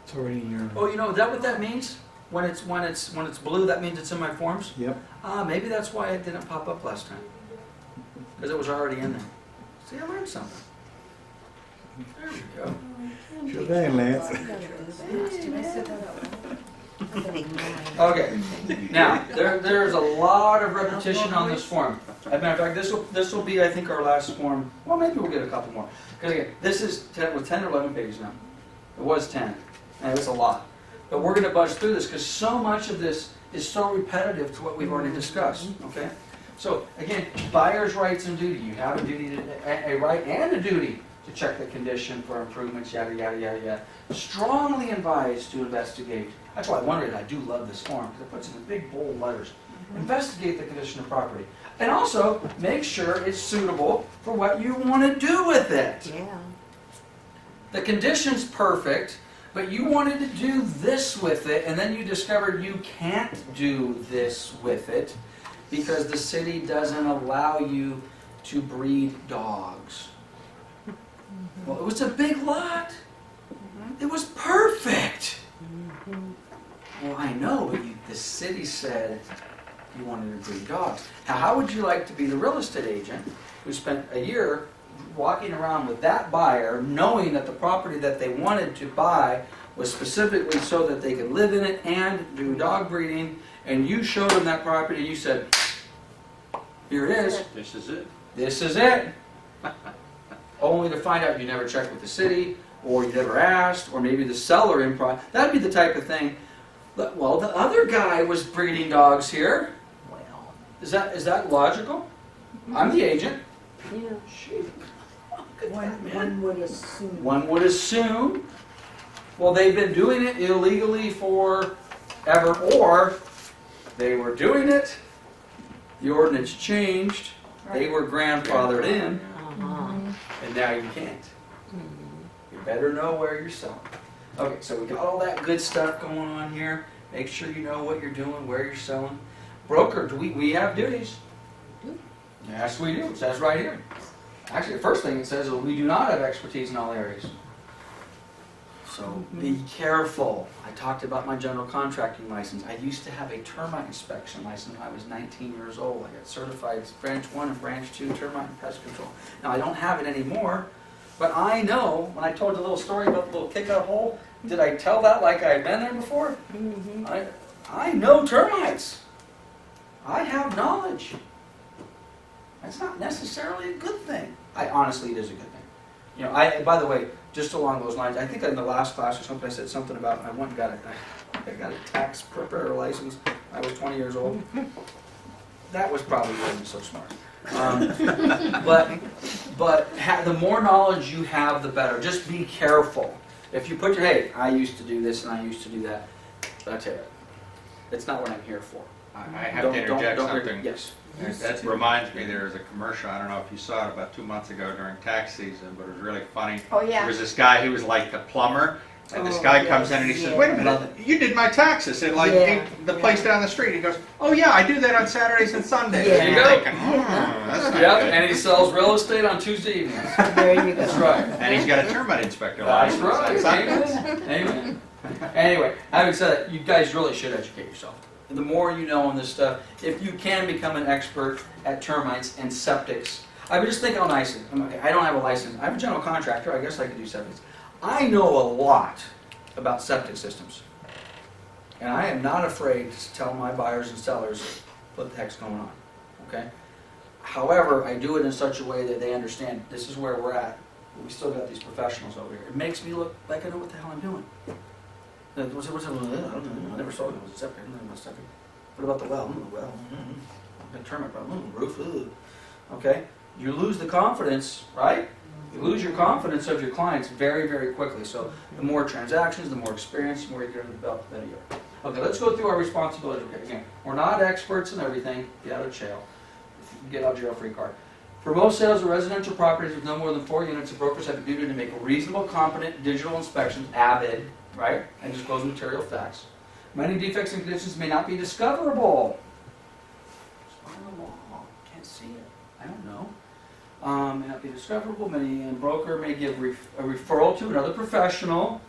It's already in your... Oh, you know, is that what that means? When it's blue, that means it's in my forms? Yep. Maybe that's why it didn't pop up last time. Because it was already in there. See, I learned something. There we go. Sure thing, Lance. Okay. Now, there's a lot of repetition on this form. As a matter of fact, this will be, I think, our last form. Well, maybe we'll get a couple more. Because again, this is 10 or 11 pages now. It was 10, and it's a lot. But we're going to buzz through this because so much of this is so repetitive to what we've already discussed. Okay. So again, buyer's rights and duty. You have a right and a duty to check the condition for improvements, yada, yada, yada, yada. Strongly advised to investigate. That's why I do love this form, because it puts in the big bold letters. Investigate the condition of property. And also, make sure it's suitable for what you want to do with it. Yeah. The condition's perfect, but you wanted to do this with it, and then you discovered you can't do this with it because the city doesn't allow you to breed dogs. Well, it was a big lot. It was perfect. Well, I know, but the city said you wanted to breed dogs. Now, how would you like to be the real estate agent who spent a year walking around with that buyer, knowing that the property that they wanted to buy was specifically so that they could live in it and do dog breeding, and you showed them that property and you said, here it is, This is it. this is it. Only to find out you never checked with the city, or you never asked, or maybe the seller improv. That'd be the type of thing. Well, the other guy was breeding dogs here. Well, Is that logical? I'm the agent. yeah. Shoot. One would assume. One would assume, well, they've been doing it illegally for ever, or they were doing it, the ordinance changed, they were grandfathered in, Uh-huh. and now you can't. You better know where you're selling. Okay, so we got all that good stuff going on here. Make sure you know what you're doing, where you're selling. Broker, we have duties? Yes, we do. It says right here. Actually, the first thing it says is we do not have expertise in all areas. So be careful. I talked about my general contracting license. I used to have a termite inspection license when I was 19 years old. I got certified branch 1 and branch 2 termite and pest control. Now I don't have it anymore, but I know, when I told you a little story about the little kick-out hole, did I tell that like I had been there before? I know termites. I have knowledge. That's not necessarily a good thing. Honestly, it is a good thing. You know, by the way, just along those lines, I think in the last class or something, I said something about I went and got a tax preparer license. I was 20 years old. That was probably wasn't so smart. The more knowledge you have, the better. Just be careful. If you put your, hey, I used to do this and I used to do that, that's it. That's not what I'm here for. I have to interject something. Yes. That reminds me, there was a commercial, I don't know if you saw it about 2 months ago during tax season, but it was really funny. Oh, There yeah. was this guy who was like the plumber, and this Oh, guy comes in and he says, yes, wait a yeah. minute, you did my taxes, and like Yeah, the place down the street. He goes, oh yeah, I do that on Saturdays and Sundays. Yeah. And There you're you go. thinking, oh, that's not Yep, good. and he sells real estate on Tuesday evenings. There you go. That's right. And he's got a termite inspector That's license on right. Sundays. Amen. Amen. Anyway, having said that, you guys really should educate yourself. The more you know on this stuff, if you can become an expert at termites and septics. I was just thinking how nice it is. I don't have a license. I'm a general contractor. I guess I could do septics. I know a lot about septic systems. And I am not afraid to tell my buyers and sellers what the heck's going on. Okay? However, I do it in such a way that they understand this is where we're at. But we still got these professionals over here. It makes me look like I know what the hell I'm doing. What's I don't know. I never saw it. It was a septic. I don't know about septic. What about the well? The well. The termite problem. Roof. Okay? You lose the confidence, right? You lose your confidence of your clients very, very quickly. So the more transactions, the more experience, the more you get in the belt, the better you are. Okay, let's go through our responsibilities. Okay, again, we're not experts in everything. Get out of jail. Get out of jail free card. For most sales of residential properties with no more than 4 units, the brokers have a duty to make reasonable, competent digital inspections, AVID, right, and disclose material facts. Many defects and conditions may not be discoverable. It's by the law. Can't see it. I don't know. May not be discoverable. Many broker may give a referral to another professional.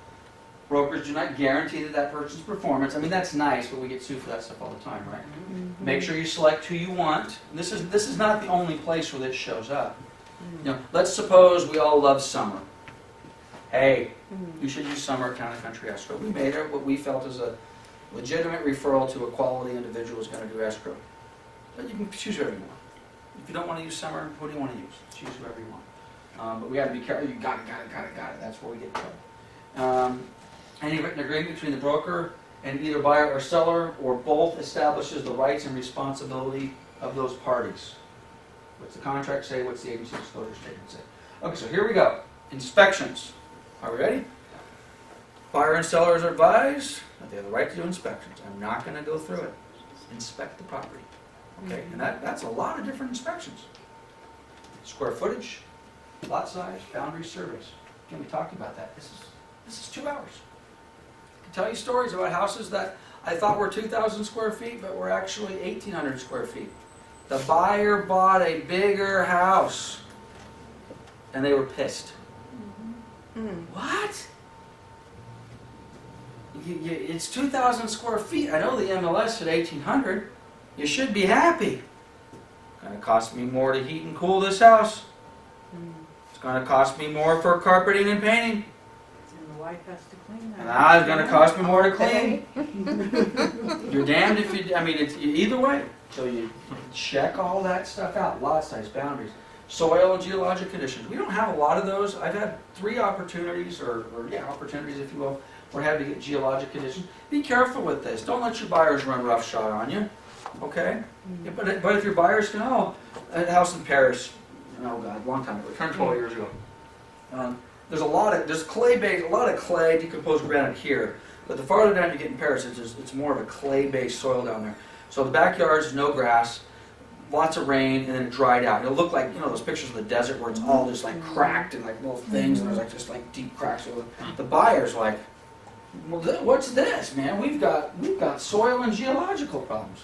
Brokers do not guarantee that person's performance. I mean, that's nice, but we get sued for that stuff all the time, right? Make sure you select who you want. This is not the only place where this shows up. You know, let's suppose we all love summer. Hey, you should use Summer Town and Country Escrow. We made it what we felt is a legitimate referral to a quality individual who's going to do escrow. But you can choose whoever you want. If you don't want to use Summer, who do you want to use? Choose whoever you want. But we got to be careful. You got it. That's where we get in trouble. Any written agreement between the broker and either buyer or seller or both establishes the rights and responsibility of those parties. What's the contract say? What's the agency disclosure statement say? Okay, so here we go. Inspections. Are we ready? Buyer and seller is advised that they have the right to do inspections. I'm not going to go through it. Inspect the property. Okay, and that's a lot of different inspections. Square footage, lot size, boundary surveys. Again, we talked about that. This is 2 hours. can tell you stories about houses that I thought were 2,000 square feet, but were actually 1,800 square feet. The buyer bought a bigger house, and they were pissed. What? It's 2,000 square feet. I know the MLS at 1,800. You should be happy. It's going to cost me more to heat and cool this house. It's going to cost me more for carpeting and painting. And the wife has to clean that. And now it's going to cost me more to clean. You're damned if you, I mean, it's either way. So you check all that stuff out, lot size, boundaries, soil and geologic conditions. We don't have a lot of those. I've had 3 opportunities, opportunities if you will, where I had to get geologic conditions. Be careful with this. Don't let your buyers run roughshod on you, okay? Yeah, but if your buyers can, a house in Paris, oh God, long time ago, 10, 12 years ago. There's a lot of clay, decomposed granite here. But the farther down you get in Paris, it's more of a clay-based soil down there. So the backyard is no grass, lots of rain, and then it dried out. It'll look like, those pictures of the desert where it's all just like cracked and like little things, and there's like just like deep cracks. So the buyer's like, well, what's this, man? We've got soil and geological problems.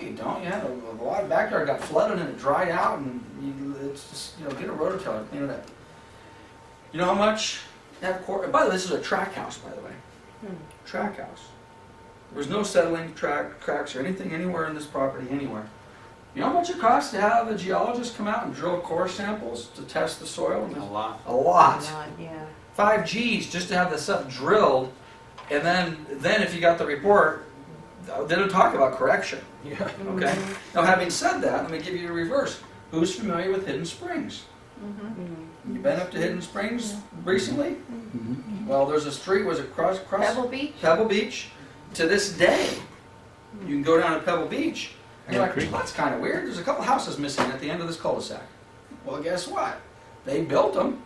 You don't. You had a lot of backyard got flooded and it dried out, and it's just, get a rototiller, clean it up. You know how much that by the way, this is a track house, by the way. Track house. There was no settling cracks or anything anywhere in this property, anywhere. You know how much it costs to have a geologist come out and drill core samples to test the soil? A lot. A lot. Yeah. 5 G's just to have the stuff drilled, and then if you got the report, they don't talk about correction. Yeah. Okay? Now, having said that, let me give you a reverse. Who's familiar with Hidden Springs? You been up to Hidden Springs recently? Well, there's a street, was it cross Pebble Beach? Pebble Beach? To this day, you can go down to Pebble Beach, and you're like, well, that's kind of weird. There's a couple houses missing at the end of this cul-de-sac. Well, guess what? They built them,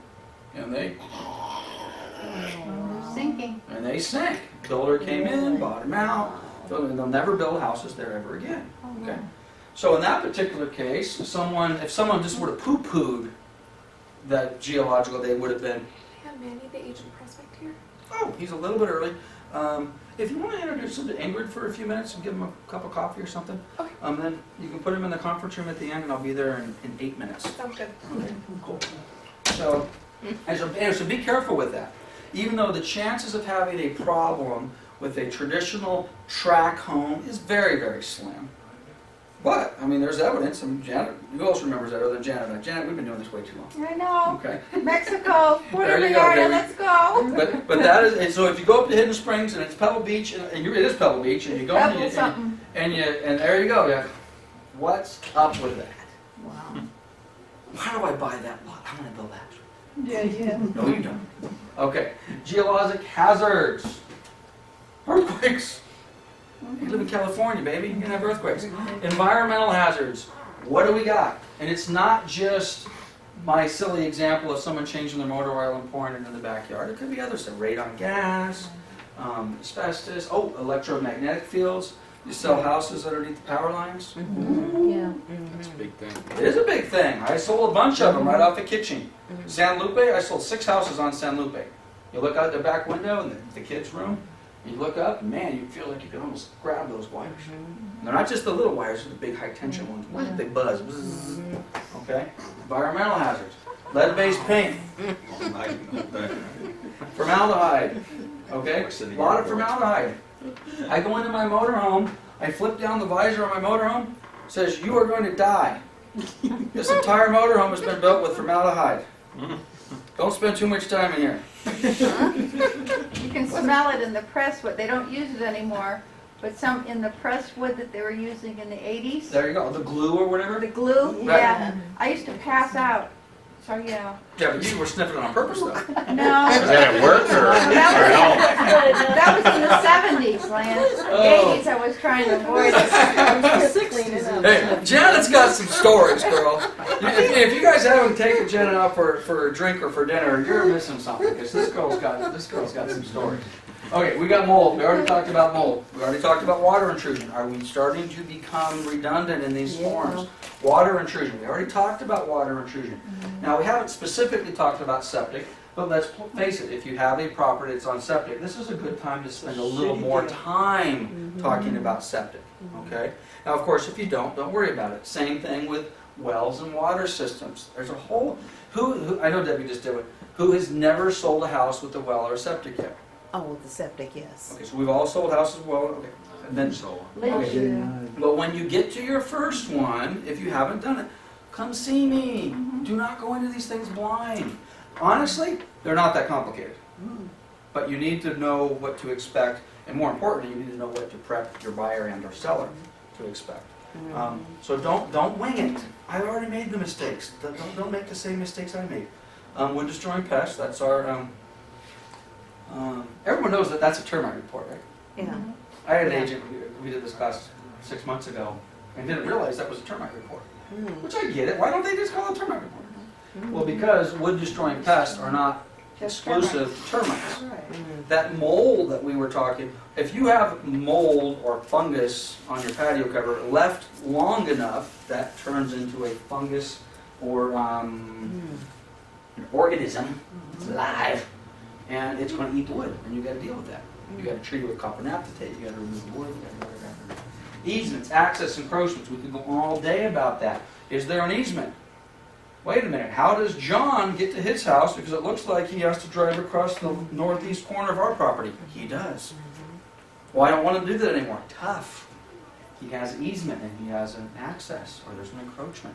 and they Sinking. sank. Builder came in, bought them out. They'll never build houses there ever again. Okay. So in that particular case, if someone just would have poo-pooed that geological, they would have been. I have Manny, the agent prospect here. Oh, he's a little bit early. If you want to introduce him to Ingrid for a few minutes and give him a cup of coffee or something, Okay. then you can put him in the conference room at the end, and I'll be there in 8 minutes. Sounds good. Okay, cool. So be careful with that. Even though the chances of having a problem with a traditional track home is very, very slim. But, I mean, there's evidence. Janet, who else remembers that other than Janet? Janet, we've been doing this way too long. I know. Okay. Mexico, put There in the you go, yard and baby. let's go. But that is, and so if you go up to Hidden Springs and it's Pebble Beach, and it is Pebble Beach, and you go Pebble and something. and there you go. Yeah. What's up with that? Wow. Why do I buy that lot? I want to build that. Yeah. No, you don't. Okay. Geologic hazards. Earthquakes. You live in California, baby. You're going to have earthquakes. Environmental hazards. What do we got? And it's not just my silly example of someone changing their motor oil and pouring it in the backyard. It could be other stuff. Radon gas, asbestos, electromagnetic fields. You sell houses underneath the power lines. Yeah. That's a big thing. It is a big thing. I sold a bunch of them right off the kitchen. San Lupe, I sold 6 houses on San Lupe. You look out the back window in the kids' room, you look up, and man, you feel like you can almost grab those wires. And they're not just the little wires, they're the big high-tension ones. They buzz. Bzzz. Okay? Environmental hazards. Lead-based paint. Formaldehyde. Okay? A lot of formaldehyde. I go into my motorhome, I flip down the visor on my motorhome, it says, you are going to die. This entire motorhome has been built with formaldehyde. Don't spend too much time in here. You can smell it in the press wood. They don't use it anymore, but some in the press wood that they were using in the 80s. There you go, the glue or whatever. The glue, Right. yeah. I used to pass out. So yeah. Yeah, but you were sniffing it on purpose though. No. Was that at work or That was in the 70s, Lance. Oh. 80s I was trying to avoid it. Hey, Janet's got some stories, girl. If you guys haven't taken Janet out for a drink or for dinner, you're missing something because this girl's got some stories. Okay, we got mold. We already talked about mold. We already talked about water intrusion. Are we starting to become redundant in these Yeah. forms? Water intrusion. We already talked about water intrusion. Now, we haven't specifically talked about septic, but let's face it, if you have a property that's on septic, this is a good time to spend a little more time talking about septic, okay? Now, of course, if you don't worry about it. Same thing with wells and water systems. There's a whole, who I know Debbie just did it, who has never sold a house with a well or a septic yet? Oh, with the septic, yes. Okay, so we've all sold houses with well, okay. And then, So, okay. But when you get to your first one, if you haven't done it, come see me. Do not go into these things blind. Honestly, they're not that complicated. But you need to know what to expect, and more importantly, you need to know what to prep your buyer and or seller to expect. So don't wing it. I've already made the mistakes. Don't make the same mistakes I made. Wood destroying pests, that's our, everyone knows that that's a termite report, right? Yeah. I had an agent, we did this class 6 months ago, and didn't realize that was a termite report. Which I get it, why don't they just call it a termite report? Well, because wood destroying pests are not Just exclusive to termites. Right. That mold that we were talking, if you have mold or fungus on your patio cover left long enough, that turns into a fungus or an organism. It's alive, and it's going to eat the wood, and you got to deal with that. You got to treat it with copper naphthalate. You got to remove the wood. You got to do whatever. Easements, access encroachments. We could go all day about that. Is there an easement? Wait a minute. How does John get to his house? Because it looks like he has to drive across the northeast corner of our property. He does. Well, I don't want to do that anymore. Tough. He has easement and he has an access, or there's an encroachment,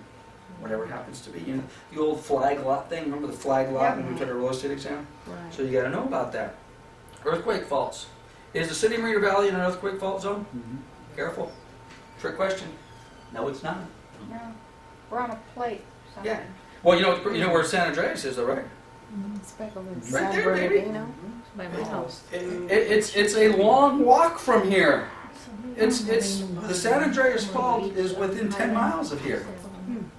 whatever it happens to be. You know, the old flag lot thing. Remember the flag lot when we took a real estate exam? Right. So you got to know about that. Earthquake faults. Is the city of Marina Valley in an earthquake fault zone? Careful. Trick question. No, it's not. No, we're on a plate. Yeah. Well, you know where San Andreas is, though, right? Right San there, baby. Bernardino. By my house. It's a long walk from here. It's the San Andreas Fault is within 10 miles of here.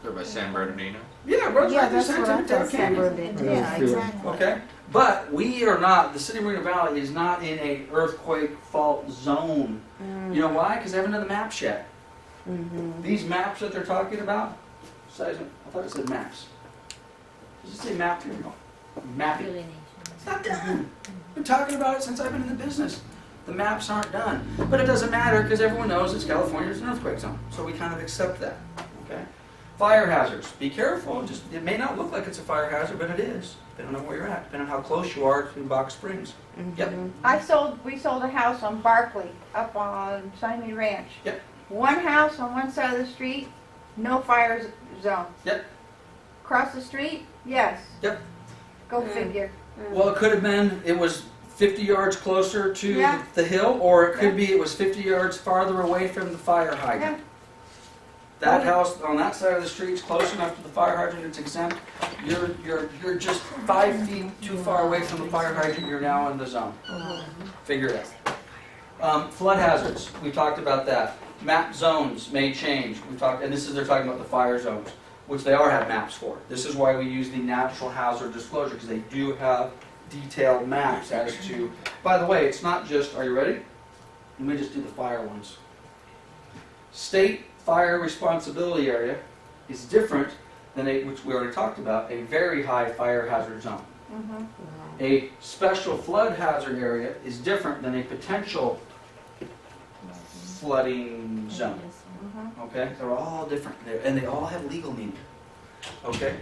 they're by San Bernardino. Yeah, it runs Yeah, right through that's San what I Mateo thought, San Canyon. Bernardino. Yeah, exactly. Okay, but we are not. The city of Marina Valley is not in a earthquake fault zone. You know why? Because they haven't done the maps yet. These maps that they're talking about, I thought it said maps. Does it say map? Here we go. Mapping. It's not done. I've been talking about it since I've been in the business. The maps aren't done. But it doesn't matter because everyone knows it's California, it's an earthquake zone. So we kind of accept that. Okay? Fire hazards. Be careful. It may not look like it's a fire hazard, but it is. Depending on where you're at, depending on how close you are to Box Springs. Yep. We sold a house on Barkley, up on Simon Ranch. Yep. One house on one side of the street, no fire zone. Yep. Across the street, yes. Yep. Go figure. Well, it could have been, it was 50 yards closer to Yeah. the hill, or it could be it was 50 yards farther away from the fire hydrant. Yeah. That house on that side of the street is close enough to the fire hydrant, it's exempt. You're just 5 feet too far away from the fire hydrant, you're now in the zone. Figure it out. Flood hazards, we talked about that. Map zones may change. We talked, and they're talking about the fire zones, which they have maps for. This is why we use the natural hazard disclosure, because they do have detailed maps as to, by the way, it's not just, are you ready? Let me just do the fire ones. State fire responsibility area is different than which we already talked about, a very high fire hazard zone. A special flood hazard area is different than a potential flooding zone. Okay, they're all different, and they all have legal meaning. Okay,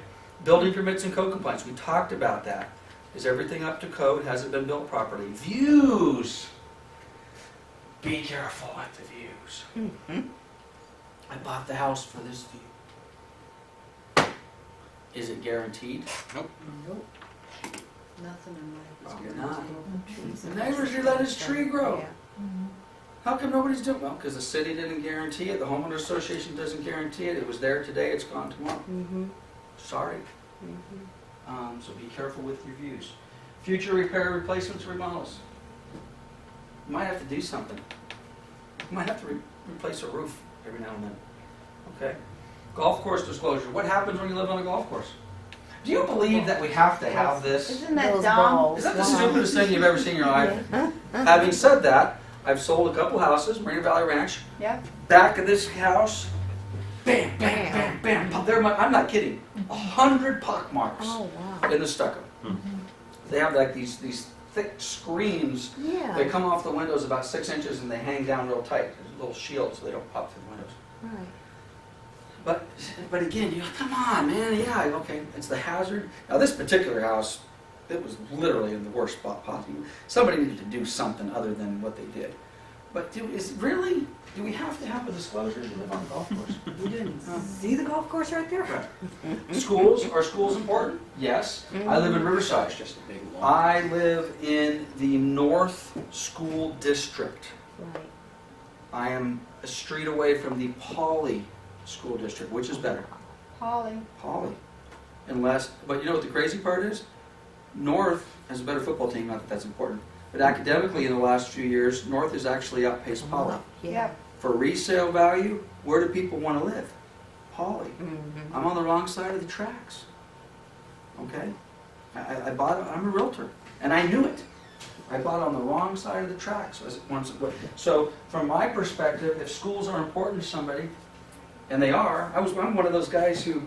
building permits and code compliance. We talked about that. Is everything up to code? Has it been built properly? Views. Be careful with the views. I bought the house for this view. Is it guaranteed? Nope. Nope. Nothing in life is Probably guaranteed. not. The neighbor should let his tree grow. How come nobody's doing well? Because the city didn't guarantee it, the homeowner association doesn't guarantee it. It was there today, it's gone tomorrow. Sorry. So be careful with your views. Future repair, replacements, remodels. You might have to do something. You might have to replace a roof every now and then. Okay? Golf course disclosure. What happens when you live on a golf course? Do you believe that we have to have this? Isn't that Those dumb? balls. Is that the Wow. stupidest thing you've ever seen in your life? Having said that, I've sold a couple houses, Marina Valley Ranch. Yep. Back of this house, bam, bam, bam, bam. I'm not kidding. 100 pock marks Oh, wow. in the stucco. They have like these thick screens. They Yeah, come off the windows about 6 inches and they hang down real tight. There's little shields so they don't pop through the windows. right. But again, you come on, man. Yeah, okay. It's the hazard. Now this particular house, it was literally in the worst spot possible. Somebody needed to do something other than what they did. But do we have to have a disclosure to live on a golf course? You didn't see the golf course right there? Are schools important? Yes. I live in Riverside. It's just a big long. I live in the North School District. Right. I am a street away from the Pauley School District, which is better. Holly. Pauley. But you know what the crazy part is? North has a better football team, not that that's important. But academically in the last few years, North has actually outpaced Pauley. Yeah. Yep. For resale value, where do people want to live? Pauley. Mhm. I'm on the wrong side of the tracks. Okay? I bought it, I'm a realtor, and I knew it. I bought on the wrong side of the tracks. So from my perspective, if schools are important to somebody, and they are, I'm one of those guys who,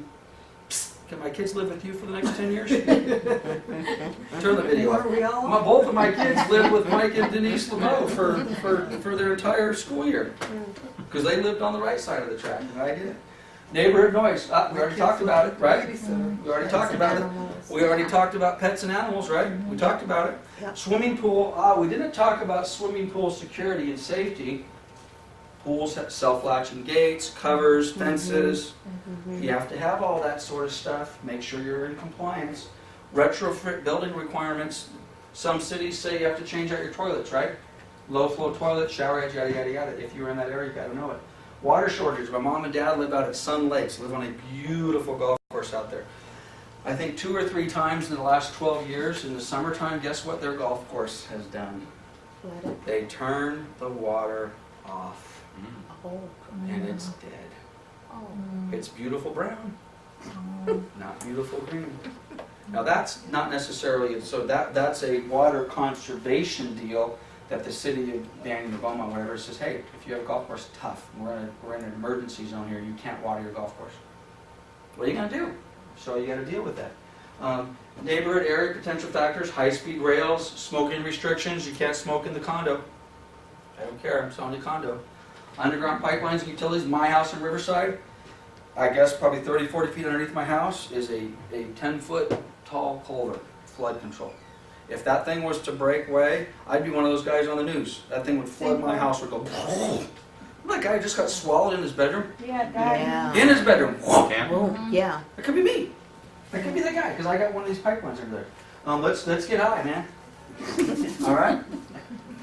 "Psst, can my kids live with you for the next 10 years? Turn the video off. Are we all? Both of my kids live with Mike and Denise LeBeau for their entire school year. Because they lived on the right side of the track, and I didn't. Neighborhood noise, we already talked about it, right? We already talked about it. We already talked about pets and animals, right? We talked about it. Yep. Swimming pool, we didn't talk about swimming pool security and safety. Pools have self-latching gates, covers, fences. You have to have all that sort of stuff. Make sure you're in compliance. Retrofit building requirements. Some cities say you have to change out your toilets, right? Low flow toilets, shower heads, yada, yada, yada. If you're in that area, you gotta know it. Water shortage. My mom and dad live out at Sun Lakes, live on a beautiful golf course out there. I think 2 or 3 times in the last 12 years, in the summertime, guess what their golf course has done? Let it They turn the water off, go. and it's dead. Oh. It's beautiful brown, not beautiful green. Now that's not necessarily, so that's a water conservation deal that the city of Banning or Beaumont, whatever, says, hey, if you have a golf course, tough, we're in an emergency zone here, you can't water your golf course. What are you gonna do? So you gotta deal with that. Neighborhood area potential factors, high-speed rails, smoking restrictions, you can't smoke in the condo. I don't care, I'm selling you condo. Underground pipelines and utilities, my house in Riverside, I guess probably 30, 40 feet underneath my house is a 10-foot tall culvert, flood control. If that thing was to break away, I'd be one of those guys on the news. That thing would flood my house, would go, that guy just got swallowed in his bedroom. Yeah, died. Yeah. In his bedroom. Oh, yeah. That could be me. That could be that guy, because I got one of these pipelines over there. Let's get high, man. All right?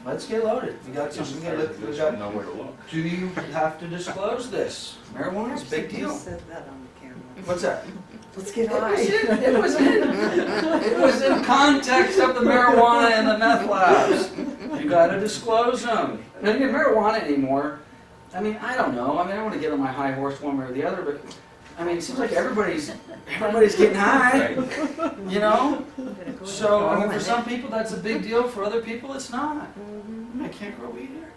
Let's get loaded. We got something. We got. Nowhere to look. Do you have to disclose this? Marijuana is a big deal. Just said that on the camera. What's that? Let's get It was in context of the marijuana and the meth labs. You got to disclose them. And again, marijuana anymore. I mean, I don't know. I mean, I don't want to get on my high horse one way or the other, but I mean, it seems like everybody's getting high. You know. So I mean, for some people that's a big deal. For other people, it's not. I can't grow weed here.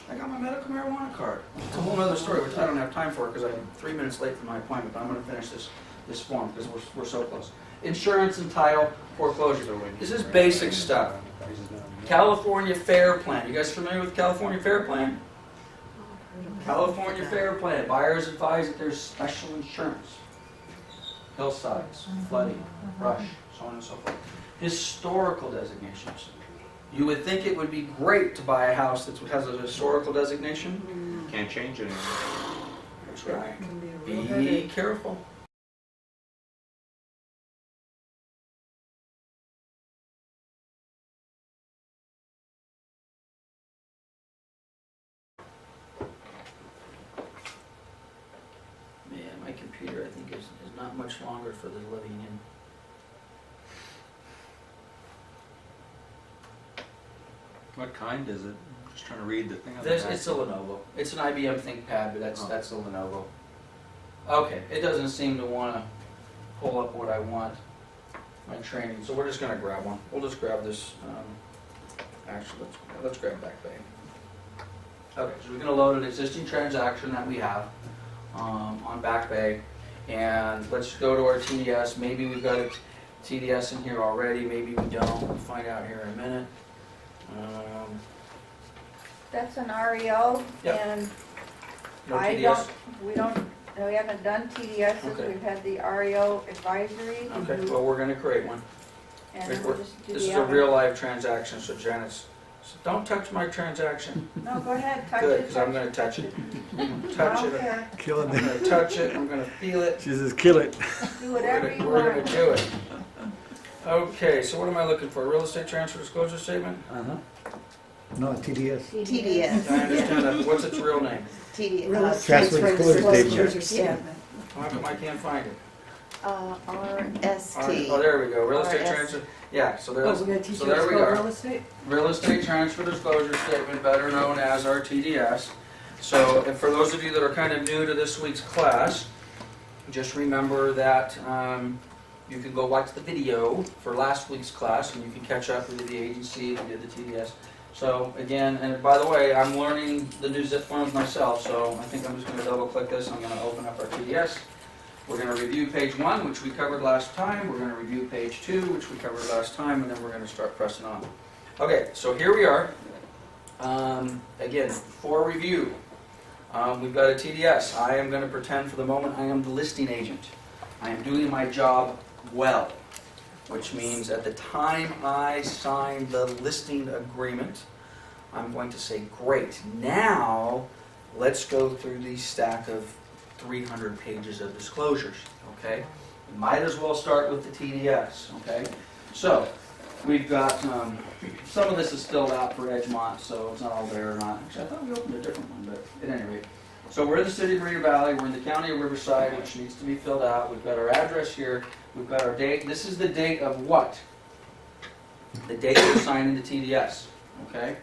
I got my medical marijuana card. It's a whole other story, which I don't have time for because I'm 3 minutes late for my appointment. But I'm going to finish this form because we're so close. Insurance and title foreclosure. This is basic stuff. California Fair Plan. You guys familiar with California Fair Plan? California Fair Plan. Buyers advise that there's special insurance. Hillsides, flooding, brush, so on and so forth. Historical designations. You would think it would be great to buy a house that has a historical designation. Can't change it anymore. That's right. Can be a real Be headache. careful. Man, my computer, I think, is not much longer for the living in. What kind is it? Just trying to read the thing on the This, back. it's a Lenovo. It's an IBM ThinkPad, but that's a Lenovo. Okay, it doesn't seem to want to pull up what I want. my training, so we're just gonna grab one. We'll just grab this, actually, let's grab Back Bay. Okay, so we're gonna load an existing transaction that we have, on Back Bay, and let's go to our TDS. Maybe we've got a TDS in here already, maybe we don't, we'll find out here in a minute. That's an REO, Yep. and No I TDS? we haven't done TDSs, Okay. we've had the REO advisory. Okay, well, we're gonna create one. And then we'll just do This the is a other. real life transaction, so Janet's, so don't touch my transaction. No, go ahead, touch it. Good, because I'm gonna touch it. Touch it, Okay, Killing I'm it. gonna touch it, I'm gonna feel it. She says, kill it. do whatever you We're gonna want. do it. Okay, so what am I looking for? Real estate transfer disclosure statement? Uh-huh. No, TDS. TDS. I understand that, but what's its real name? TDS. Real estate Transfer disclosure disclosure statement. statement. How come I can't find it? RST. Oh, there we go, real estate RS. transfer, yeah, so Oh, there's, we're gonna teach so you how there to we spell are. real estate? Real estate transfer disclosure statement, better known as our TDS. So, and for those of you that are kind of new to this week's class, just remember that you can go watch the video for last week's class, and you can catch up with the agency that did the TDS. So again, and by the way, I'm learning the new zip forms myself, so I think I'm just going to double click this. I'm going to open up our TDS. We're going to review page 1, which we covered last time. We're going to review page 2, which we covered last time, and then we're going to start pressing on. Okay, so here we are. Again, for review, we've got a TDS. I am going to pretend for the moment I am the listing agent. I am doing my job well, which means at the time I sign the listing agreement, I'm going to say, great, now let's go through the stack of 300 pages of disclosures, okay? You might as well start with the TDS, okay? So, we've got, some of this is filled out for Edgemont, so it's not all there or not. Actually, I thought we opened a different one, but at any rate. So we're in the city of Marina Valley, we're in the county of Riverside, which needs to be filled out. We've got our address here, we've got our date. This is the date of what? The date we're signing the TDS, okay?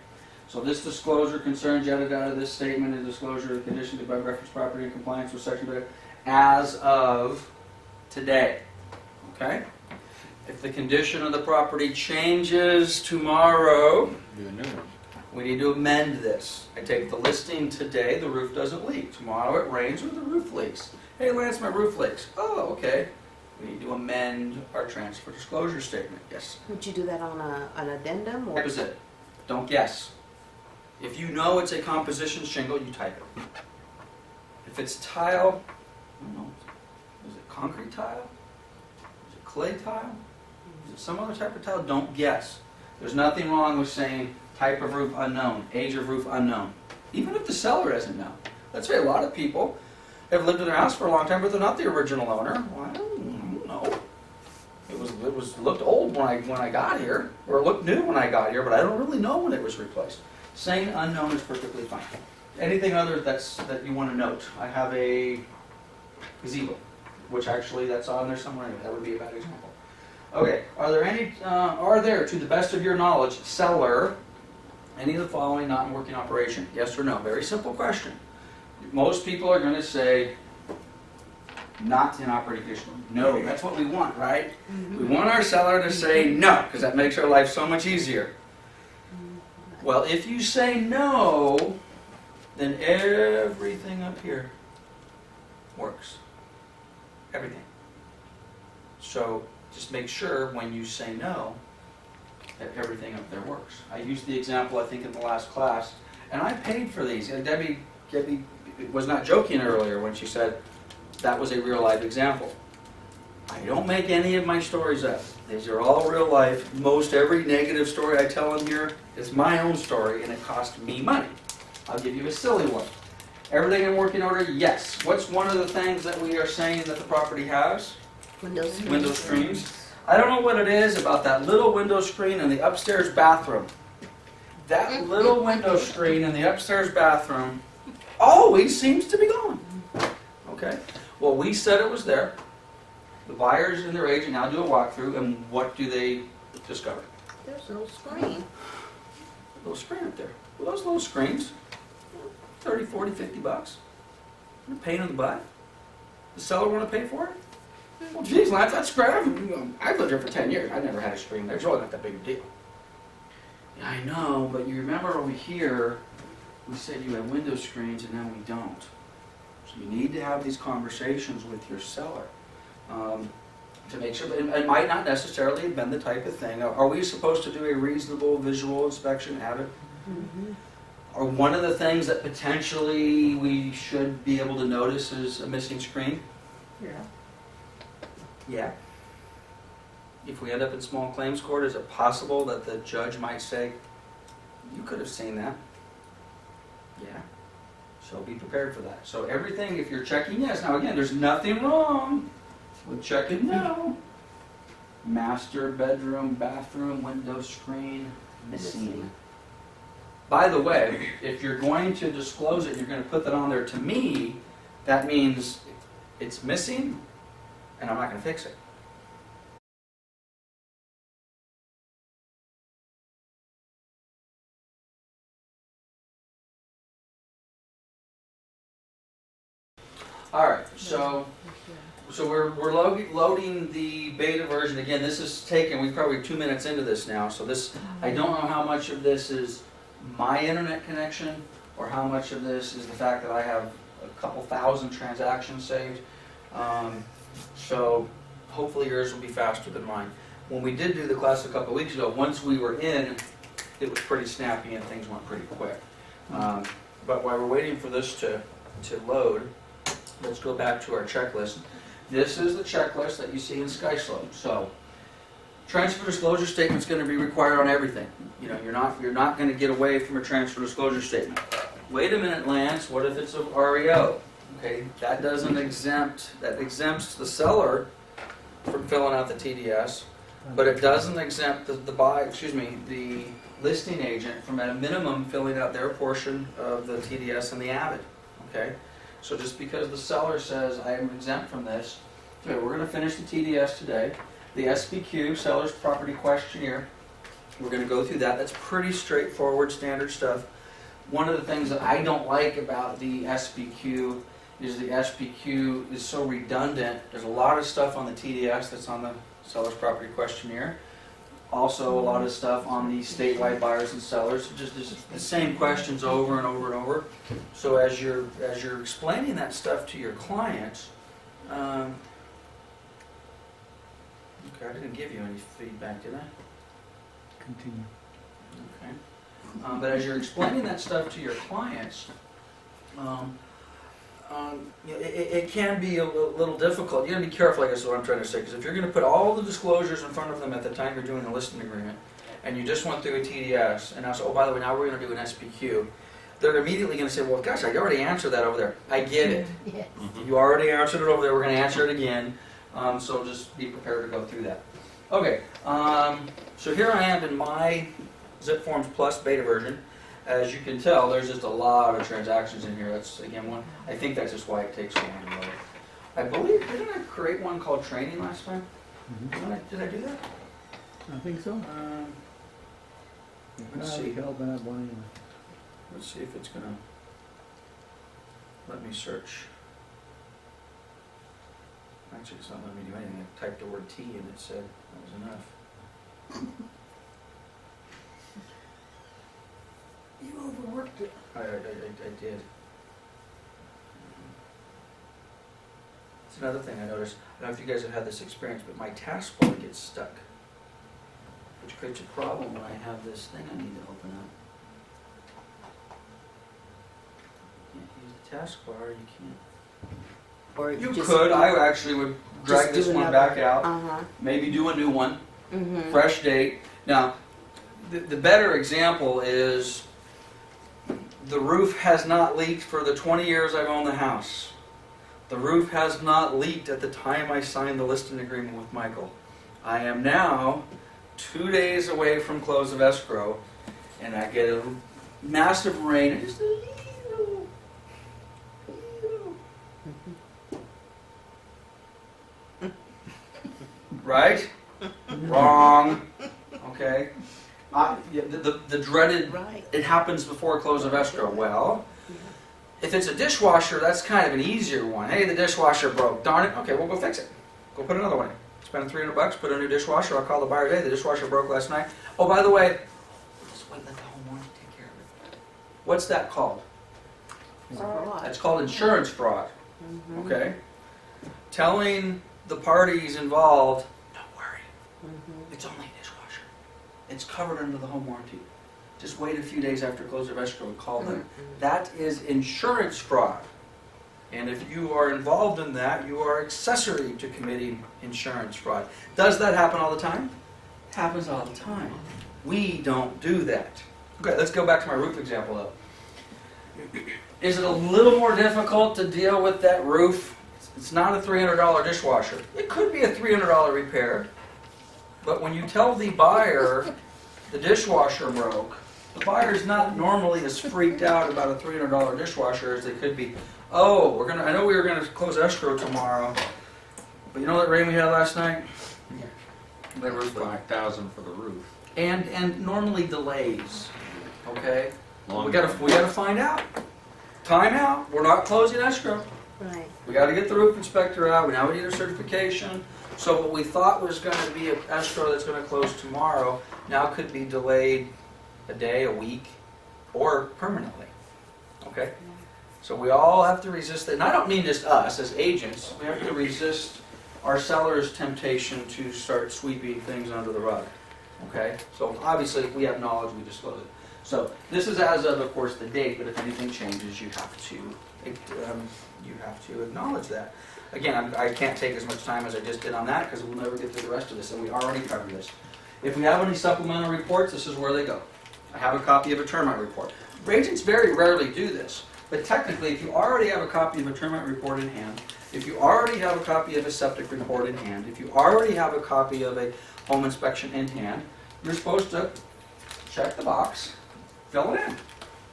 So this disclosure concerns yada yada, this statement and disclosure of conditions of reference property in compliance with section as of today, okay? If the condition of the property changes tomorrow, Do a new one. we need to amend this. I take the listing today, the roof doesn't leak. Tomorrow it rains or the roof leaks. Hey Lance, my roof leaks. Oh, okay. We need to amend our transfer disclosure statement. Yes. Would you do that on an addendum or? That was it. Don't guess. If you know it's a composition shingle, you type it. If it's tile, I don't know, is it concrete tile? Is it clay tile? Is it some other type of tile? Don't guess. There's nothing wrong with saying type of roof unknown, age of roof unknown. Even if the seller isn't known. Let's say a lot of people have lived in their house for a long time, but they're not the original owner. Well, I don't know. It looked old when I got here, or it looked new when I got here, but I don't really know when it was replaced. Saying unknown is perfectly fine. Anything other that you want to note? I have a gazebo, which actually that's on there somewhere. That would be a bad example. Okay, are there, to the best of your knowledge, seller, any of the following not in working operation? Yes or no? Very simple question. Most people are going to say, not in operating condition. No, that's what we want, right? We want our seller to say no, because that makes our life so much easier. Well, if you say no, then everything up here works. Everything. So just make sure when you say no, that everything up there works. I used the example, I think, in the last class, and I paid for these. And Debbie was not joking earlier when she said that was a real life example. I don't make any of my stories up. These are all real life. Most every negative story I tell in here is my own story, and it cost me money. I'll give you a silly one. Everything in working order? Yes. What's one of the things that we are saying that the property has? Window screens. Window screens. I don't know what it is about that little window screen in the upstairs bathroom. That little window screen in the upstairs bathroom always seems to be gone. Okay? Well, we said it was there. The buyers and their agent now do a walkthrough, and what do they discover? There's no screen. A little screen up there. Well, those little screens, 30, 40, 50 bucks. A pain in the butt. The seller want to pay for it? Well, geez, Lance, that's great. I've lived here for 10 years. I've never had a screen there. It's really not that big a deal. Yeah, I know, but you remember over here, we said you had window screens and now we don't. So you need to have these conversations with your seller to make sure, it might not necessarily have been the type of thing. Are we supposed to do a reasonable visual inspection at it? Or one of the things that potentially we should be able to notice is a missing screen? Yeah. Yeah. If we end up in small claims court, is it possible that the judge might say, you could have seen that? Yeah. So be prepared for that. So everything, if you're checking yes, now again, there's nothing wrong with checking no. Master bedroom, bathroom, window screen, missing. By the way, if you're going to disclose it, you're going to put that on there, to me, that means it's missing and I'm not going to fix it. All right, so we're loading the beta version. Again, this is taken, we're probably 2 minutes into this now, so this, I don't know how much of this is my internet connection or how much of this is the fact that I have a couple thousand transactions saved. So hopefully yours will be faster than mine. When we did do the class a couple weeks ago, once we were in, it was pretty snappy and things went pretty quick. But while we're waiting for this to load, let's go back to our checklist. This is the checklist that you see in SkySlope. So, transfer disclosure statement is going to be required on everything. You know, you're not going to get away from a transfer disclosure statement. Wait a minute, Lance. What if it's a REO? Okay, that exempts the seller from filling out the TDS, but it doesn't exempt the listing agent from at a minimum filling out their portion of the TDS and the Avid. Okay. So just because the seller says, I am exempt from this, okay, we're going to finish the TDS today. The SPQ, Seller's Property Questionnaire, we're going to go through that. That's pretty straightforward, standard stuff. One of the things that I don't like about the SPQ is the SPQ is so redundant. There's a lot of stuff on the TDS that's on the Seller's Property Questionnaire. Also a lot of stuff on the statewide buyers and sellers, just the same questions over and over and over. So as you're explaining that stuff to your clients, okay, I didn't give you any feedback, did I? Continue. Okay. But as you're explaining that stuff to your clients, it can be a little difficult. You gotta be careful, I guess is what I'm trying to say, because if you're gonna put all the disclosures in front of them at the time you're doing the listing agreement, and you just went through a TDS, and now say, oh, by the way, now we're gonna do an SPQ, they're immediately gonna say, well, gosh, I already answered that over there. I get it. Yes. You already answered it over there, we're gonna answer it again, so just be prepared to go through that. Okay, so here I am in my Zip Forms Plus beta version. As you can tell, there's just a lot of transactions in here. That's, again, one. I think that's just why it takes so long to load. I believe, didn't I create one called training last time? Did I do that? I think so. Let's I'll see. help out one anyway. Let's see if it's gonna let me search. Actually, it's not letting me do anything. I typed the word T and it said that was enough. You overworked it. I did. It's another thing I noticed. I don't know if you guys have had this experience, but my taskbar gets stuck, which creates a problem when I have this thing I need to open up. You can't use the taskbar. You can't. Or You just- could. I actually would drag just this do one another- back out. Uh-huh. Maybe do a new one. Mm-hmm. Fresh date. Now, the better example is the roof has not leaked for the 20 years I've owned the house. The roof has not leaked at the time I signed the listing agreement with Michael. I am now 2 days away from close of escrow, and I get a massive rain, and just a little. Right? Wrong. Okay. The dreaded, Right. it happens before close of escrow. Well, if it's a dishwasher, that's kind of an easier one. Hey, the dishwasher broke. Darn it. Okay, we'll go fix it. Go put another one in. Spend $300, put in a new dishwasher. I'll call the buyer today. The dishwasher broke last night. Oh, by the way, just wait, let the home warranty take care of it. What's that called? Fraud. That's called insurance fraud. Mhm. Okay? Telling the parties involved, don't worry, Mhm. it's only a dishwasher. It's covered under the home warranty. Just wait a few days after close of escrow and call them. That is insurance fraud. And if you are involved in that, you are accessory to committing insurance fraud. Does that happen all the time? Happens all the time. We don't do that. Okay, let's go back to my roof example though. Is it a little more difficult to deal with that roof? It's not a $300 dishwasher. It could be a $300 repair. But when you tell the buyer the dishwasher broke, the buyer's not normally as freaked out about a $300 dishwasher as they could be. Oh, I know we were gonna close escrow tomorrow, but you know that rain we had last night? The roof broke. $5,000 for the roof. And normally delays, okay? Long We gotta find out. Time out, we're not closing escrow. Right. We gotta get the roof inspector out, now we need a certification. So what we thought was gonna be an escrow that's gonna close tomorrow, now could be delayed a day, a week, or permanently, okay? So we all have to resist that, and I don't mean just us as agents, we have to resist our seller's temptation to start sweeping things under the rug, okay? So obviously, if we have knowledge, we disclose it. So this is as of course, the date, but if anything changes, you have to acknowledge that. Again, I can't take as much time as I just did on that, because we'll never get through the rest of this, and we already covered this. If we have any supplemental reports, this is where they go. I have a copy of a termite report. Agents very rarely do this. But technically, if you already have a copy of a termite report in hand, if you already have a copy of a septic report in hand, if you already have a copy of a home inspection in hand, you're supposed to check the box, fill it in.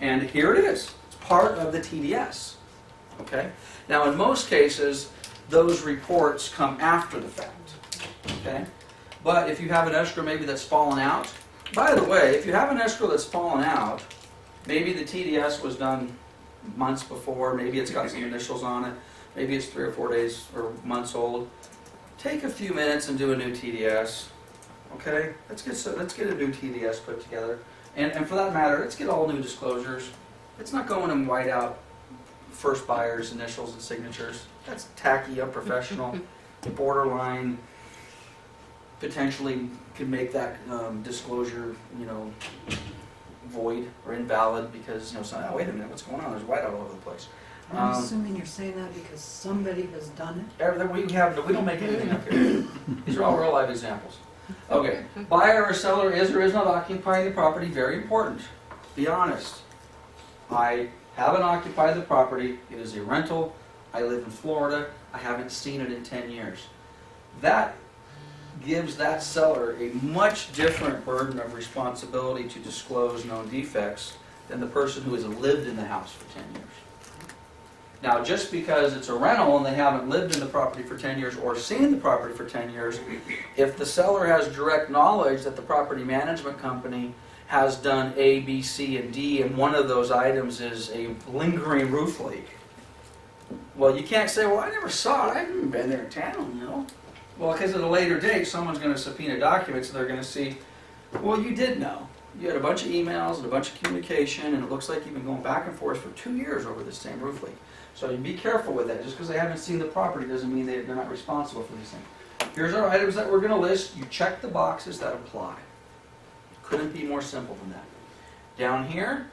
And here it is. It's part of the TDS. Okay? Now, in most cases, those reports come after the fact. Okay? But if you have an escrow maybe that's fallen out, by the way, if you have an escrow that's fallen out, maybe the TDS was done months before, maybe it's got some initials on it, maybe it's 3 or 4 days or months old. Take a few minutes and do a new TDS, okay? Let's get a new TDS put together. And for that matter, let's get all new disclosures. It's not going and white out first buyer's initials and signatures. That's tacky, unprofessional, borderline, potentially could make that disclosure, void or invalid because, oh, wait a minute, what's going on? There's white all over the place. I'm assuming you're saying that because somebody has done it. We don't make anything up here. These are all real life examples. Okay, buyer or seller is or is not occupying the property, very important. Be honest. I haven't occupied the property, it is a rental, I live in Florida, I haven't seen it in 10 years. That gives that seller a much different burden of responsibility to disclose known defects than the person who has lived in the house for 10 years. Now, just because it's a rental and they haven't lived in the property for 10 years or seen the property for 10 years, if the seller has direct knowledge that the property management company has done A, B, C, and D, and one of those items is a lingering roof leak, well, you can't say, well, I never saw it, I haven't been there in town, Well, because at a later date, someone's going to subpoena documents and they're going to see, well, you did know. You had a bunch of emails and a bunch of communication, and it looks like you've been going back and forth for 2 years over this same roof leak. So you be careful with that. Just because they haven't seen the property doesn't mean they're not responsible for these things. Here's our items that we're going to list. You check the boxes that apply. Couldn't be more simple than that. Down here,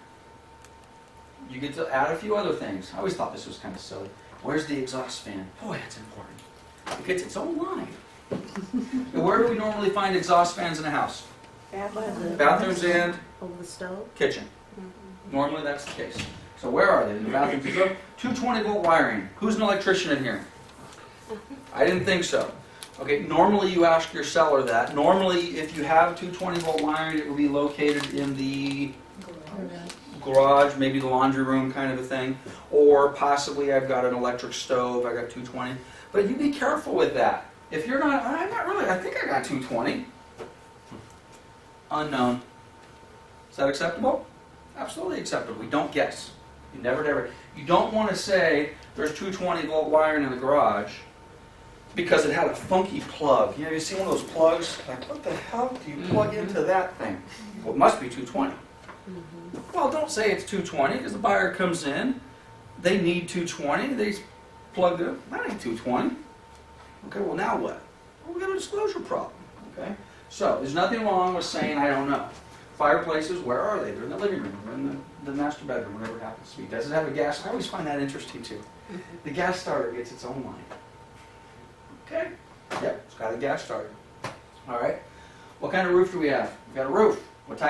you get to add a few other things. I always thought this was kind of silly. Where's the exhaust fan? Boy, that's important. It gets its own line. And where do we normally find exhaust fans in a house? Bathrooms and Over the stove? kitchen. Normally that's the case. So where are they? In the bathroom? 220 volt wiring. Who's an electrician in here? I didn't think so. Okay, normally you ask your seller that. Normally if you have 220 volt wiring, it will be located in the garage, maybe the laundry room kind of a thing. Or possibly I've got an electric stove, I got 220. But you be careful with that. If you're not, I'm not really, I think I got 220. Unknown. Is that acceptable? Absolutely acceptable. We don't guess. You never. You don't want to say there's 220 volt wiring in the garage because it had a funky plug. You know, you see one of those plugs? Like, what the hell do you plug into that thing? Well, it must be 220. Well, don't say it's 220 because the buyer comes in, they need 220, they plug it in. That ain't 220. Okay, well now what? Well, we got a disclosure problem. Okay, so there's nothing wrong with saying I don't know. Fireplaces, where are they? They're in the living room, they're in the master bedroom, whatever it happens to be. Does it have a gas? I always find that interesting too. The gas starter gets its own line. Okay, yep, it's got a gas starter. All right, what kind of roof do we have? We've got a roof. What type?